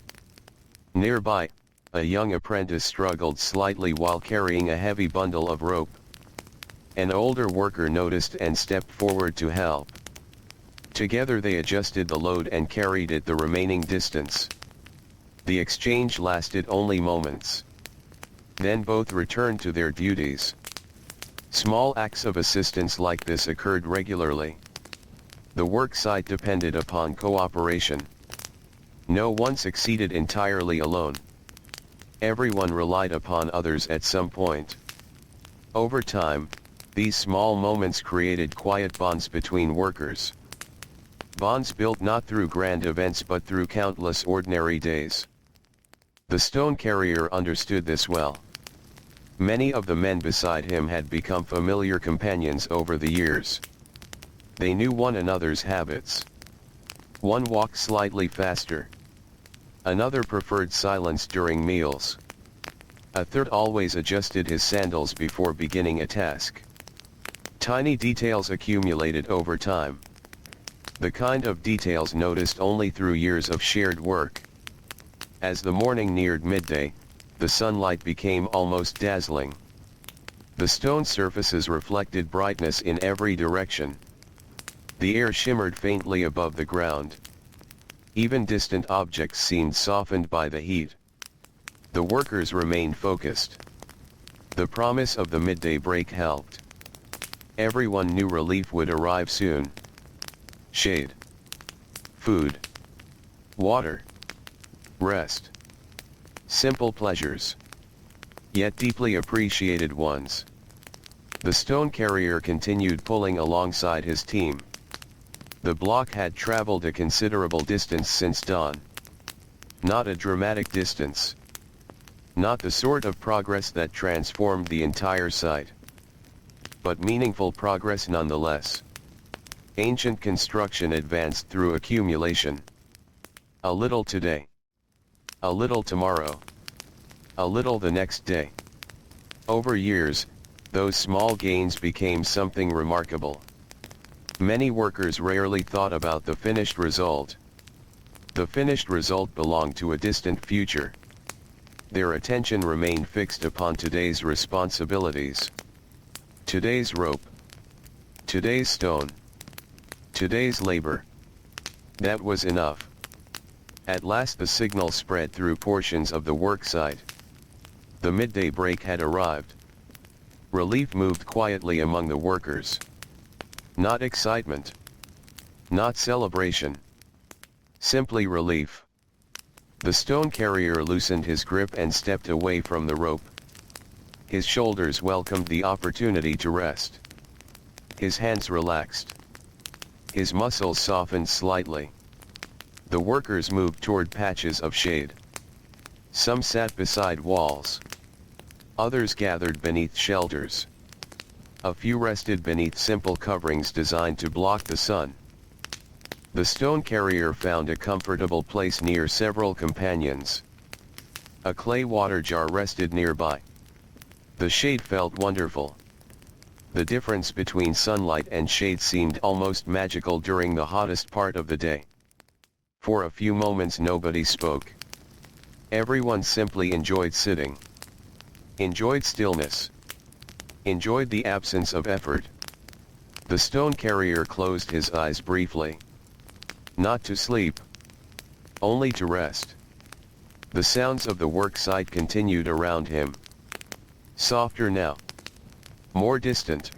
Nearby, a young apprentice struggled slightly while carrying a heavy bundle of rope. An older worker noticed and stepped forward to help. Together they adjusted the load and carried it the remaining distance. The exchange lasted only moments. Then both returned to their duties. Small acts of assistance like this occurred regularly. The work site depended upon cooperation. No one succeeded entirely alone. Everyone relied upon others at some point. Over time, these small moments created quiet bonds between workers. Bonds built not through grand events but through countless ordinary days. The stone carrier understood this well. Many of the men beside him had become familiar companions over the years. They knew one another's habits. One walked slightly faster. Another preferred silence during meals. A third always adjusted his sandals before beginning a task. Tiny details accumulated over time. the kind of details noticed only through years of shared work. As the morning neared midday, the sunlight became almost dazzling. The stone surfaces reflected brightness in every direction. The air shimmered faintly above the ground. Even distant objects seemed softened by the heat. The workers remained focused. The promise of the midday break helped. Everyone knew relief would arrive soon. Shade, food, water, rest. Simple pleasures, yet deeply appreciated ones. The stone carrier continued pulling alongside his team. The block had traveled a considerable distance since dawn. Not a dramatic distance. Not the sort of progress that transformed the entire site. But meaningful progress nonetheless. Ancient construction advanced through accumulation. A little today. A little tomorrow. A little the next day. Over years, those small gains became something remarkable. Many workers rarely thought about the finished result. The finished result belonged to a distant future. Their attention remained fixed upon today's responsibilities. Today's rope. Today's stone. Today's labor. That was enough. At last the signal spread through portions of the work site. The midday break had arrived. Relief moved quietly among the workers. Not excitement. Not celebration. Simply relief. The stone carrier loosened his grip and stepped away from the rope. His shoulders welcomed the opportunity to rest. His hands relaxed. His muscles softened slightly. The workers moved toward patches of shade. Some sat beside walls. Others gathered beneath shelters. A few rested beneath simple coverings designed to block the sun. The stone carrier found a comfortable place near several companions. A clay water jar rested nearby. The shade felt wonderful. The difference between sunlight and shade seemed almost magical during the hottest part of the day. For a few moments nobody spoke. Everyone simply enjoyed sitting. Enjoyed stillness. Enjoyed the absence of effort. The stone carrier closed his eyes briefly. Not to sleep. Only to rest. The sounds of the work site continued around him. Softer now. More distant.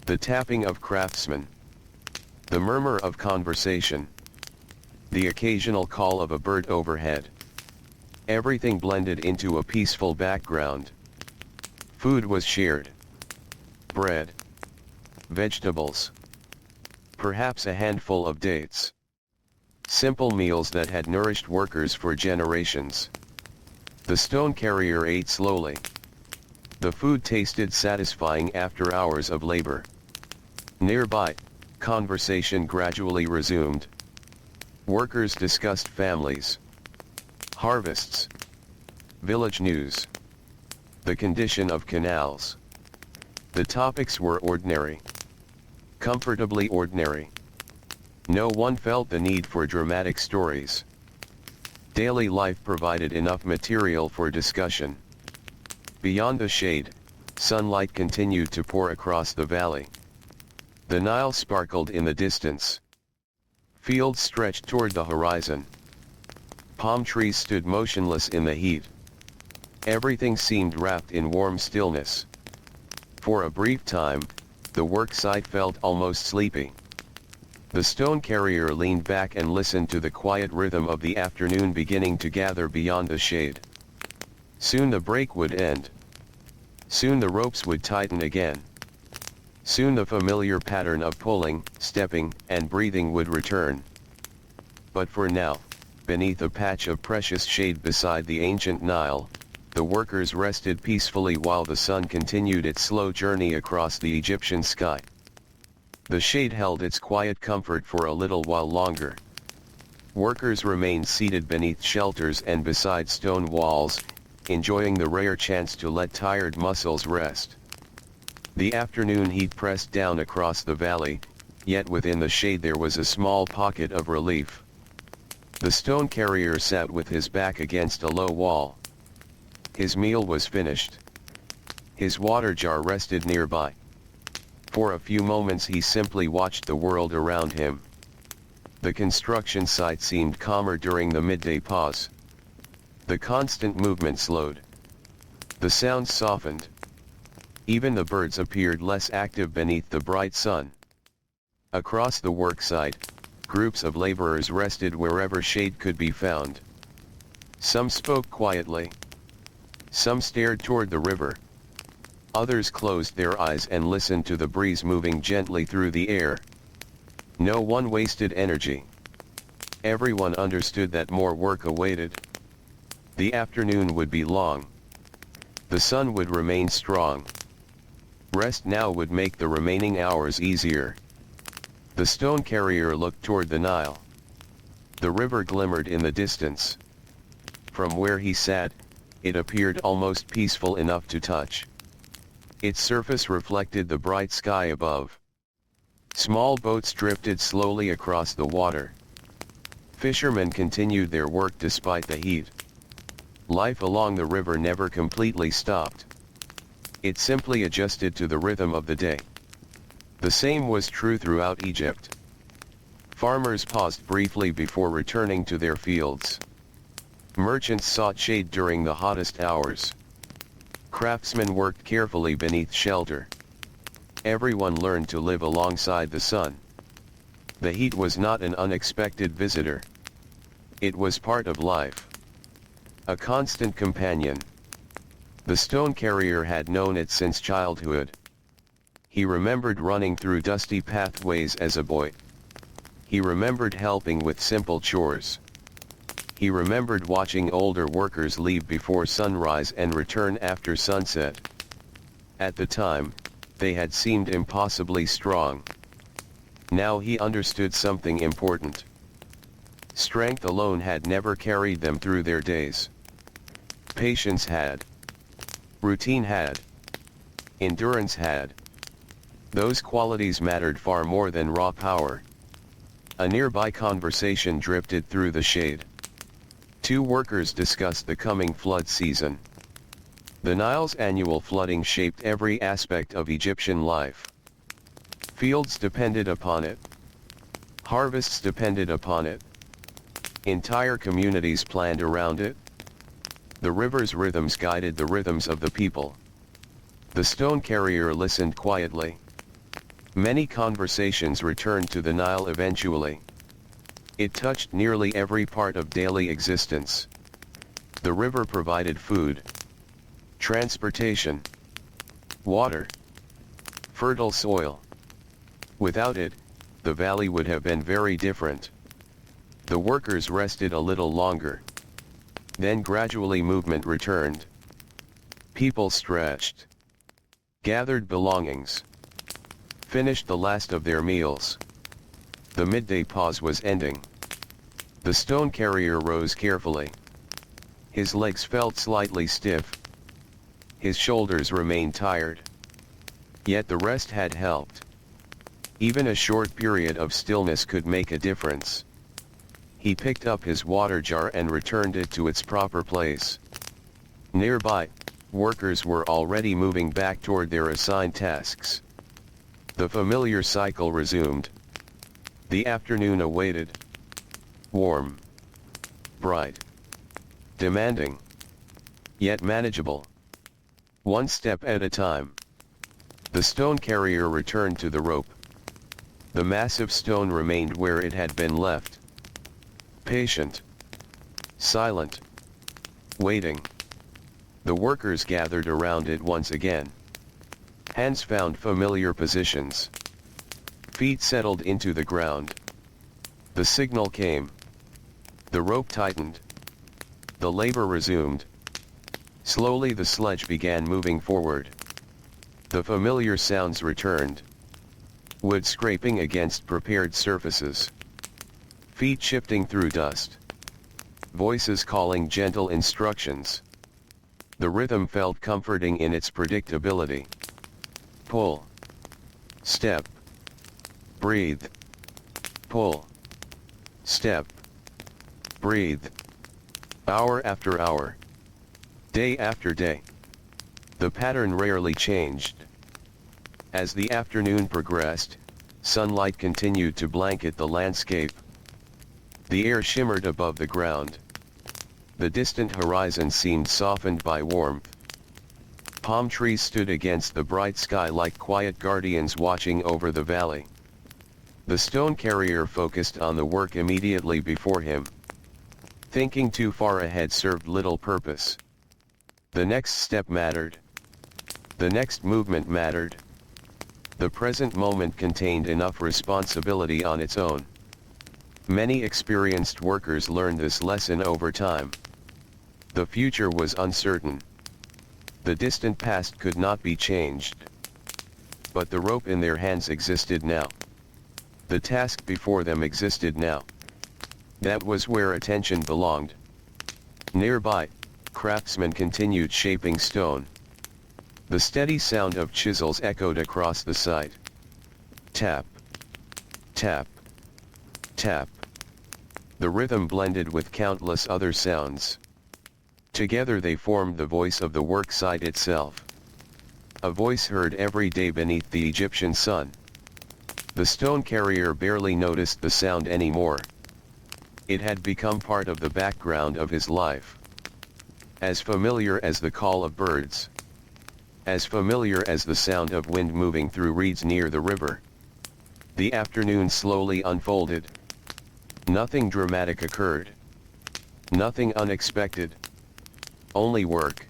The tapping of craftsmen. The murmur of conversation. The occasional call of a bird overhead. Everything blended into a peaceful background. Food was shared. Bread. Vegetables. Perhaps a handful of dates. Simple meals that had nourished workers for generations. The stone carrier ate slowly. The food tasted satisfying after hours of labor. Nearby, conversation gradually resumed. Workers discussed families, harvests, village news, the condition of canals. The topics were ordinary. Comfortably ordinary. No one felt the need for dramatic stories. Daily life provided enough material for discussion. Beyond the shade, sunlight continued to pour across the valley. The Nile sparkled in the distance. Fields stretched toward the horizon. Palm trees stood motionless in the heat. Everything seemed wrapped in warm stillness. For a brief time, the work site felt almost sleepy. The stone carrier leaned back and listened to the quiet rhythm of the afternoon beginning to gather beyond the shade. Soon the break would end. Soon the ropes would tighten again. Soon the familiar pattern of pulling, stepping, and breathing would return. But for now, beneath a patch of precious shade beside the ancient Nile, the workers rested peacefully while the sun continued its slow journey across the Egyptian sky. The shade held its quiet comfort for a little while longer. Workers remained seated beneath shelters and beside stone walls, enjoying the rare chance to let tired muscles rest. The afternoon heat pressed down across the valley, yet within the shade there was a small pocket of relief. The stone carrier sat with his back against a low wall. His meal was finished. His water jar rested nearby. For a few moments he simply watched the world around him. The construction site seemed calmer during the midday pause. The constant movement slowed. The sounds softened. Even the birds appeared less active beneath the bright sun. Across the work site, groups of laborers rested wherever shade could be found. Some spoke quietly. Some stared toward the river. Others closed their eyes and listened to the breeze moving gently through the air. No one wasted energy. Everyone understood that more work awaited. The afternoon would be long. The sun would remain strong. Rest now would make the remaining hours easier. The stone carrier looked toward the Nile. The river glimmered in the distance. From where he sat, it appeared almost peaceful enough to touch. Its surface reflected the bright sky above. Small boats drifted slowly across the water. Fishermen continued their work despite the heat. Life along the river never completely stopped. It simply adjusted to the rhythm of the day. The same was true throughout Egypt. Farmers paused briefly before returning to their fields. Merchants sought shade during the hottest hours. Craftsmen worked carefully beneath shelter. Everyone learned to live alongside the sun. The heat was not an unexpected visitor. It was part of life. A constant companion. The stone carrier had known it since childhood. He remembered running through dusty pathways as a boy. He remembered helping with simple chores. He remembered watching older workers leave before sunrise and return after sunset. At the time, they had seemed impossibly strong. Now he understood something important. Strength alone had never carried them through their days. Patience had. Routine had. Endurance had. Those qualities mattered far more than raw power. A nearby conversation drifted through the shade. Two workers discussed the coming flood season. The Nile's annual flooding shaped every aspect of Egyptian life. Fields depended upon it. Harvests depended upon it. Entire communities planned around it. The river's rhythms guided the rhythms of the people. The stone carrier listened quietly. Many conversations returned to the Nile eventually. It touched nearly every part of daily existence. The river provided food, transportation, water, fertile soil. Without it, the valley would have been very different. The workers rested a little longer. Then gradually movement returned. People stretched, gathered belongings, finished the last of their meals. The midday pause was ending. The stone carrier rose carefully. His legs felt slightly stiff. His shoulders remained tired. Yet the rest had helped. Even a short period of stillness could make a difference. He picked up his water jar and returned it to its proper place. Nearby, workers were already moving back toward their assigned tasks. The familiar cycle resumed. The afternoon awaited. Warm, bright, demanding, yet manageable. One step at a time. The stone carrier returned to the rope. The massive stone remained where it had been left. Patient, silent, waiting. The workers gathered around it once again. Hands found familiar positions. Feet settled into the ground. The signal came. The rope tightened. The labor resumed. Slowly the sledge began moving forward. The familiar sounds returned. Wood scraping against prepared surfaces. Feet shifting through dust. Voices calling gentle instructions. The rhythm felt comforting in its predictability. Pull. Step. breathe, pull, step, breathe, hour after hour, day after day. The pattern rarely changed. As the afternoon progressed, sunlight continued to blanket the landscape. The air shimmered above the ground. The distant horizon seemed softened by warmth. Palm trees stood against the bright sky like quiet guardians watching over the valley. The stone carrier focused on the work immediately before him. Thinking too far ahead served little purpose. The next step mattered. The next movement mattered. The present moment contained enough responsibility on its own. Many experienced workers learned this lesson over time. The future was uncertain. The distant past could not be changed. But the rope in their hands existed now. The task before them existed now. That was where attention belonged. Nearby, craftsmen continued shaping stone. The steady sound of chisels echoed across the site. Tap, tap, tap. The rhythm blended with countless other sounds. Together they formed the voice of the work site itself. A voice heard every day beneath the Egyptian sun. The stone carrier barely noticed the sound anymore. It had become part of the background of his life. As familiar as the call of birds. As familiar as the sound of wind moving through reeds near the river. The afternoon slowly unfolded. Nothing dramatic occurred. Nothing unexpected. Only work.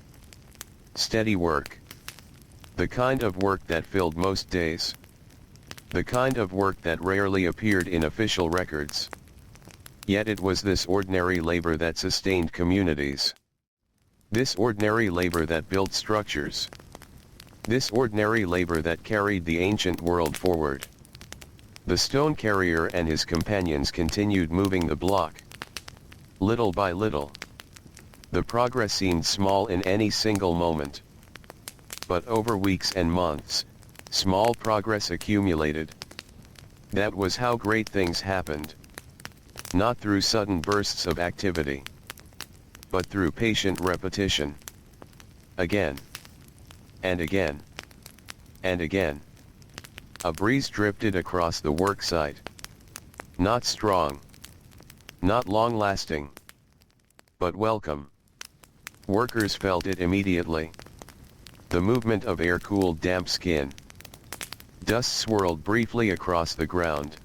Steady work. The kind of work that filled most days. The kind of work that rarely appeared in official records. Yet it was this ordinary labor that sustained communities. This ordinary labor that built structures. This ordinary labor that carried the ancient world forward. The stone carrier and his companions continued moving the block. Little by little. The progress seemed small in any single moment. But over weeks and months, small progress accumulated. That was how great things happened. Not through sudden bursts of activity. But through patient repetition. Again. And again. And again. A breeze drifted across the work site. Not strong. Not long-lasting. But welcome. Workers felt it immediately. The movement of air cooled damp skin. Dust swirled briefly across the ground.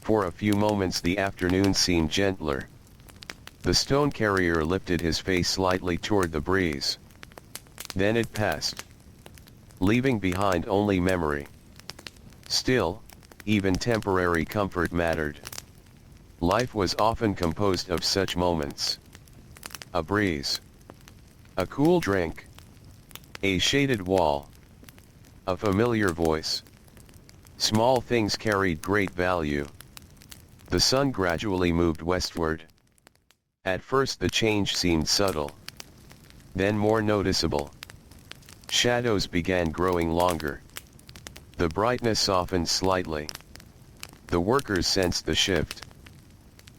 For a few moments the afternoon seemed gentler. The stone carrier lifted his face slightly toward the breeze. Then it passed. Leaving behind only memory. Still, even temporary comfort mattered. Life was often composed of such moments. A breeze. A cool drink. A shaded wall. A familiar voice. Small things carried great value. The sun gradually moved westward. At first the change seemed subtle. Then more noticeable. Shadows began growing longer. The brightness softened slightly. The workers sensed the shift.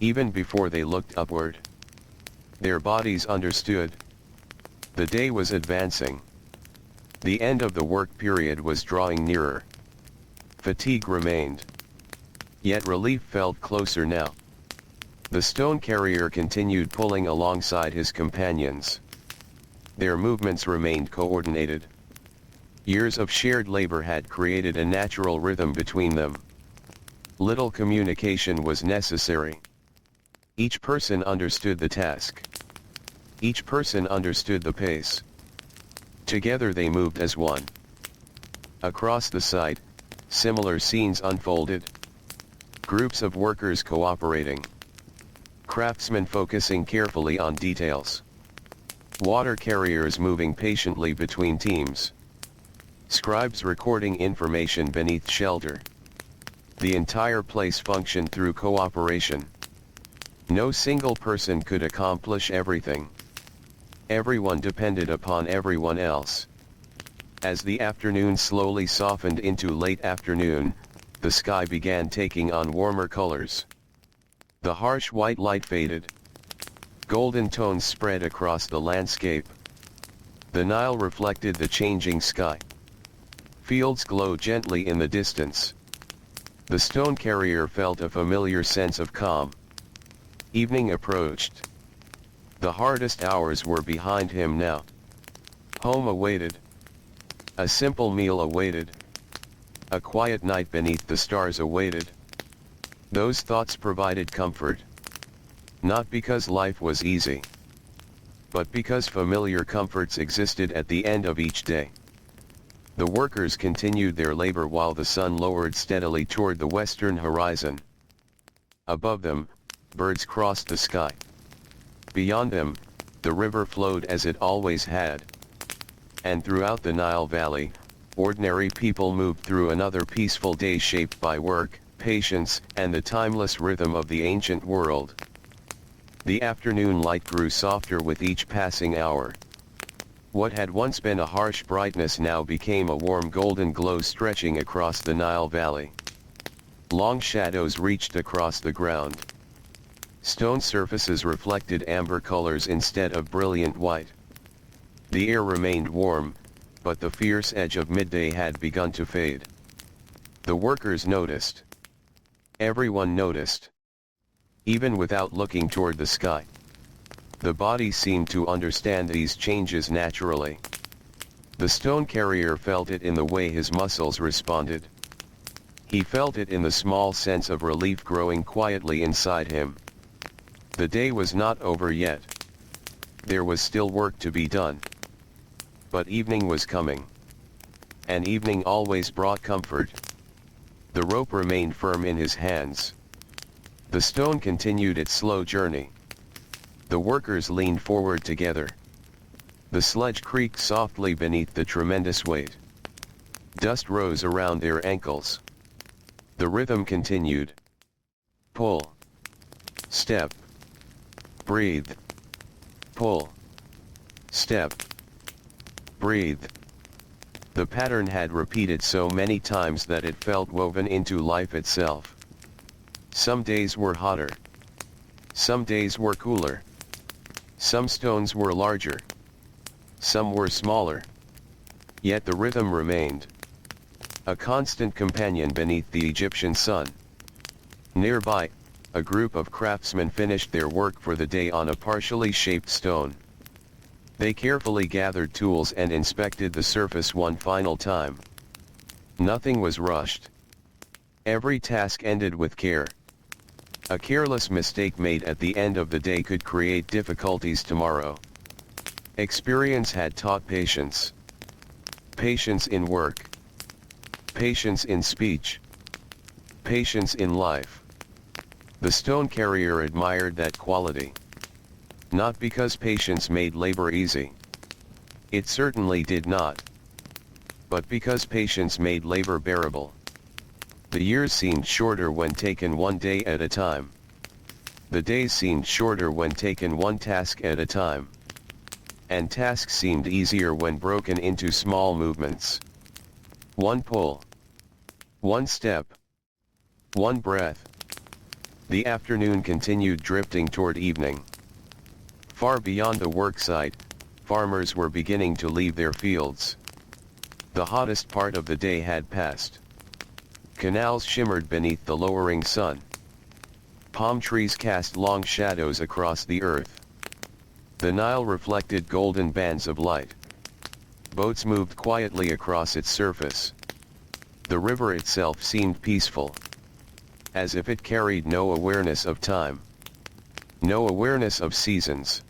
Even before they looked upward. Their bodies understood. The day was advancing. The end of the work period was drawing nearer. Fatigue remained. Yet relief felt closer now. The stone carrier continued pulling alongside his companions. Their movements remained coordinated. Years of shared labor had created a natural rhythm between them. Little communication was necessary. Each person understood the task. Each person understood the pace. Together they moved as one. Across the site, similar scenes unfolded. Groups of workers cooperating. Craftsmen focusing carefully on details. Water carriers moving patiently between teams. Scribes recording information beneath shelter. The entire place functioned through cooperation. No single person could accomplish everything. Everyone depended upon everyone else. As the afternoon slowly softened into late afternoon, the sky began taking on warmer colors. The harsh white light faded. Golden tones spread across the landscape. The Nile reflected the changing sky. Fields glowed gently in the distance. The stone carrier felt a familiar sense of calm. Evening approached. The hardest hours were behind him now. Home awaited. A simple meal awaited. A quiet night beneath the stars awaited. Those thoughts provided comfort. Not because life was easy, but because familiar comforts existed at the end of each day. The workers continued their labor while the sun lowered steadily toward the western horizon. Above them, birds crossed the sky. Beyond them, the river flowed as it always had. And throughout the Nile Valley, ordinary people moved through another peaceful day shaped by work, patience, and the timeless rhythm of the ancient world. The afternoon light grew softer with each passing hour. What had once been a harsh brightness now became a warm golden glow stretching across the Nile Valley. Long shadows reached across the ground. Stone surfaces reflected amber colors instead of brilliant white. The air remained warm, but the fierce edge of midday had begun to fade. The workers noticed. Everyone noticed. Even without looking toward the sky. The body seemed to understand these changes naturally. The stone carrier felt it in the way his muscles responded. He felt it in the small sense of relief growing quietly inside him. The day was not over yet. There was still work to be done. But evening was coming. And evening always brought comfort. The rope remained firm in his hands. The stone continued its slow journey. The workers leaned forward together. The sledge creaked softly beneath the tremendous weight. Dust rose around their ankles. The rhythm continued. Pull. Step. Breathe. Pull. Step. Breathe. The pattern had repeated so many times that it felt woven into life itself. Some days were hotter. Some days were cooler. Some stones were larger. Some were smaller. Yet the rhythm remained. A constant companion beneath the Egyptian sun. Nearby, a group of craftsmen finished their work for the day on a partially shaped stone. They carefully gathered tools and inspected the surface one final time. Nothing was rushed. Every task ended with care. A careless mistake made at the end of the day could create difficulties tomorrow. Experience had taught patience. Patience in work. Patience in speech. Patience in life. The stone carrier admired that quality. Not because patience made labor easy. It certainly did not. But because patience made labor bearable. The years seemed shorter when taken one day at a time. The days seemed shorter when taken one task at a time. And tasks seemed easier when broken into small movements. One pull. One step. One breath. The afternoon continued drifting toward evening. Far beyond the worksite, farmers were beginning to leave their fields. The hottest part of the day had passed. Canals shimmered beneath the lowering sun. Palm trees cast long shadows across the earth. The Nile reflected golden bands of light. Boats moved quietly across its surface. The river itself seemed peaceful. As if it carried no awareness of time. No awareness of seasons.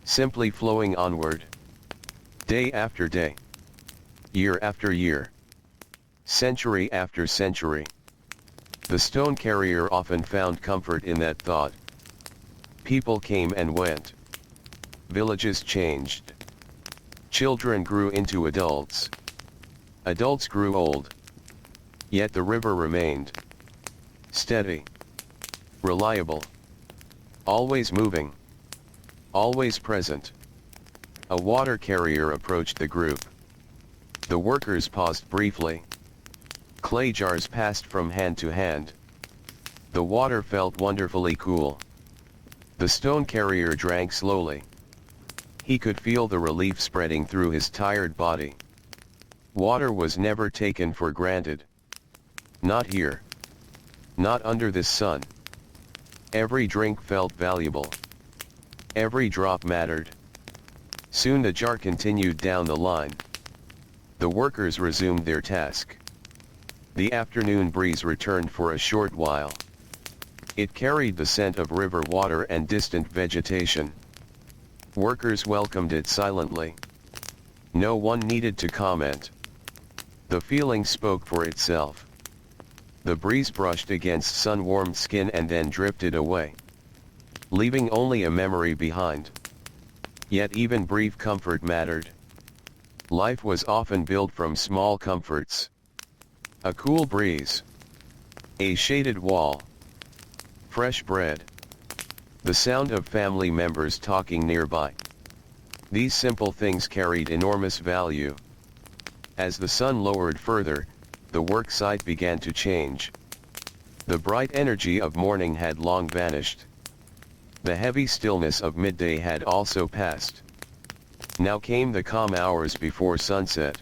Simply flowing onward. Day after day. Year after year. Century after century. The stone carrier often found comfort in that thought. People came and went. Villages changed. Children grew into adults. Adults grew old. Yet the river remained. Steady. Reliable. Always moving. Always present. A water carrier approached the group. The workers paused briefly. Clay jars passed from hand to hand. The water felt wonderfully cool. The stone carrier drank slowly. He could feel the relief spreading through his tired body. Water was never taken for granted. Not here. Not under this sun. Every drink felt valuable. Every drop mattered. Soon the jar continued down the line. The workers resumed their task. The afternoon breeze returned for a short while. It carried the scent of river water and distant vegetation. Workers welcomed it silently. No one needed to comment. The feeling spoke for itself. The breeze brushed against sun-warmed skin and then drifted away, leaving only a memory behind. Yet even brief comfort mattered. Life was often built from small comforts. A cool breeze. A shaded wall. Fresh bread. The sound of family members talking nearby. These simple things carried enormous value. As the sun lowered further, the work site began to change. The bright energy of morning had long vanished. The heavy stillness of midday had also passed. Now came the calm hours before sunset.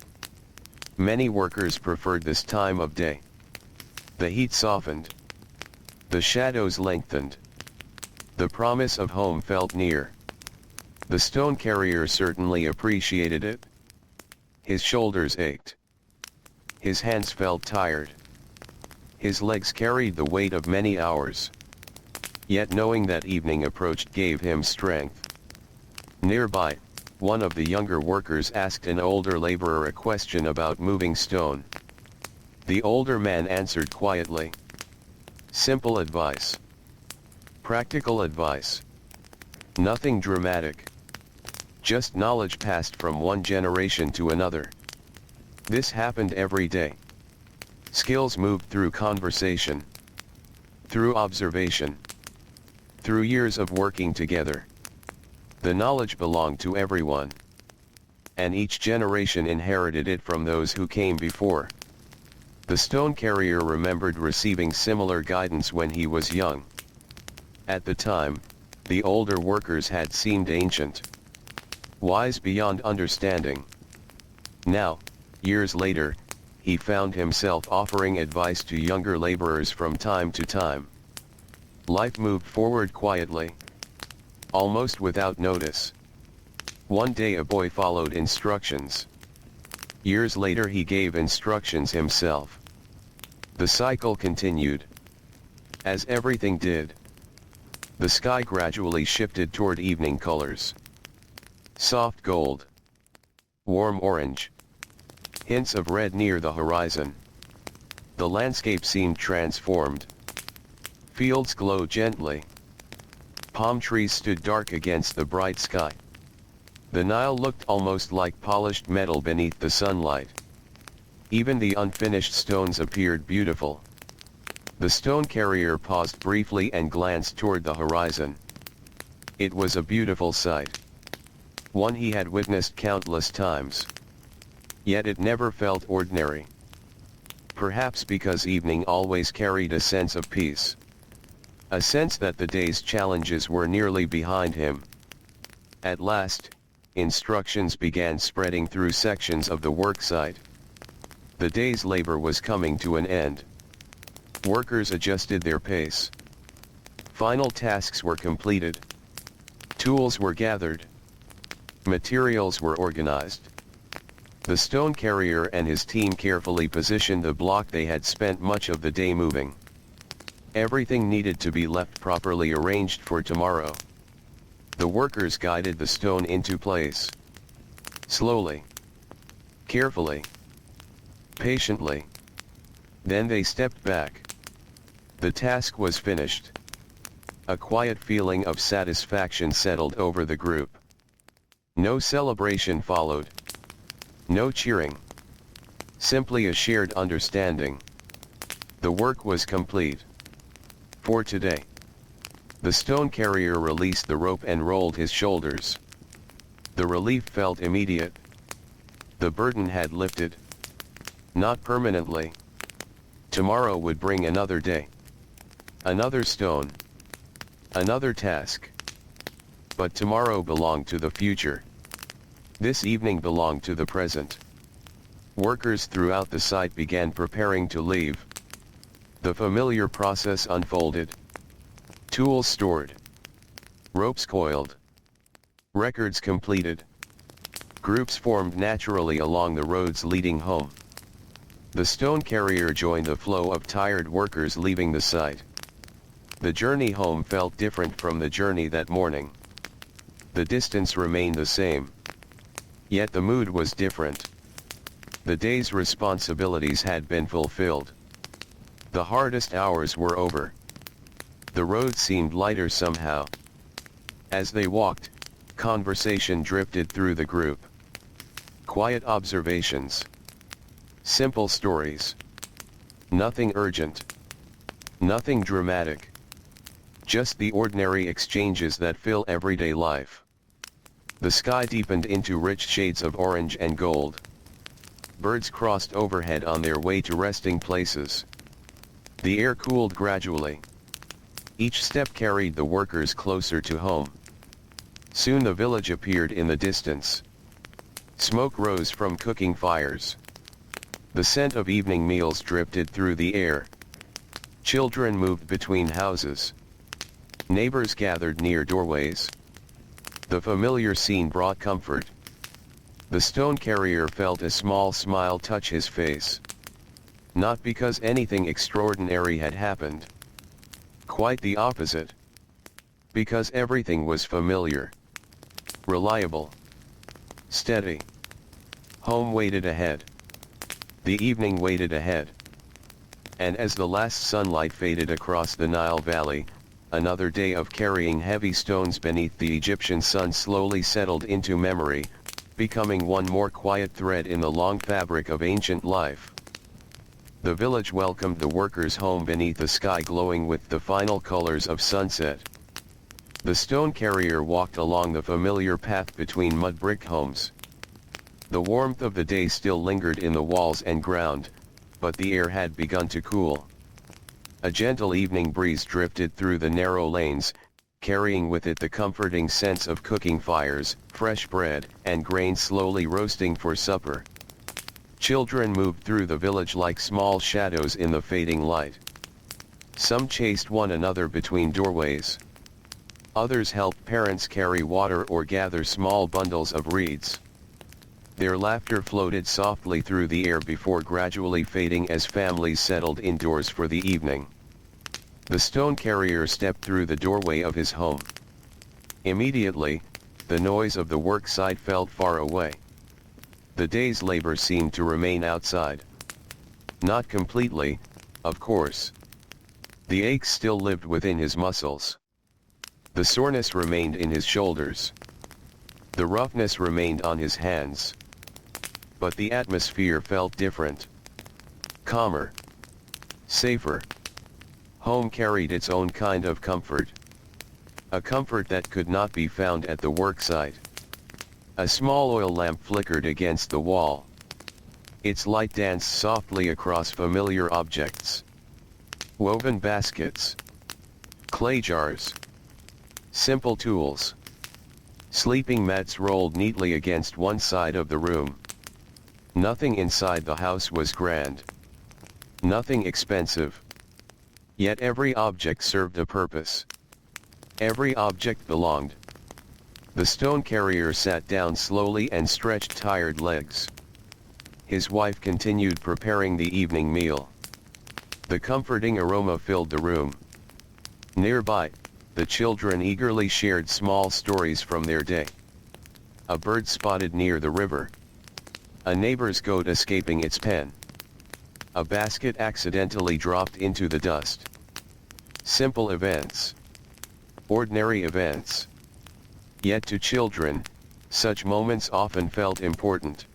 Many workers preferred this time of day. The heat softened. The shadows lengthened. The promise of home felt near. The stone carrier certainly appreciated it. His shoulders ached. His hands felt tired. His legs carried the weight of many hours. Yet knowing that evening approached gave him strength. Nearby, one of the younger workers asked an older laborer a question about moving stone. The older man answered quietly. Simple advice. Practical advice. Nothing dramatic. Just knowledge passed from one generation to another. This happened every day. Skills moved through conversation, through observation, through years of working together. The knowledge belonged to everyone, and each generation inherited it from those who came before. The stone carrier remembered receiving similar guidance when he was young. At the time, the older workers had seemed ancient, wise beyond understanding. Now, years later, he found himself offering advice to younger laborers from time to time. Life moved forward quietly, almost without notice. One day a boy followed instructions. Years later he gave instructions himself. The cycle continued. As everything did. The sky gradually shifted toward evening colors. Soft gold. Warm orange. Hints of red near the horizon. The landscape seemed transformed. Fields glowed gently. Palm trees stood dark against the bright sky. The Nile looked almost like polished metal beneath the sunlight. Even the unfinished stones appeared beautiful. The stone carrier paused briefly and glanced toward the horizon. It was a beautiful sight. One he had witnessed countless times. Yet it never felt ordinary. Perhaps because evening always carried a sense of peace. A sense that the day's challenges were nearly behind him. At last, instructions began spreading through sections of the worksite. The day's labor was coming to an end. Workers adjusted their pace. Final tasks were completed. Tools were gathered. Materials were organized. The stone carrier and his team carefully positioned the block they had spent much of the day moving. Everything needed to be left properly arranged for tomorrow. The workers guided the stone into place. Slowly. Carefully. Patiently. Then they stepped back. The task was finished. A quiet feeling of satisfaction settled over the group. No celebration followed. No cheering. Simply a shared understanding. The work was complete. For today. The stone carrier released the rope and rolled his shoulders. The relief felt immediate. The burden had lifted. Not permanently, Tomorrow would bring another day. Another stone. Another task. But tomorrow belonged to the future. This evening belonged to the present. Workers throughout the site began preparing to leave. The familiar process unfolded. Tools stored. Ropes coiled. Records completed. Groups formed naturally along the roads leading home. The stone carrier joined the flow of tired workers leaving the site. The journey home felt different from the journey that morning. The distance remained the same. Yet the mood was different. The day's responsibilities had been fulfilled. The hardest hours were over. The road seemed lighter somehow. As they walked, conversation drifted through the group. Quiet observations. Simple stories. Nothing urgent. Nothing dramatic. Just the ordinary exchanges that fill everyday life. The sky deepened into rich shades of orange and gold. Birds crossed overhead on their way to resting places. The air cooled gradually. Each step carried the workers closer to home. Soon the village appeared in the distance. Smoke rose from cooking fires. The scent of evening meals drifted through the air. Children moved between houses. Neighbors gathered near doorways. The familiar scene brought comfort. The stone carrier felt a small smile touch his face. Not because anything extraordinary had happened. Quite the opposite. Because everything was familiar. Reliable. Steady. Home waited ahead. The evening waited ahead. And as the last sunlight faded across the Nile Valley, another day of carrying heavy stones beneath the Egyptian sun slowly settled into memory, becoming one more quiet thread in the long fabric of ancient life. The village welcomed the workers home beneath the sky glowing with the final colors of sunset. The stone carrier walked along the familiar path between mud-brick homes. The warmth of the day still lingered in the walls and ground, but the air had begun to cool. A gentle evening breeze drifted through the narrow lanes, carrying with it the comforting sense of cooking fires, fresh bread, and grain slowly roasting for supper. Children moved through the village like small shadows in the fading light. Some chased one another between doorways. Others helped parents carry water or gather small bundles of reeds. Their laughter floated softly through the air before gradually fading as families settled indoors for the evening. The stone carrier stepped through the doorway of his home. Immediately, the noise of the work site felt far away. The day's labor seemed to remain outside. Not completely, of course. The aches still lived within his muscles. The soreness remained in his shoulders. The roughness remained on his hands. But the atmosphere felt different. Calmer. Safer. Home carried its own kind of comfort. A comfort that could not be found at the worksite. A small oil lamp flickered against the wall. Its light danced softly across familiar objects. Woven baskets. Clay jars. Simple tools. Sleeping mats rolled neatly against one side of the room. Nothing inside the house was grand. Nothing expensive. Yet every object served a purpose. Every object belonged. The stone carrier sat down slowly and stretched tired legs. His wife continued preparing the evening meal. The comforting aroma filled the room. Nearby, the children eagerly shared small stories from their day. A bird spotted near the river. A neighbor's goat escaping its pen. A basket accidentally dropped into the dust. Simple events. Ordinary events. Yet to children, such moments often felt important.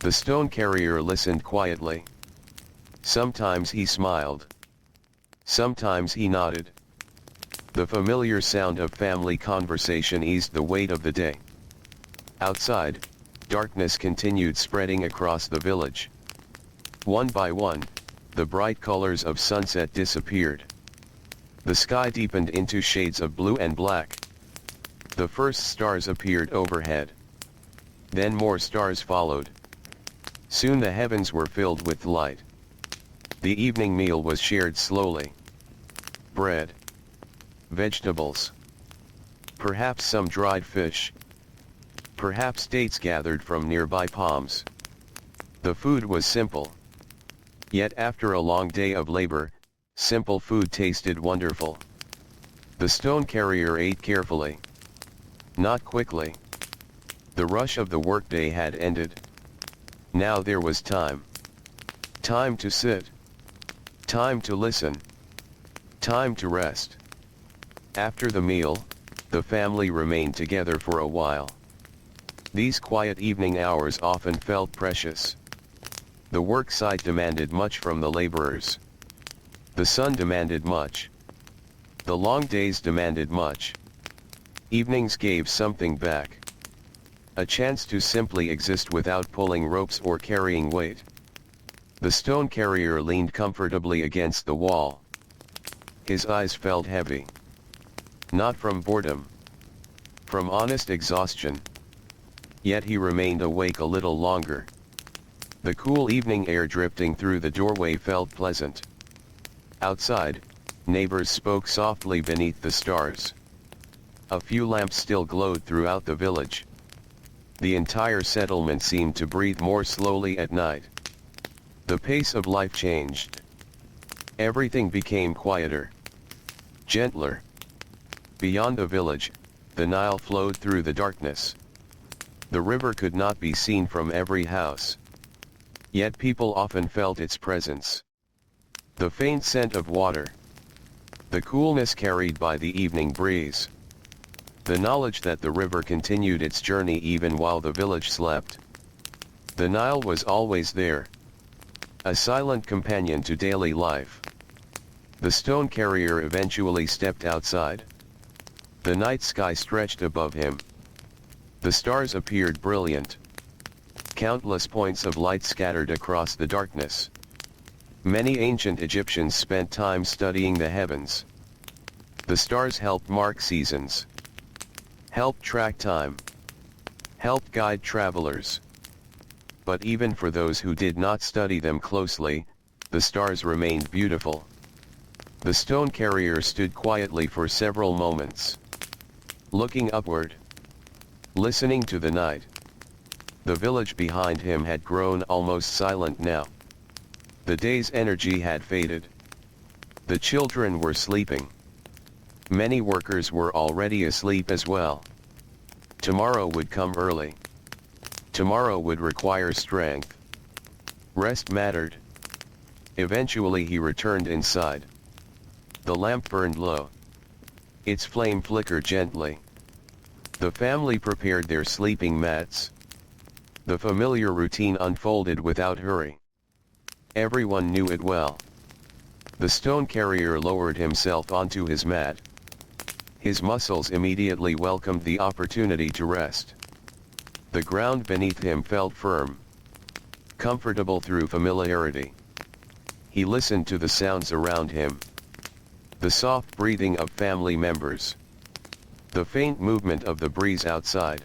The stone carrier listened quietly. Sometimes he smiled. Sometimes he nodded. The familiar sound of family conversation eased the weight of the day. Outside, darkness continued spreading across the village. One by one, the bright colors of sunset disappeared. The sky deepened into shades of blue and black. The first stars appeared overhead. Then more stars followed. Soon the heavens were filled with light. The evening meal was shared slowly. Bread, vegetables, perhaps some dried fish, perhaps dates gathered from nearby palms. The food was simple. Yet after a long day of labor, simple food tasted wonderful. The stone carrier ate carefully. Not quickly. The rush of the workday had ended. Now there was time. Time to sit. Time to listen. Time to rest. After the meal, the family remained together for a while. These quiet evening hours often felt precious. The work site demanded much from the laborers. The sun demanded much. The long days demanded much. Evenings gave something back. A chance to simply exist without pulling ropes or carrying weight. The stone carrier leaned comfortably against the wall. His eyes felt heavy. Not from boredom. From honest exhaustion. Yet he remained awake a little longer. The cool evening air drifting through the doorway felt pleasant. Outside, neighbors spoke softly beneath the stars. A few lamps still glowed throughout the village. The entire settlement seemed to breathe more slowly at night. The pace of life changed. Everything became quieter. Gentler. Beyond the village, the Nile flowed through the darkness. The river could not be seen from every house. Yet people often felt its presence. The faint scent of water. The coolness carried by the evening breeze. The knowledge that the river continued its journey even while the village slept. The Nile was always there. A silent companion to daily life. The stone carrier eventually stepped outside. The night sky stretched above him. The stars appeared brilliant. Countless points of light scattered across the darkness. Many ancient Egyptians spent time studying the heavens. The stars helped mark seasons. Helped track time. Helped guide travelers. But even for those who did not study them closely, the stars remained beautiful. The stone carrier stood quietly for several moments. Looking upward. Listening to the night. The village behind him had grown almost silent now. The day's energy had faded. The children were sleeping. Many workers were already asleep as well. Tomorrow would come early. Tomorrow would require strength. Rest mattered. Eventually he returned inside. The lamp burned low. Its flame flickered gently. The family prepared their sleeping mats. The familiar routine unfolded without hurry. Everyone knew it well. The stone carrier lowered himself onto his mat. His muscles immediately welcomed the opportunity to rest. The ground beneath him felt firm. Comfortable through familiarity. He listened to the sounds around him. The soft breathing of family members. The faint movement of the breeze outside.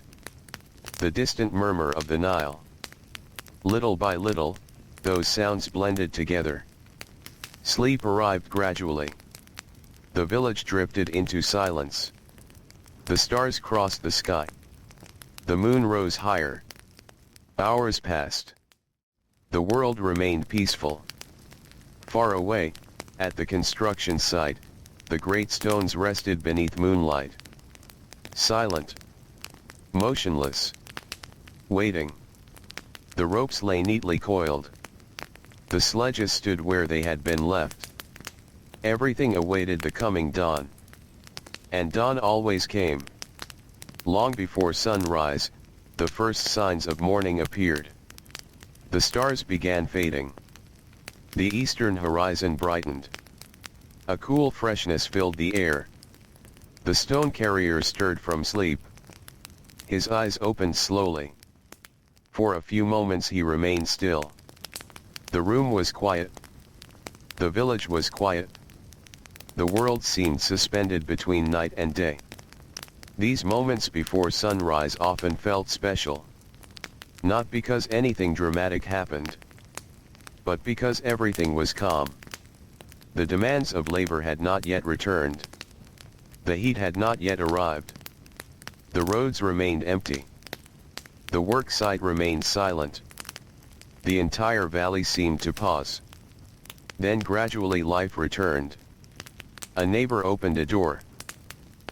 The distant murmur of the Nile. Little by little, those sounds blended together. Sleep arrived gradually. The village drifted into silence. The stars crossed the sky. The moon rose higher. Hours passed. The world remained peaceful. Far away, at the construction site, the great stones rested beneath moonlight. Silent. Motionless. Waiting. The ropes lay neatly coiled. The sledges stood where they had been left. Everything awaited the coming dawn. And dawn always came. Long before sunrise, the first signs of morning appeared. The stars began fading. The eastern horizon brightened. A cool freshness filled the air. The stone carrier stirred from sleep. His eyes opened slowly. For a few moments he remained still. The room was quiet. The village was quiet. The world seemed suspended between night and day. These moments before sunrise often felt special. Not because anything dramatic happened, but because everything was calm. The demands of labor had not yet returned. The heat had not yet arrived. The roads remained empty. The work site remained silent. The entire valley seemed to pause. Then gradually life returned. A neighbor opened a door.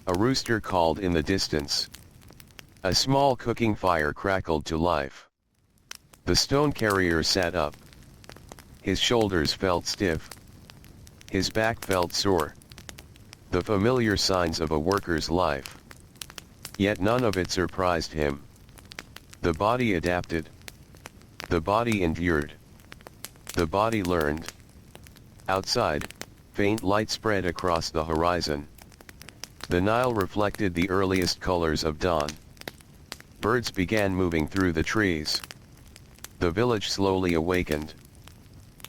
A rooster called in the distance. A small cooking fire crackled to life. The stone carrier sat up. His shoulders felt stiff. His back felt sore. The familiar signs of a worker's life. Yet none of it surprised him. The body adapted. The body endured. The body learned. Outside, faint light spread across the horizon. The Nile reflected the earliest colors of dawn. Birds began moving through the trees. The village slowly awakened.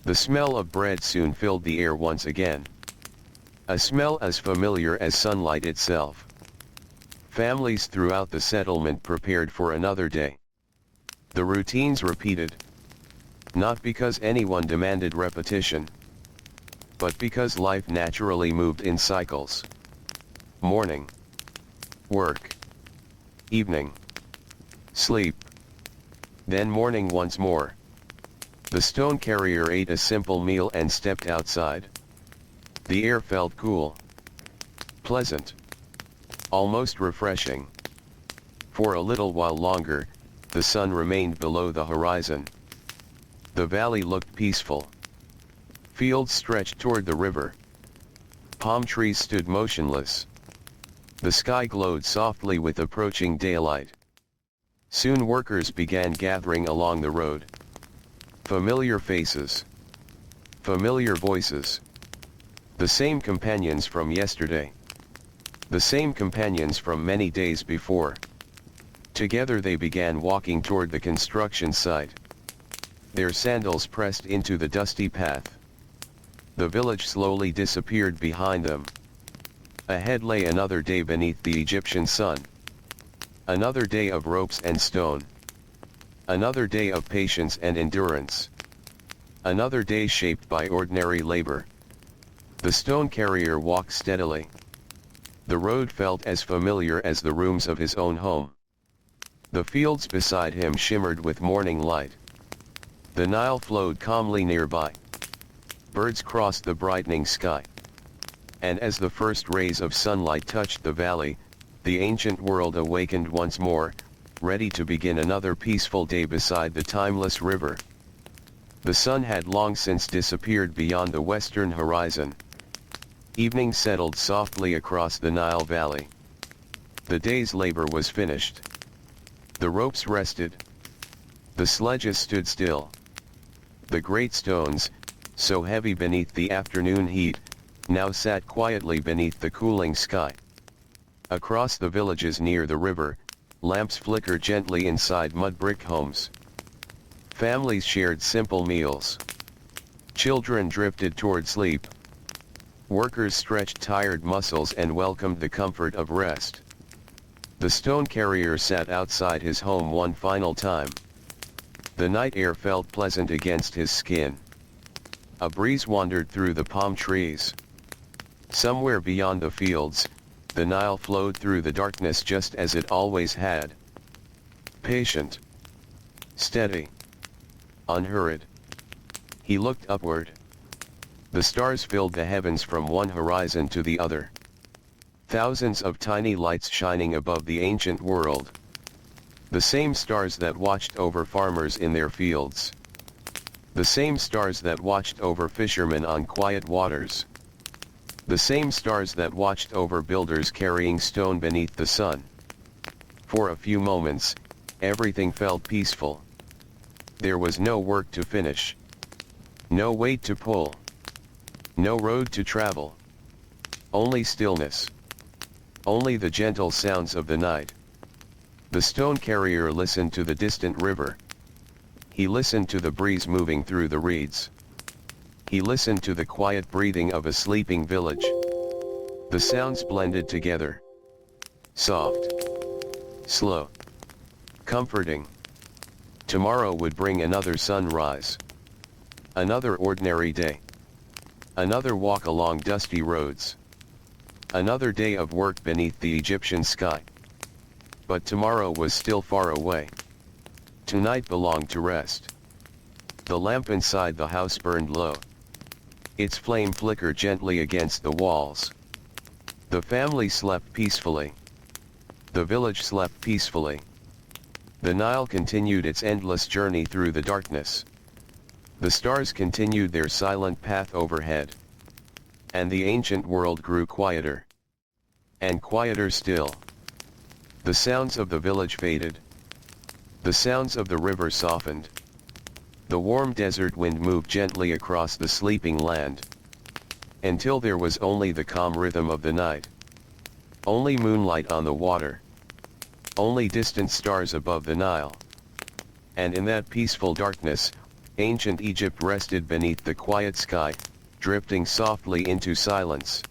The smell of bread soon filled the air once again. A smell as familiar as sunlight itself. Families throughout the settlement prepared for another day. The routines repeated. Not because anyone demanded repetition, but because life naturally moved in cycles. Morning. Work. Evening. Sleep. Then morning once more. The stone carrier ate a simple meal and stepped outside. The air felt cool. Pleasant. Almost refreshing. For a little while longer, the sun remained below the horizon. The valley looked peaceful. Fields stretched toward the river. Palm trees stood motionless. The sky glowed softly with approaching daylight. Soon workers began gathering along the road. Familiar faces. Familiar voices. The same companions from yesterday. The same companions from many days before. Together they began walking toward the construction site. Their sandals pressed into the dusty path. The village slowly disappeared behind them. Ahead lay another day beneath the Egyptian sun. Another day of ropes and stone. Another day of patience and endurance. Another day shaped by ordinary labor. The stone carrier walked steadily. The road felt as familiar as the rooms of his own home. The fields beside him shimmered with morning light. The Nile flowed calmly nearby. Birds crossed the brightening sky. And as the first rays of sunlight touched the valley, the ancient world awakened once more, ready to begin another peaceful day beside the timeless river. The sun had long since disappeared beyond the western horizon. Evening settled softly across the Nile Valley. The day's labor was finished. The ropes rested. The sledges stood still. The great stones, so heavy beneath the afternoon heat, now sat quietly beneath the cooling sky. Across the villages near the river, lamps flickered gently inside mud-brick homes. Families shared simple meals. Children drifted toward sleep. Workers stretched tired muscles and welcomed the comfort of rest. The stone carrier sat outside his home one final time. The night air felt pleasant against his skin. A breeze wandered through the palm trees. Somewhere beyond the fields, the Nile flowed through the darkness just as it always had. Patient. Steady. Unhurried. He looked upward. The stars filled the heavens from one horizon to the other. Thousands of tiny lights shining above the ancient world. The same stars that watched over farmers in their fields. The same stars that watched over fishermen on quiet waters. The same stars that watched over builders carrying stone beneath the sun. For a few moments, everything felt peaceful. There was no work to finish. No weight to pull. No road to travel. Only stillness. Only the gentle sounds of the night. The stone carrier listened to the distant river. He listened to the breeze moving through the reeds. He listened to the quiet breathing of a sleeping village. The sounds blended together. Soft. Slow. Comforting. Tomorrow would bring another sunrise. Another ordinary day. Another walk along dusty roads. Another day of work beneath the Egyptian sky. But tomorrow was still far away. Tonight belonged to rest. The lamp inside the house burned low. Its flame flickered gently against the walls. The family slept peacefully. The village slept peacefully. The Nile continued its endless journey through the darkness. The stars continued their silent path overhead. And the ancient world grew quieter. And quieter still. The sounds of the village faded. The sounds of the river softened. The warm desert wind moved gently across the sleeping land. Until there was only the calm rhythm of the night. Only moonlight on the water. Only distant stars above the Nile. And in that peaceful darkness, ancient Egypt rested beneath the quiet sky, drifting softly into silence.